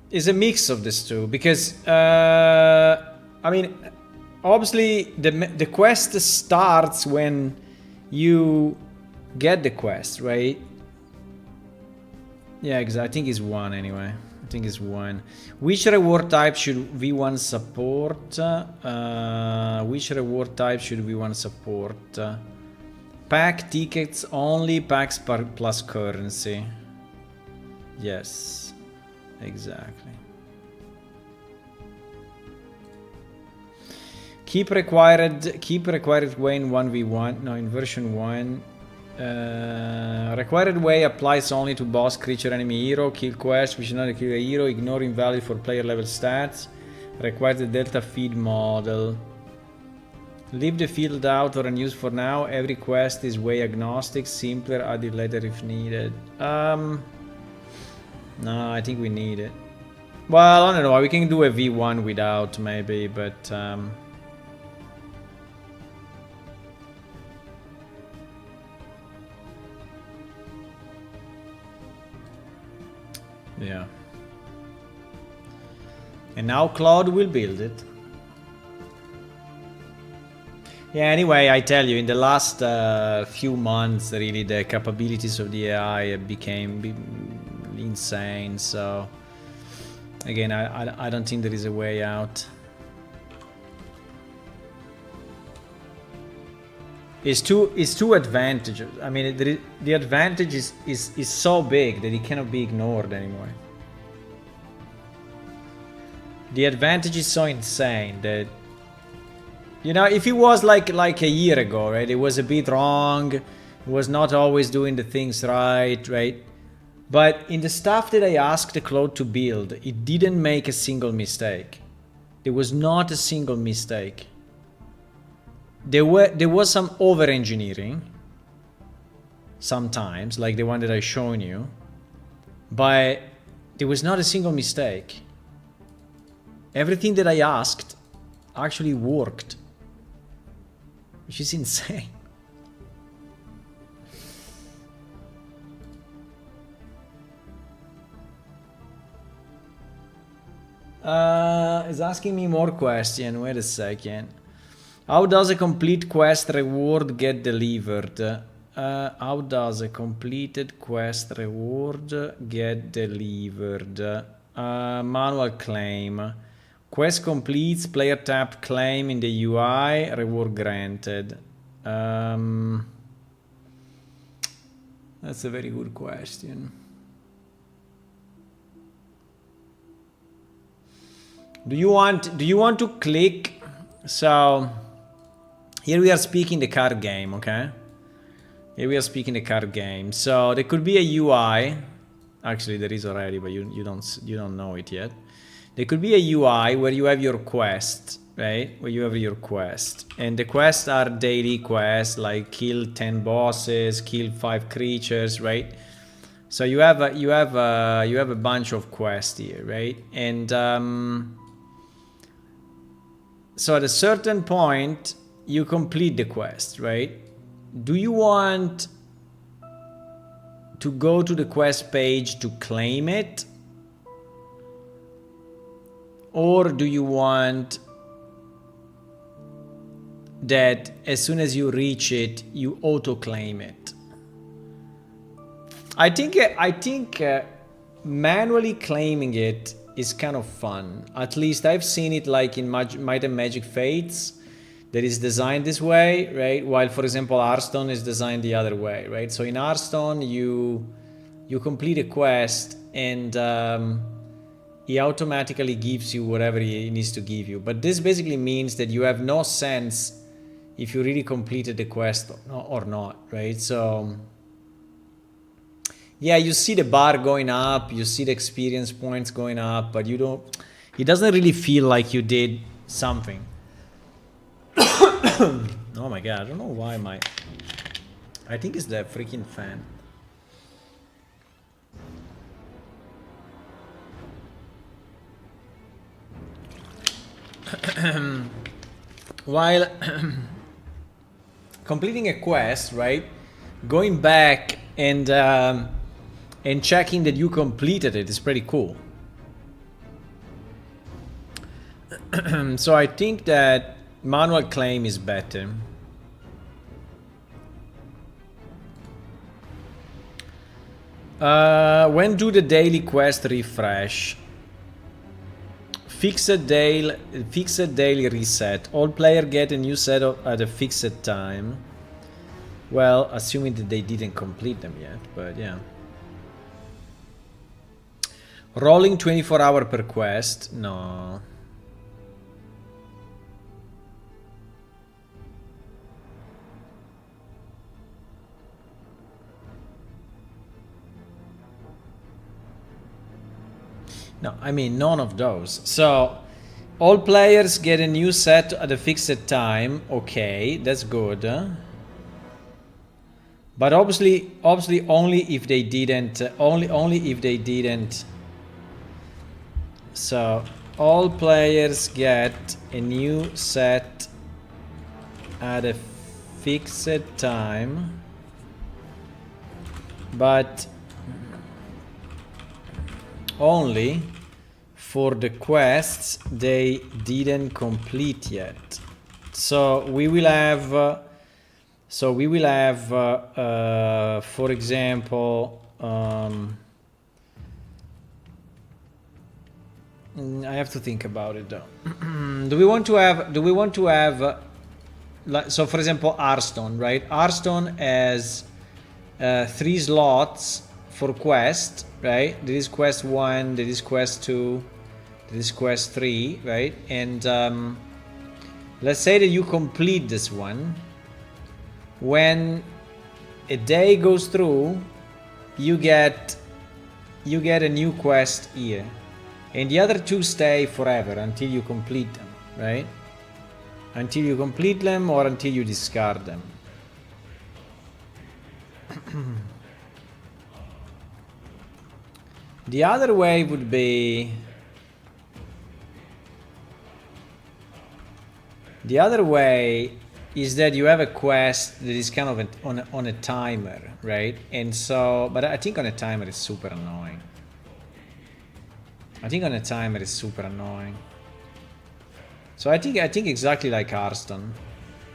S1: it's a mix of these two, because I mean, obviously the quest starts when you get the quest, right? Yeah, exactly. I think it's 1 anyway. I think it's 1. Which reward type should V1 support? Which reward type should V1 support? Pack tickets only, packs plus currency. Yes, exactly. Keep required way in 1v1. No, in version 1. Required way applies only to boss, creature, enemy, hero. Kill quest, which is not a kill a hero. Ignore invalid for player level stats. Requires the delta feed model. Leave the field out or unused for now. Every quest is way agnostic. Simpler, add it later if needed. No, I think we need it. Well, I don't know. We can do a V1 without, maybe, but yeah. And now Claude will build it. Yeah, anyway, I tell you, in the last few months, really, the capabilities of the AI became insane. So, again, I don't think there is a way out. It's two advantages. I mean, the advantage is so big that it cannot be ignored anymore. The advantage is so insane that, you know, if it was like a year ago, right? It was a bit wrong. It was not always doing the things right? But in the stuff that I asked the Claude to build, it didn't make a single mistake. There was not a single mistake. There was some over-engineering sometimes, like the one that I shown you, but there was not a single mistake. Everything that I asked actually worked, which is insane. Is asking me more question. Wait a second. How does a complete quest reward get delivered? How does a completed quest reward get delivered? Manual claim. Quest completes, player tap claim in the UI, reward granted. That's a very good question. Do you want to click? So here we are speaking the card game, okay? Here we are speaking the card game. So there could be a UI. Actually, there is already, but you don't know it yet. There could be a UI where you have your quest, right? Where you have your quest, and the quests are daily quests, like kill 10 bosses, kill 5 creatures, right? So you have a bunch of quests here, right? And so at a certain point you complete the quest, right? Do you want to go to the quest page to claim it? Or do you want that as soon as you reach it, you auto-claim it? I think manually claiming it is kind of fun. At least I've seen it like in Might and Magic Fates, that is designed this way, right? While, for example, Hearthstone is designed the other way, right? So in Hearthstone, you complete a quest and he automatically gives you whatever he needs to give you. But this basically means that you have no sense if you really completed the quest or not, right? So yeah, you see the bar going up, you see the experience points going up, but you don't, it doesn't really feel like you did something. Oh my god, I don't know why I think it's the freaking fan. While completing a quest, right? Going back and checking that you completed it is pretty cool. So I think that manual claim is better. When do the daily quest refresh? Fixed daily reset. All players get a new set at a fixed time. Well, assuming that they didn't complete them yet, but yeah. Rolling 24 hours per quest? No. No, I mean none of those. So all players get a new set at a fixed time. Okay, that's good. But obviously only if they didn't. Only if they didn't. So all players get a new set at a fixed time, but only for the quests they didn't complete yet. So we will have for example, I have to think about it though. Do we want to have like, so for example, Hearthstone, right? Hearthstone has 3 slots for quest, right? There is quest 1, there is quest 2, there is quest 3, right? And let's say that you complete this one. When a day goes through, you get a new quest here, and the other 2 stay forever until you complete them, right? Until you complete them or until you discard them. The other way would be... The other way is that you have a quest that is kind of on a timer, right? And so... But I think on a timer is super annoying. So I think exactly like Hearthstone.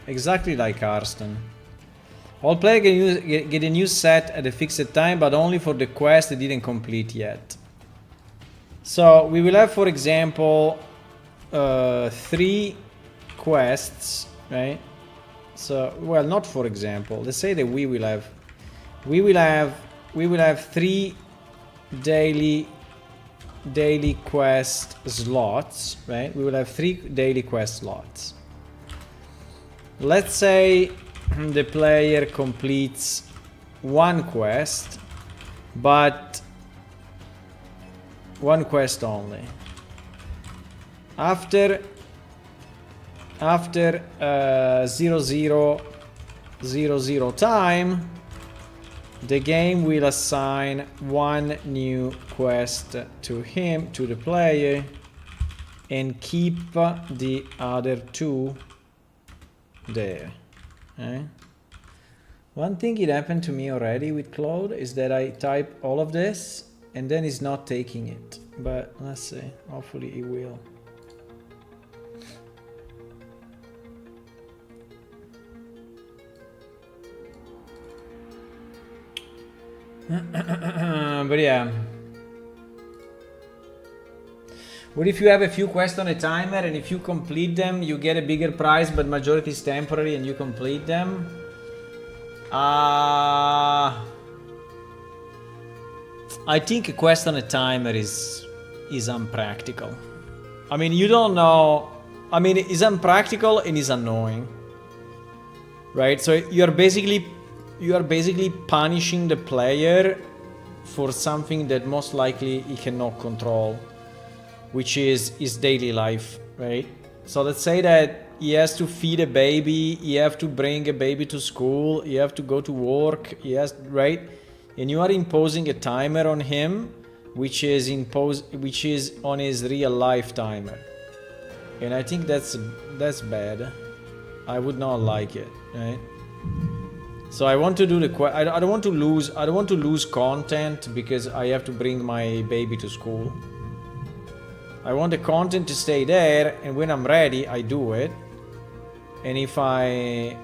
S1: Exactly like Hearthstone. All players get a new set at a fixed time, but only for the quest they didn't complete yet. So we will have, for example, 3 quests, right? So, well, not for example. Let's say that we will have 3 daily quest slots, right? We will have 3 daily quest slots. Let's say the player completes 1 quest, but 1 quest only. After 0000 time, the game will assign 1 new quest to him, to the player, and keep the other two there. Okay? One thing it happened to me already with Claude is that I type all of this and then it's not taking it. But let's see, hopefully it will. But yeah. What if you have a few quests on a timer and if you complete them, you get a bigger prize, but majority is temporary and you complete them? I think a quest on a timer is unpractical. I mean, you don't know. I mean, it's unpractical and it's annoying, right? So you are basically punishing the player for something that most likely he cannot control, which is his daily life, right? So let's say that he has to feed a baby, he has to bring a baby to school, he has to go to work, right? And you are imposing a timer on him, which is on his real life timer. And I think that's bad. I would not like it, right? So I want to do I don't want to lose content because I have to bring my baby to school. I want the content to stay there, and when I'm ready, I do it. And if I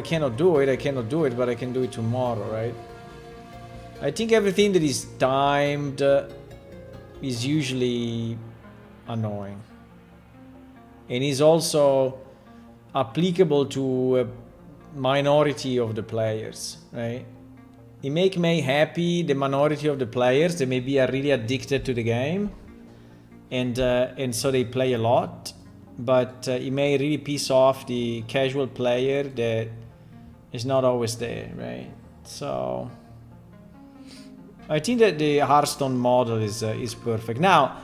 S1: cannot do it, I cannot do it, but I can do it tomorrow, right? I think everything that is timed is usually annoying. And is also applicable to a minority of the players, right? It may happy the minority of the players. They maybe are really addicted to the game. And so they play a lot, but it may really piss off the casual player that is not always there, right? So I think that the Hearthstone model is perfect. Now,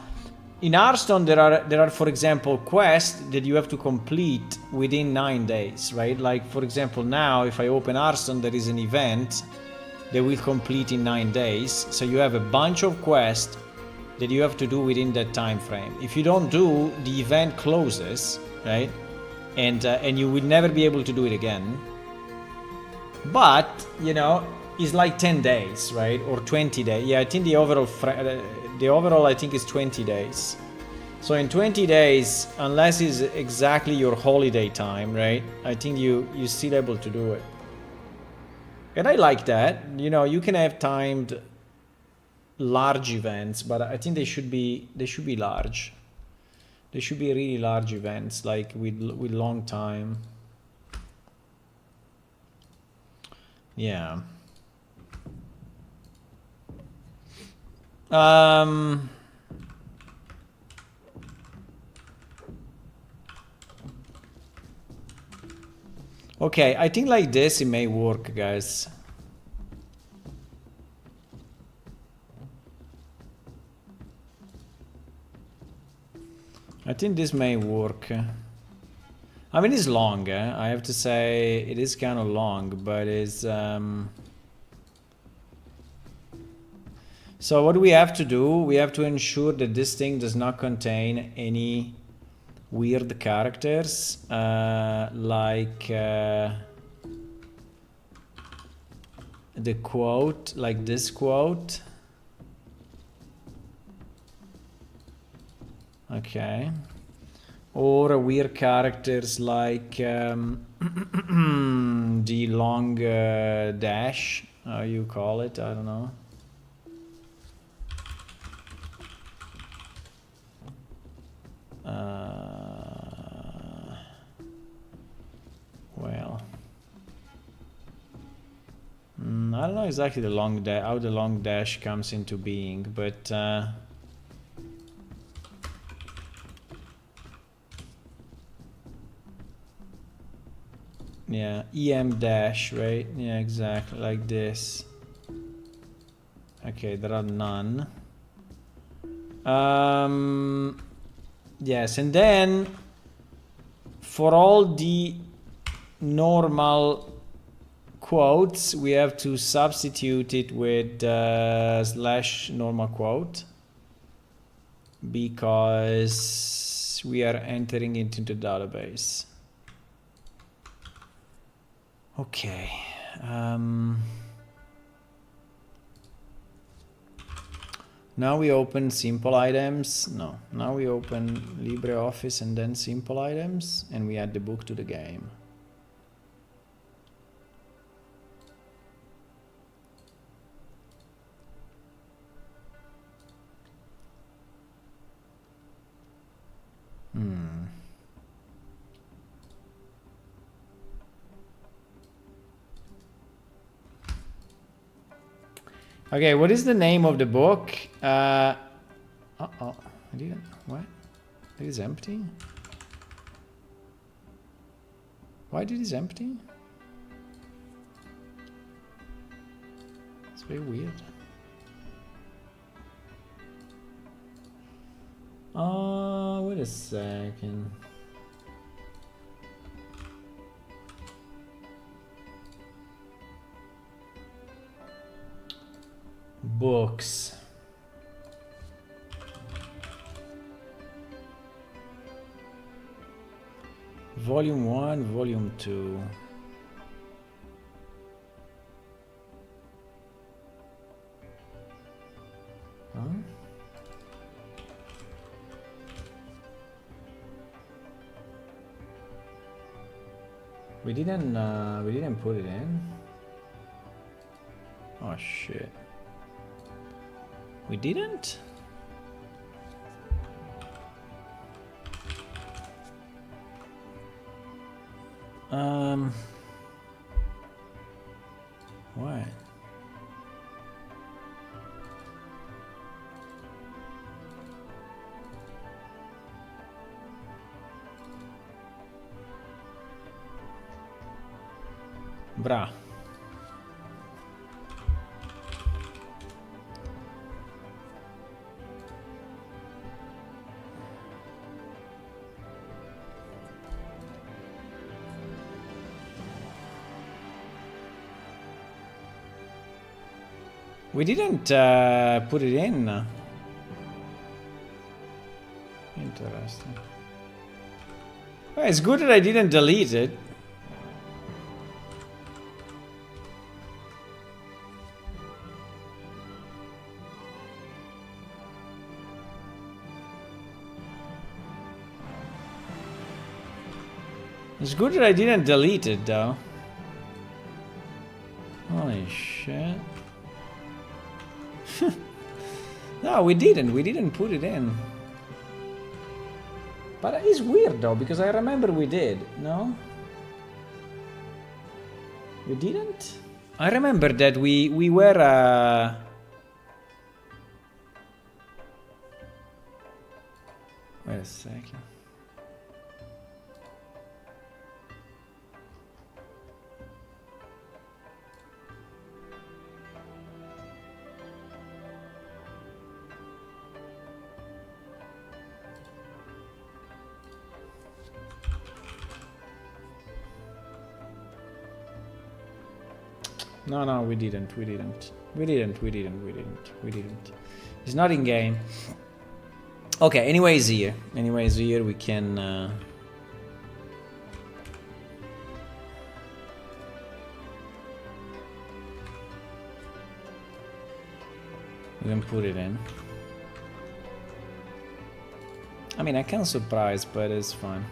S1: in Hearthstone, there are, for example, quests that you have to complete within 9 days, right? Like, for example, now if I open Hearthstone, there is an event that will complete in 9 days. So you have a bunch of quests that you have to do within that time frame. If you don't do, the event closes, right? And you will never be able to do it again. But, you know, it's like 10 days, right? Or 20 days. Yeah, I think the overall I think is 20 days. So in 20 days, unless it's exactly your holiday time, right? I think you're still able to do it. And I like that. You know, you can have timed large events, but I think they should be large. They should be really large events, like with long time. Yeah. Okay, I think like this it may work, guys. I think this may work. I mean, it's long, I have to say it is kind of long, but it's... So what do we have to do? We have to ensure that this thing does not contain any weird characters, like the quote, like this quote. Okay. Or weird characters like the long dash, how you call it, I don't know. Well, I don't know exactly the long how the long dash comes into being, but yeah, EM dash, right? Yeah, exactly, like this. Okay, there are none. Yes, and then for all the normal quotes, we have to substitute it with slash normal quote. because we are entering into the database. Okay. Now we open simple items. No, now we open LibreOffice and then simple items, and we add the book to the game. Okay, what is the name of the book? Uh-oh. I didn't... What? It is empty? Why did it is empty? It's very weird. Wait a second. Books. Volume 1, Volume 2. Huh? We didn't put it in. Oh shit. We didn't? What? Bra. We didn't put it in. Interesting. Well, it's good that I didn't delete it. It's good that I didn't delete it, though. Holy shit. No, we didn't. We didn't put it in. But it's weird, though, because I remember we did, no? We didn't? I remember that we were... Wait a second. No, we didn't. It's not in game. Okay, anyways here we can... we can put it in. I mean, I can surprise, but it's fine.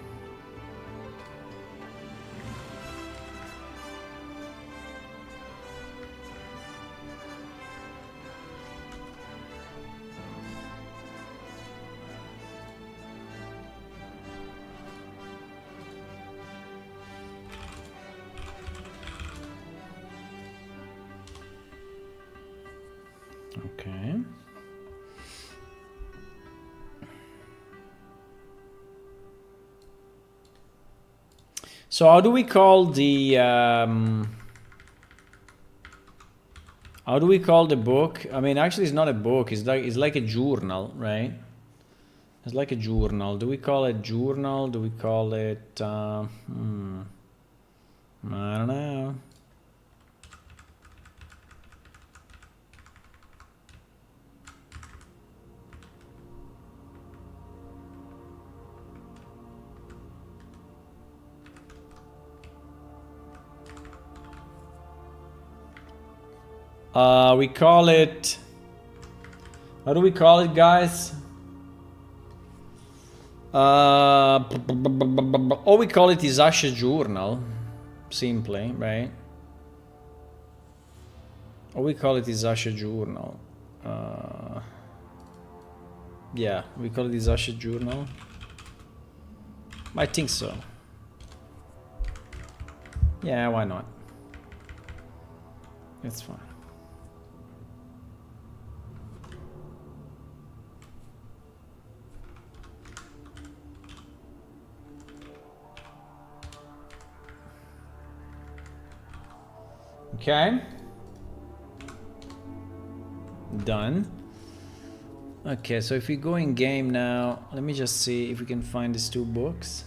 S1: Okay. So how do we call the book? I mean, actually it's not a book, it's like a journal, right? It's like a journal. Do we call it journal? Do we call it I don't know. We call it... How do we call it, guys? All we call it is Asha Journal. Simply, right? All we call it is Asha Journal. Yeah, we call it is Asha Journal. I think so. Yeah, why not? It's fine. Okay. Done. Okay, so if we go in game now, let me just see if we can find these two books.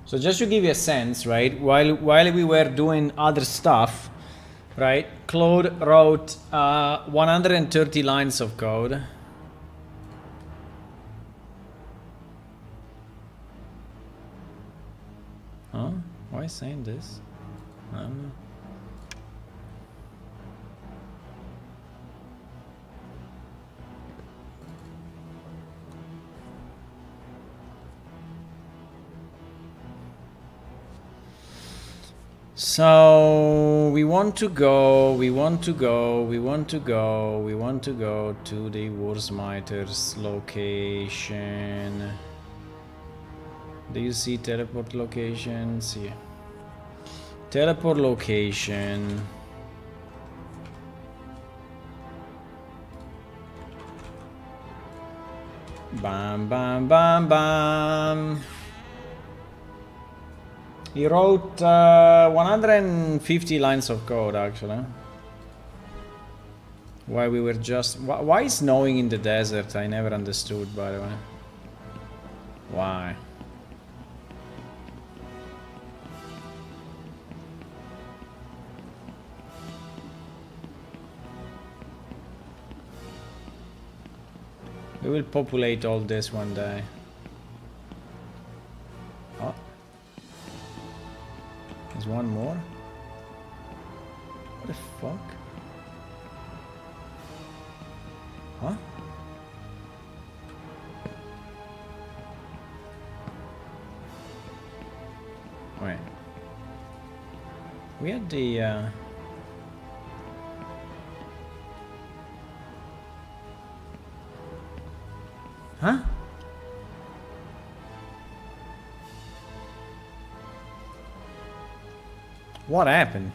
S1: So just to give you a sense, right, while we were doing other stuff, right, Claude wrote 130 lines of code. Huh? Why is saying this? I don't know. So we want to go to the Smiters location. Do you see teleport locations? Yeah. Teleport location. Bam, bam, bam, bam. He wrote 150 lines of code, actually. Why we were just... Why is snowing in the desert? I never understood, by the way. Why? We will populate all this one day. Oh. There's one more. What the fuck? Huh? Wait. We had the Huh? What happened?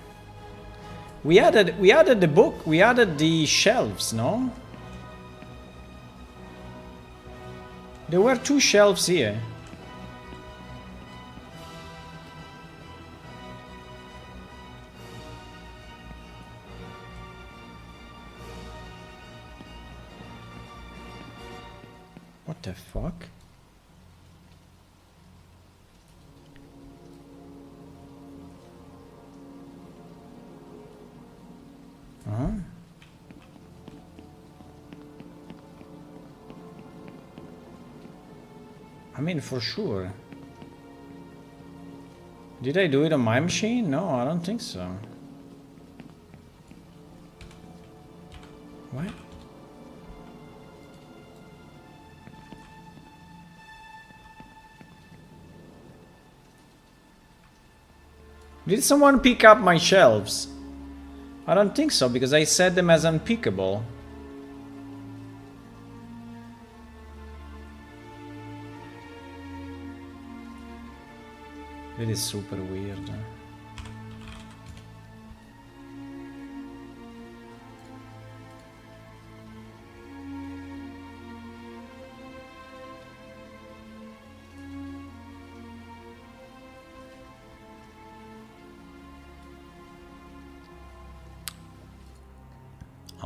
S1: We added the book, we added the shelves, no? There were 2 shelves here. What the fuck? Uh-huh. I mean, for sure. Did I do it on my machine? No, I don't think so. What? Did someone pick up my shelves? I don't think so, because I set them as unpickable. It is super weird.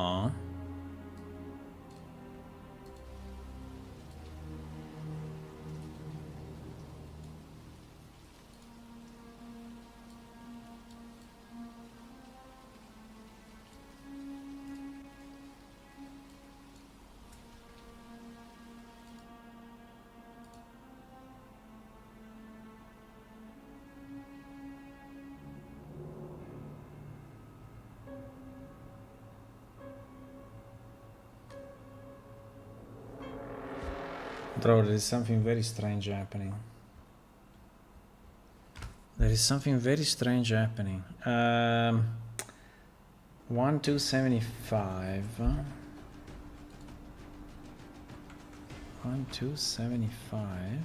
S1: Huh? Bro, there is something very strange happening. There is something very strange happening. 1275. 1275.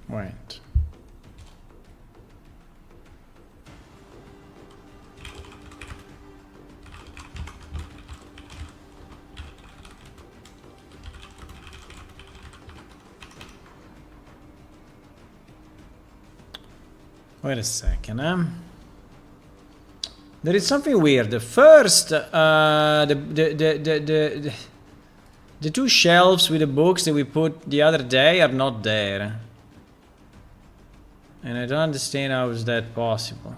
S1: Wait. Wait a second, There is something weird. The first, the two shelves with the books that we put the other day are not there. And I don't understand how is that possible.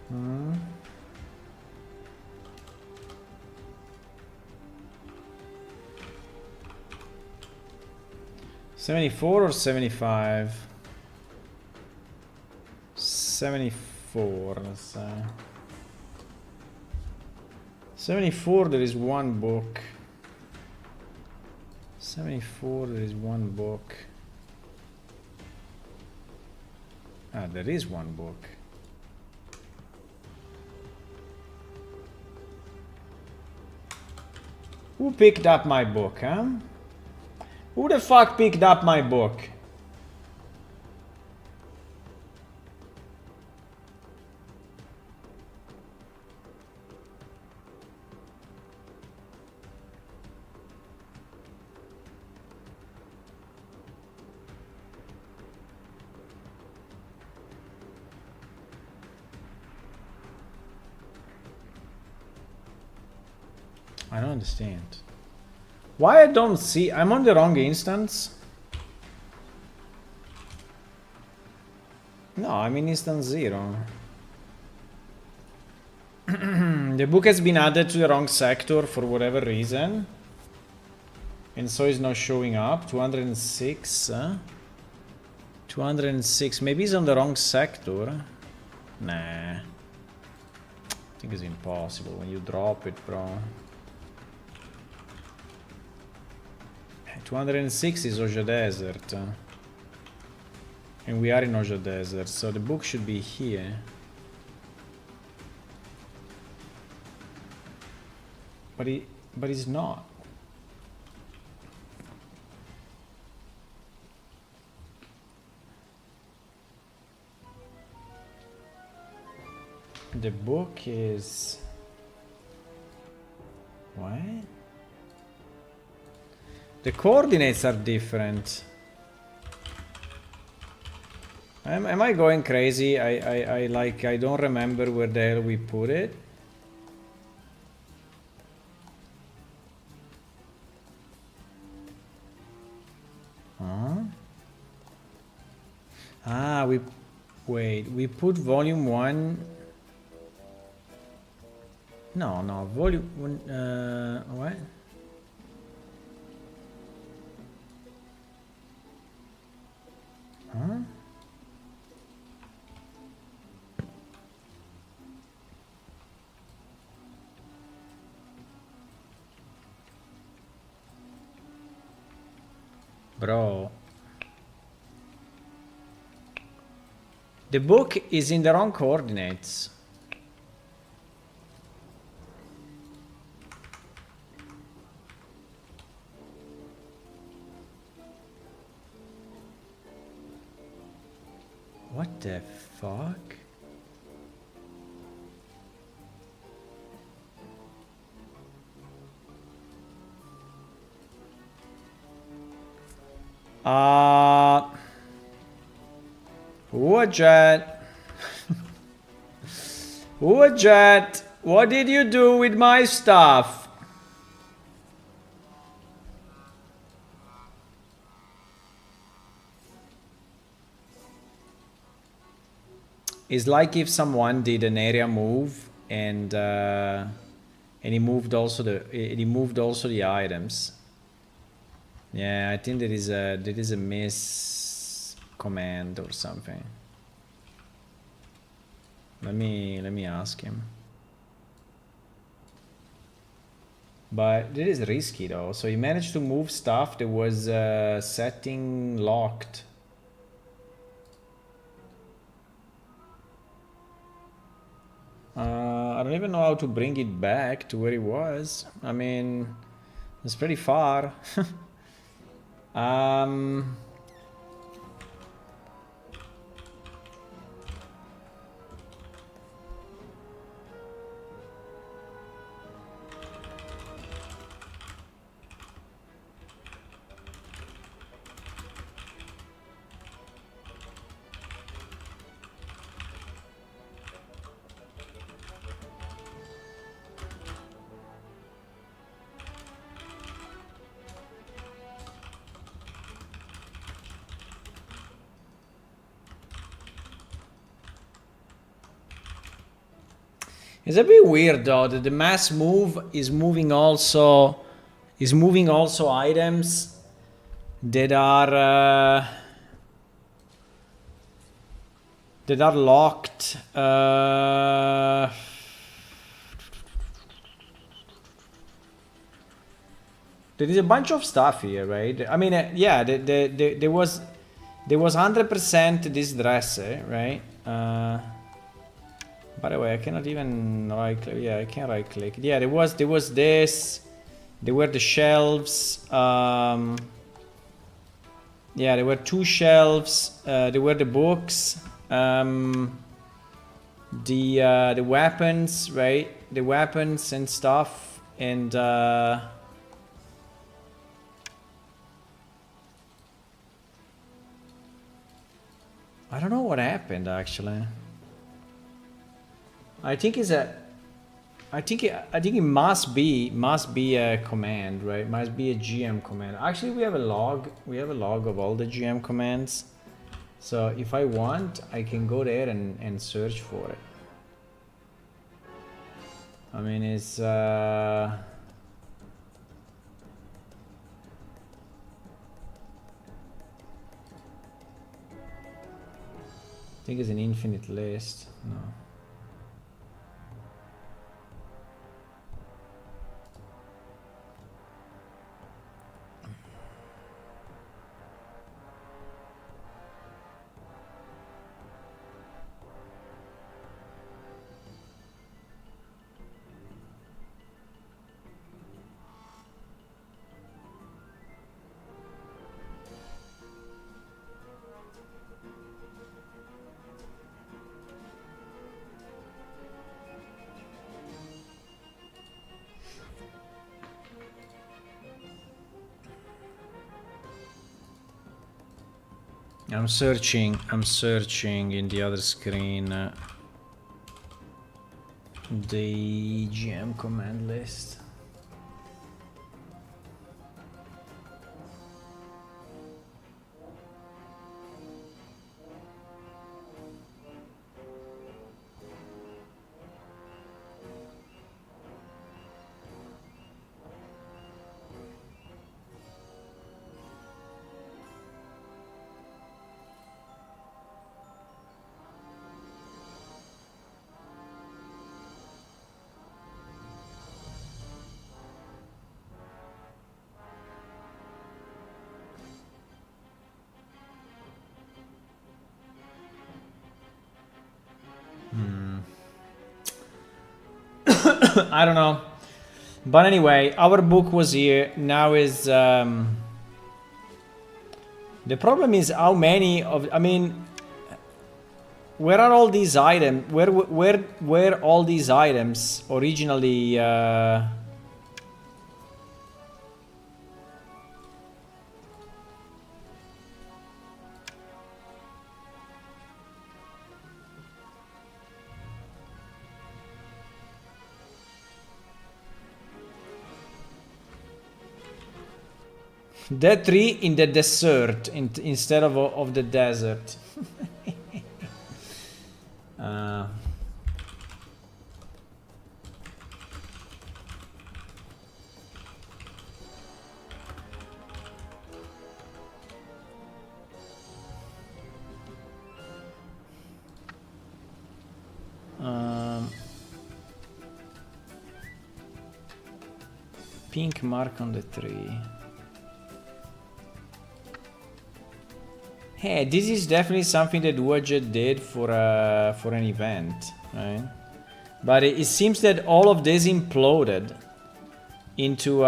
S1: Hmm. 74 or 75? 74, let's say. 74, there is one book. 74, there is one book. Ah, there is one book. Who picked up my book, huh? Who the fuck picked up my book? I don't understand. Why I don't see... I'm on the wrong instance? No, I'm in instance 0. The book has been added to the wrong sector for whatever reason. And so it's not showing up. 206. 206. Maybe it's on the wrong sector. Nah. I think it's impossible when you drop it, bro. 206 is Oja Desert. And we are in Oja Desert, so the book should be here. But it's not. The book is... What? The coordinates are different. Am I going crazy? I don't remember where the hell we put it. Huh? Ah, we put volume 1. No, volume... what? Huh? Bro. The book is in the wrong coordinates. What the fuck? Wajat. Wajat, what did you do with my stuff? It's like if someone did an area move and he moved also the items. Yeah, I think there is a miss command or something. Let me ask him. But it is risky though. So he managed to move stuff that was setting locked. I don't even know how to bring it back to where it was. I mean, it's pretty far. It's a bit weird though that the mass move is moving also items that are locked. There is a bunch of stuff here, right? I mean, yeah, there was 100% this dress, right? By the way, I cannot even right click. Yeah, I can right click. Yeah, there was this. There were the shelves. Yeah, there were 2 shelves. There were the books. The weapons, right? The weapons and stuff, and I don't know what happened actually. I think it must be a command, right? Must be a GM command. Actually, we have a log. We have a log of all the GM commands. So if I want, I can go there and search for it. I mean, it's I think it's an infinite list. No. I'm searching in the other screen the GM command list. I don't know. But anyway, our book was here. Now is the problem is how many of, I mean, where are all these items? Where all these items originally that tree in the desert instead of the desert. Pink mark on the tree. Hey, this is definitely something that Wadjet did for an event, right? But it seems that all of this imploded into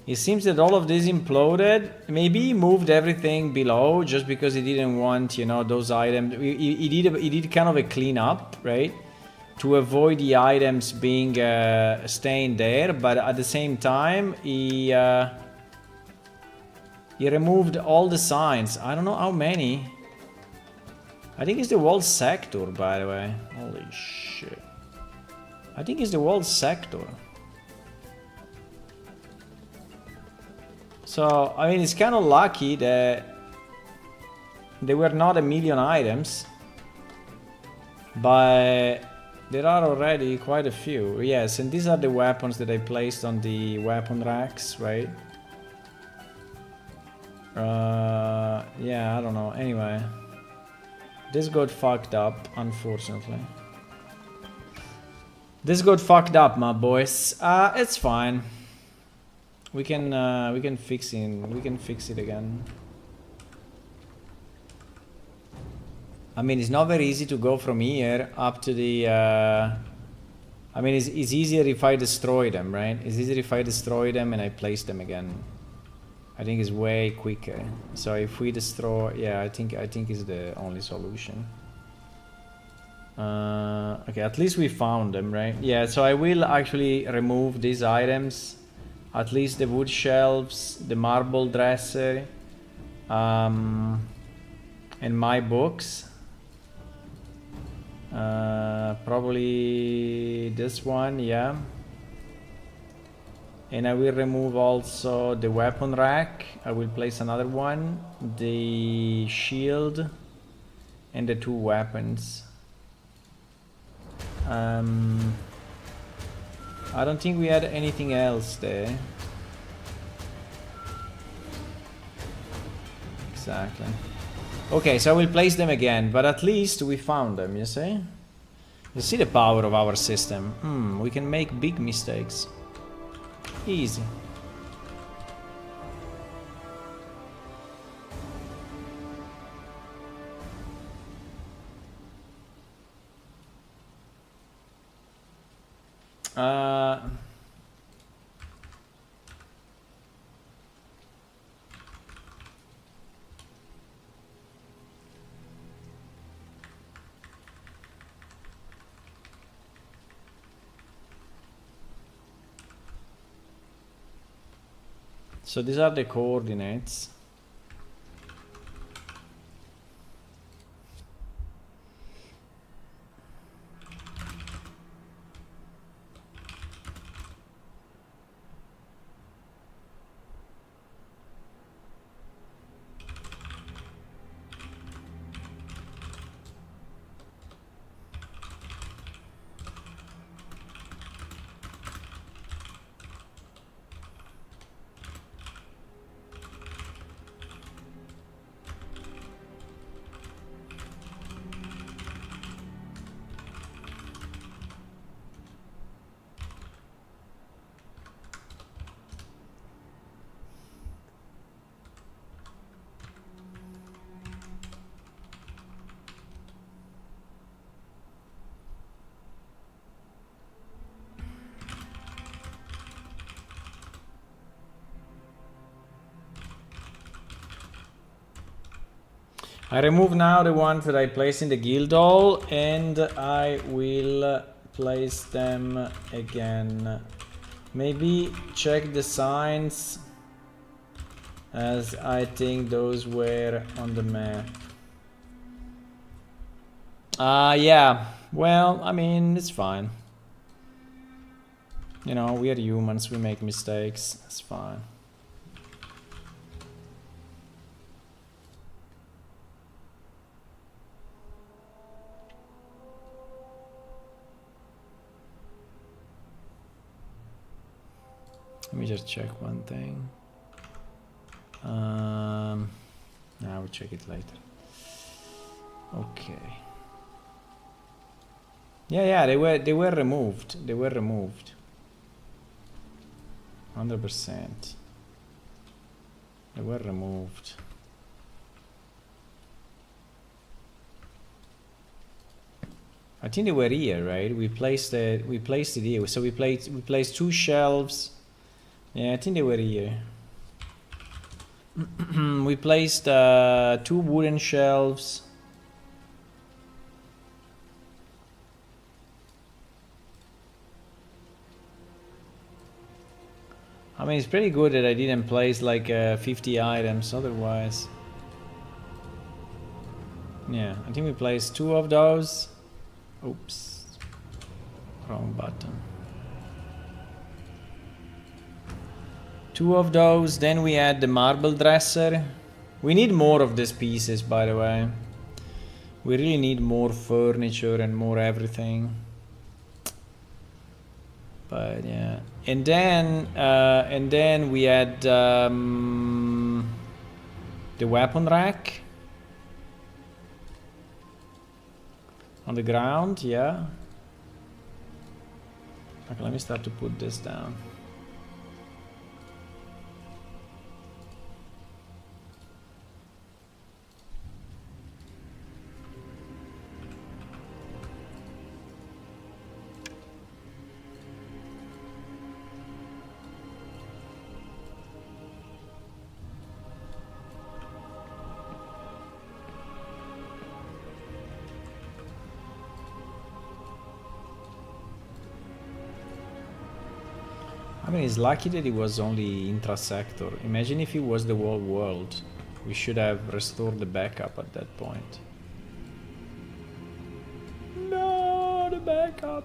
S1: it seems that all of this imploded. Maybe he moved everything below just because he didn't want, you know, those items. He did kind of a cleanup, right? To avoid the items being staying there, but at the same time he removed all the signs. I don't know how many. I think it's the whole sector, by the way. Holy shit! I think it's the whole sector. So I mean, it's kind of lucky that there were not a million items, but there are already quite a few. Yes, and these are the weapons that I placed on the weapon racks, right? Yeah, I don't know. Anyway, this got fucked up, unfortunately. This got fucked up, my boys. It's fine. We can fix it. We can fix it again. I mean, it's not very easy to go from here up to the... I mean, it's easier if I destroy them, right? It's easier if I destroy them and I place them again. I think it's way quicker. So if we destroy... Yeah, I think it's the only solution. Okay, at least we found them, right? Yeah, so I will actually remove these items. At least the wood shelves, the marble dresser, and my books. Probably this one, yeah. And I will remove also the weapon rack. I will place another one, the shield, and the two weapons. I don't think we had anything else there. Exactly. Okay, so I will place them again, but at least we found them, you see? You see the power of our system. We can make big mistakes. Easy. So these are the coordinates. I remove now the ones that I placed in the guild hall, and I will place them again. Maybe check the signs, as I think those were on the map. Yeah, well, I mean, it's fine. You know, we are humans, we make mistakes, it's fine. Let me just check one thing. I will check it later. Okay. Yeah, they were removed. They were removed. 100%. They were removed. I think they were here, right? We placed it here. So we placed 2 shelves. Yeah, I think they were here. We placed 2 wooden shelves. I mean, it's pretty good that I didn't place like 50 items otherwise. Yeah, I think we placed 2 of those. Oops. Wrong button. 2 of those, then we add the marble dresser. We need more of these pieces, by the way. We really need more furniture and more everything. But yeah, and then we add the weapon rack on the ground. Yeah. Okay, let me start to put this down. I mean, it's lucky that it was only intra-sector. Imagine if it was the whole world. We should have restored the backup at that point. No, the backup.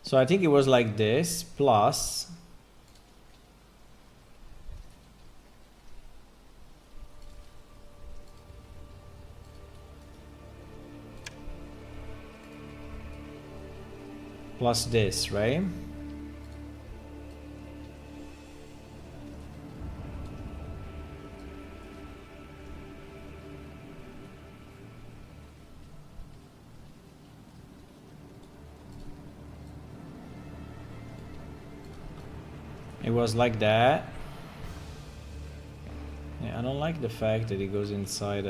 S1: So I think it was like this, plus this, right? It was like that. Yeah, I don't like the fact that it goes inside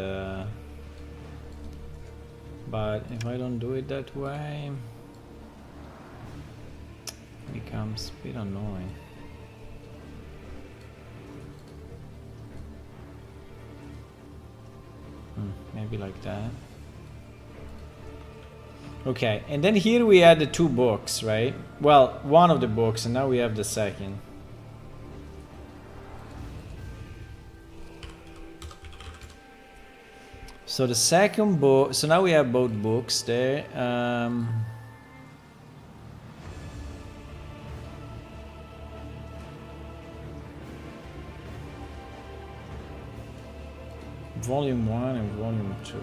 S1: but if I don't do it that way, it becomes a bit annoying. Maybe like that. Okay, and then here we had the 2 books, right? Well, one of the books, and now we have the second. So the second book, so now we have both books there. Volume 1 and Volume 2.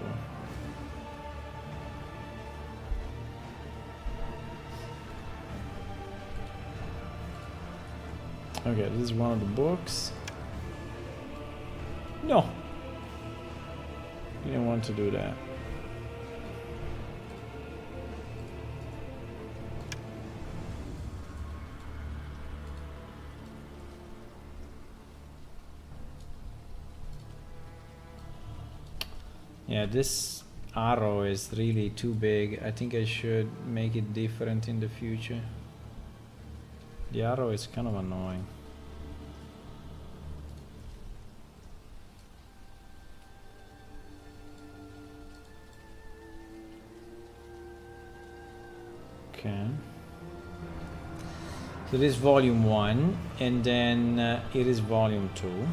S1: Okay, this is one of the books. No. Didn't want to do that. Yeah, this arrow is really too big. I think I should make it different in the future. The arrow is kind of annoying. Okay. So this is volume 1, and then it is volume 2.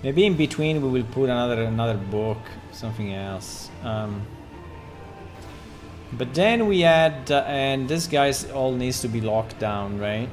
S1: Maybe in between we will put another book, something else. But then we had, and this guy's all needs to be locked down, right?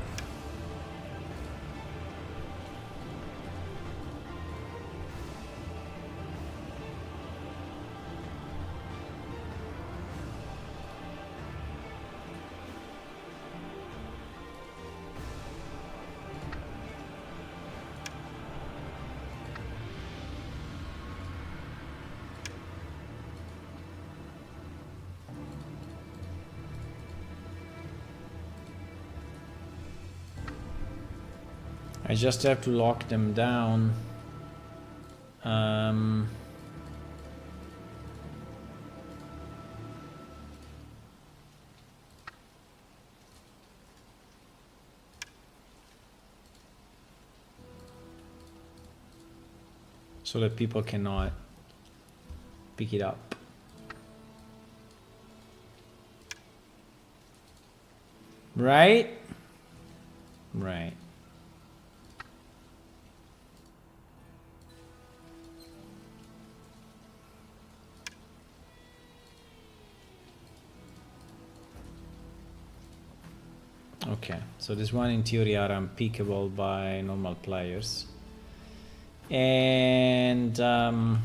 S1: I just have to lock them down. So that people cannot pick it up. Right? Right. Okay, so this one in theory are unpickable by normal players. And now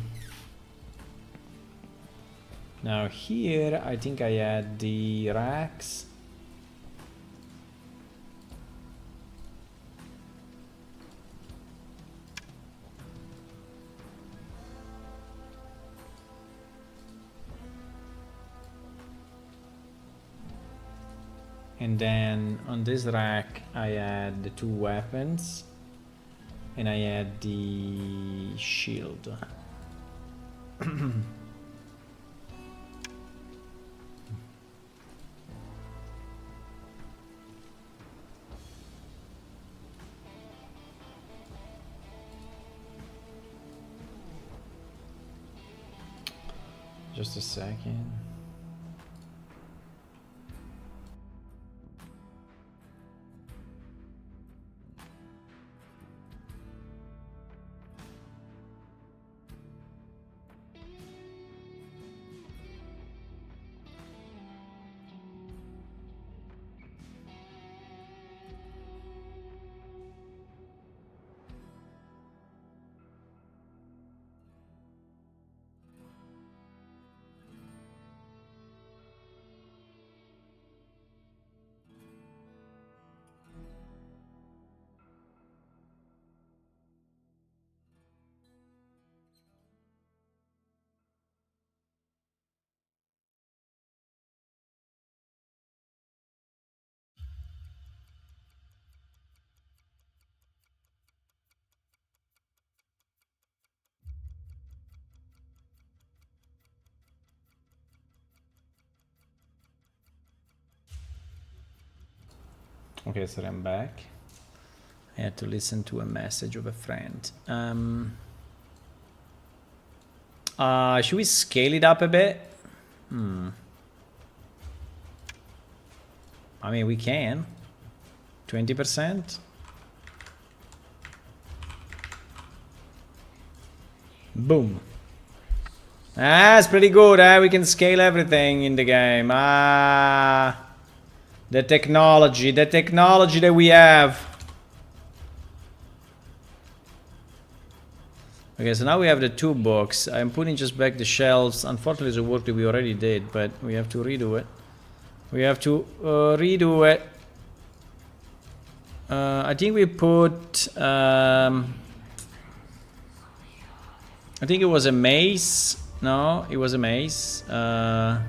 S1: here I think I had the racks. And then on this rack I had the 2 weapons and I had the shield. Just a second. Okay, so I'm back. I had to listen to a message of a friend. Should we scale it up a bit? I mean, we can. 20%? Boom. That's pretty good, eh? We can scale everything in the game. The technology that we have. Okay, so now we have the 2 books. I'm putting just back the shelves. Unfortunately, it's a work that we already did, but we have to redo it. We have to redo it. I think we put... I think it was a mace. No, it was a mace. I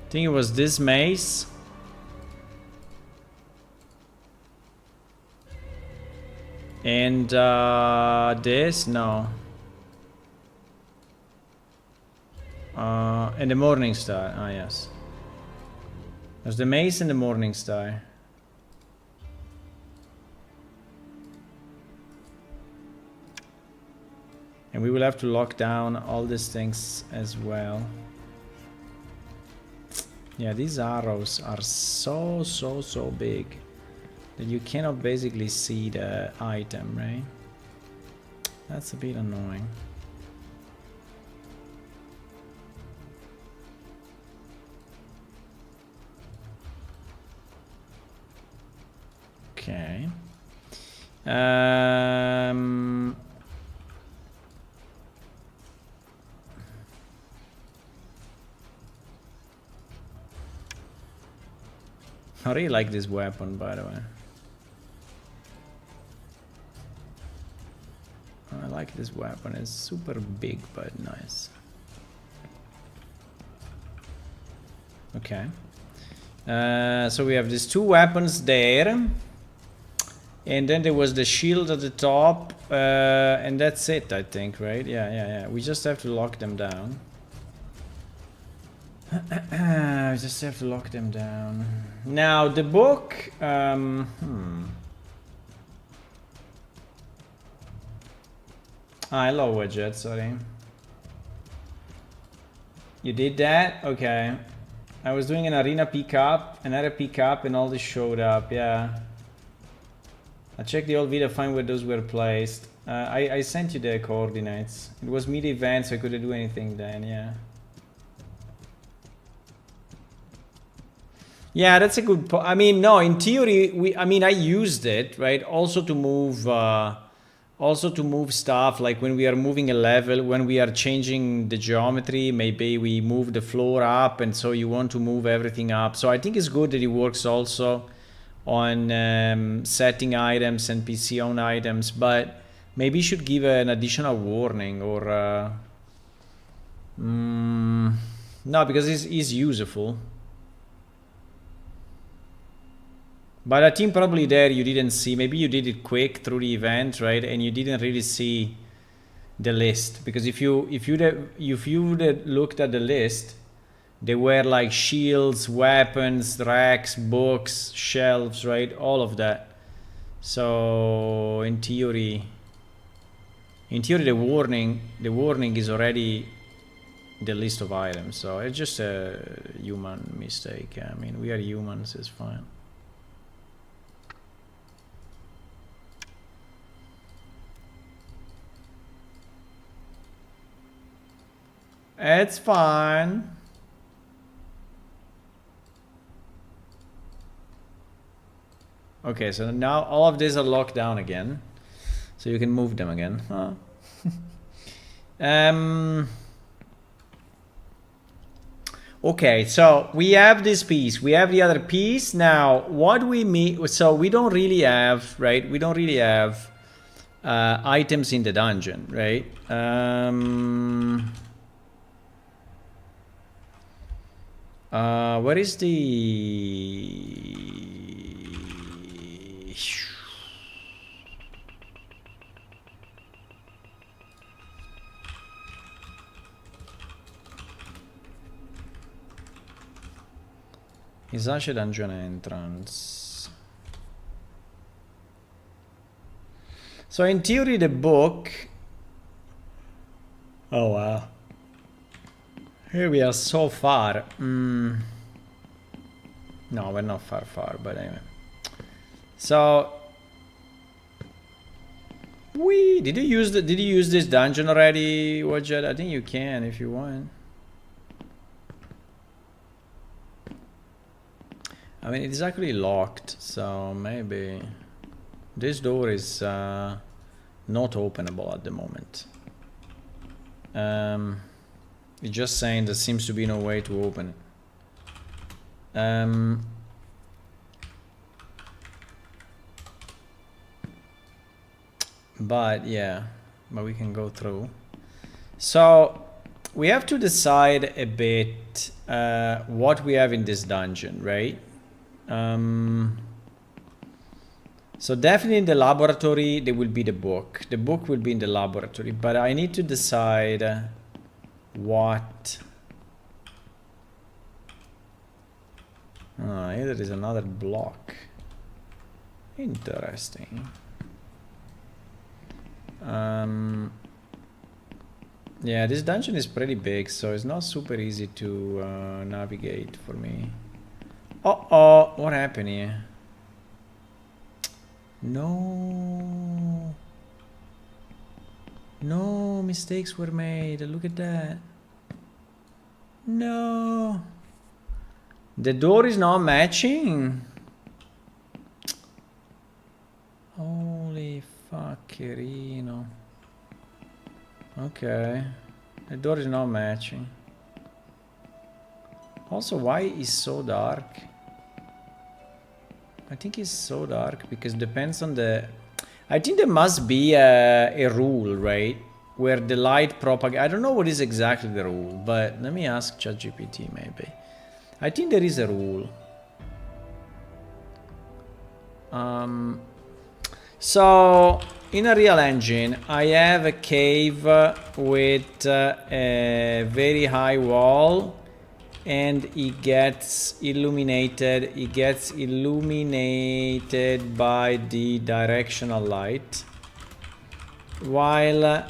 S1: think it was this mace. And this, no. And the Morning Star, ah yes. There's the mace and the Morning Star. And we will have to lock down all these things as well. Yeah, these arrows are so big that you cannot basically see the item, right? That's a bit annoying. Okay. I really like this weapon, by the way. I like this weapon. It's super big, but nice. Okay. So we have these 2 weapons there. And then there was the shield at the top. And that's it, I think, right? Yeah. We just have to lock them down. We just have to lock them down. Now, the book... hello, Widget, sorry. You did that? Okay. I was doing an arena pickup, another pickup, and all this showed up, yeah. I checked the old video to find where those were placed. I sent you the coordinates. It was mid-event, so I couldn't do anything then, yeah. Yeah, that's a good point. I mean, no, in theory, I used it, right? Also to move stuff, like when we are moving a level, when we are changing the geometry, maybe we move the floor up, and so you want to move everything up. So I think it's good that it works also on setting items and PC owned items, but maybe you should give an additional warning or no, because it's useful. But I think probably there you didn't see, maybe you did it quick through the event, right? And you didn't really see the list, because if you looked at the list, there were like shields, weapons, racks, books, shelves, right? All of that. So in theory the warning is already the list of items. So it's just a human mistake. I mean, we are humans, it's fine. It's fine. Okay, so now all of these are locked down again. So you can move them again. Huh. Okay, so we have this piece. We have the other piece. Now, what we mean... So we don't really have, right? We don't really have items in the dungeon, right? Where is the... Is dungeon entrance. So in theory the book... Oh wow. Here we are so far. No, we're not far, but anyway. So did you use this dungeon already, Wajed? I think you can if you want. I mean, it's actually locked, so maybe this door is not openable at the moment. It's just saying there seems to be no way to open it. But yeah, but we can go through. So we have to decide a bit what we have in this dungeon, right? So definitely in the laboratory there will be the book. The book will be in the laboratory, but I need to decide what. Here there is another block. Interesting. Yeah, this dungeon is pretty big, so it's not super easy to navigate for me. Uh-oh, what happened here? No. No, mistakes were made. Look at that. No. The door is not matching. Holy fuckerino. Okay. The door is not matching. Also, why is so dark? I think it's so dark because it depends on the... I think there must be a rule, right? Where the light propagates... I don't know what is exactly the rule, but let me ask ChatGPT maybe. I think there is a rule. So, in a real engine, I have a cave with a very high wall, and it gets illuminated. It gets illuminated by the directional light, while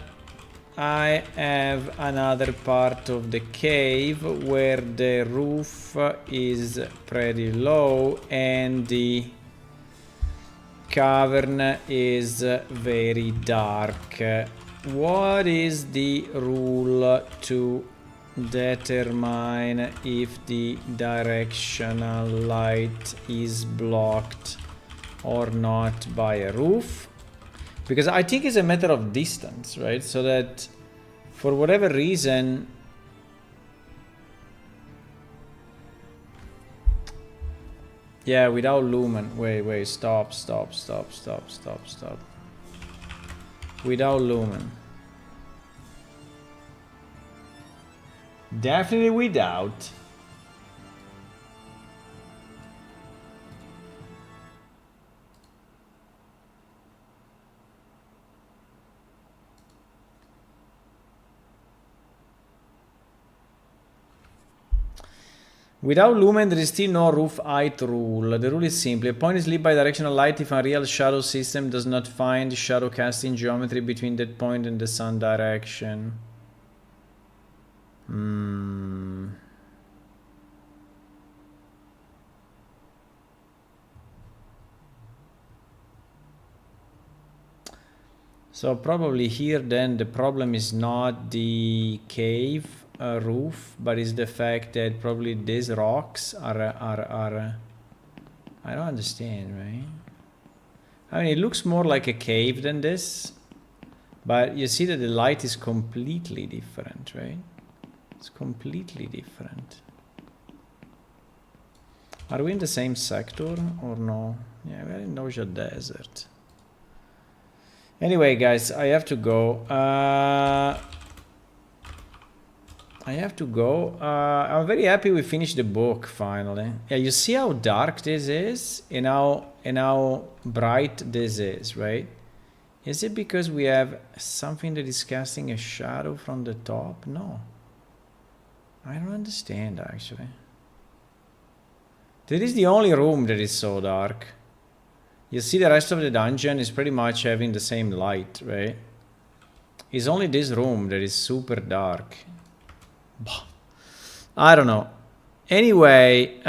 S1: I have another part of the cave where the roof is pretty low and the cavern is very dark. What is the rule to determine if the directional light is blocked or not by a roof? Because I think it's a matter of distance, right? So that for whatever reason... Yeah, without lumen. Wait, stop. Without lumen. Definitely without. Without lumen, there is still no roof height rule. The rule is simple. A point is lit by directional light if a real shadow system does not find shadow casting geometry between that point and the sun direction. So probably here then the problem is not the cave roof, but is the fact that probably these rocks are I don't understand, right? I mean, it looks more like a cave than this, but you see that the light is completely different, right? It's completely different. Are we in the same sector or no? Yeah, we're in Noja Desert. Anyway, guys, I have to go. I'm very happy we finished the book finally. Yeah, you see how dark this is and how bright this is, right? Is it because we have something that is casting a shadow from the top? No. I don't understand actually. This is the only room that is so dark. You see the rest of the dungeon is pretty much having the same light, right? It's only this room that is super dark. I don't know. Anyway,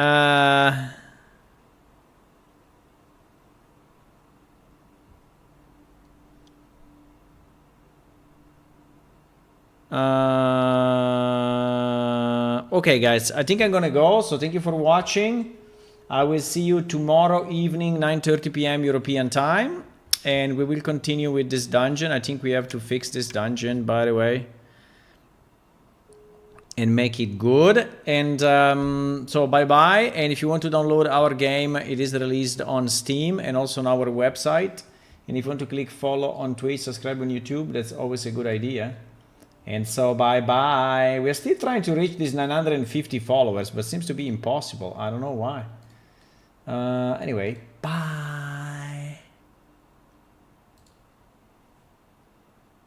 S1: okay guys, I think I'm gonna go, so thank you for watching. I will see you tomorrow evening, 9:30 p.m. European time. And we will continue with this dungeon. I think we have to fix this dungeon, by the way, and make it good. And so bye-bye. And if you want to download our game, it is released on Steam and also on our website. And if you want to click follow on Twitch, subscribe on YouTube, that's always a good idea. And so bye-bye. We're still trying to reach these 950 followers, but seems to be impossible. I don't know why. Anyway, bye.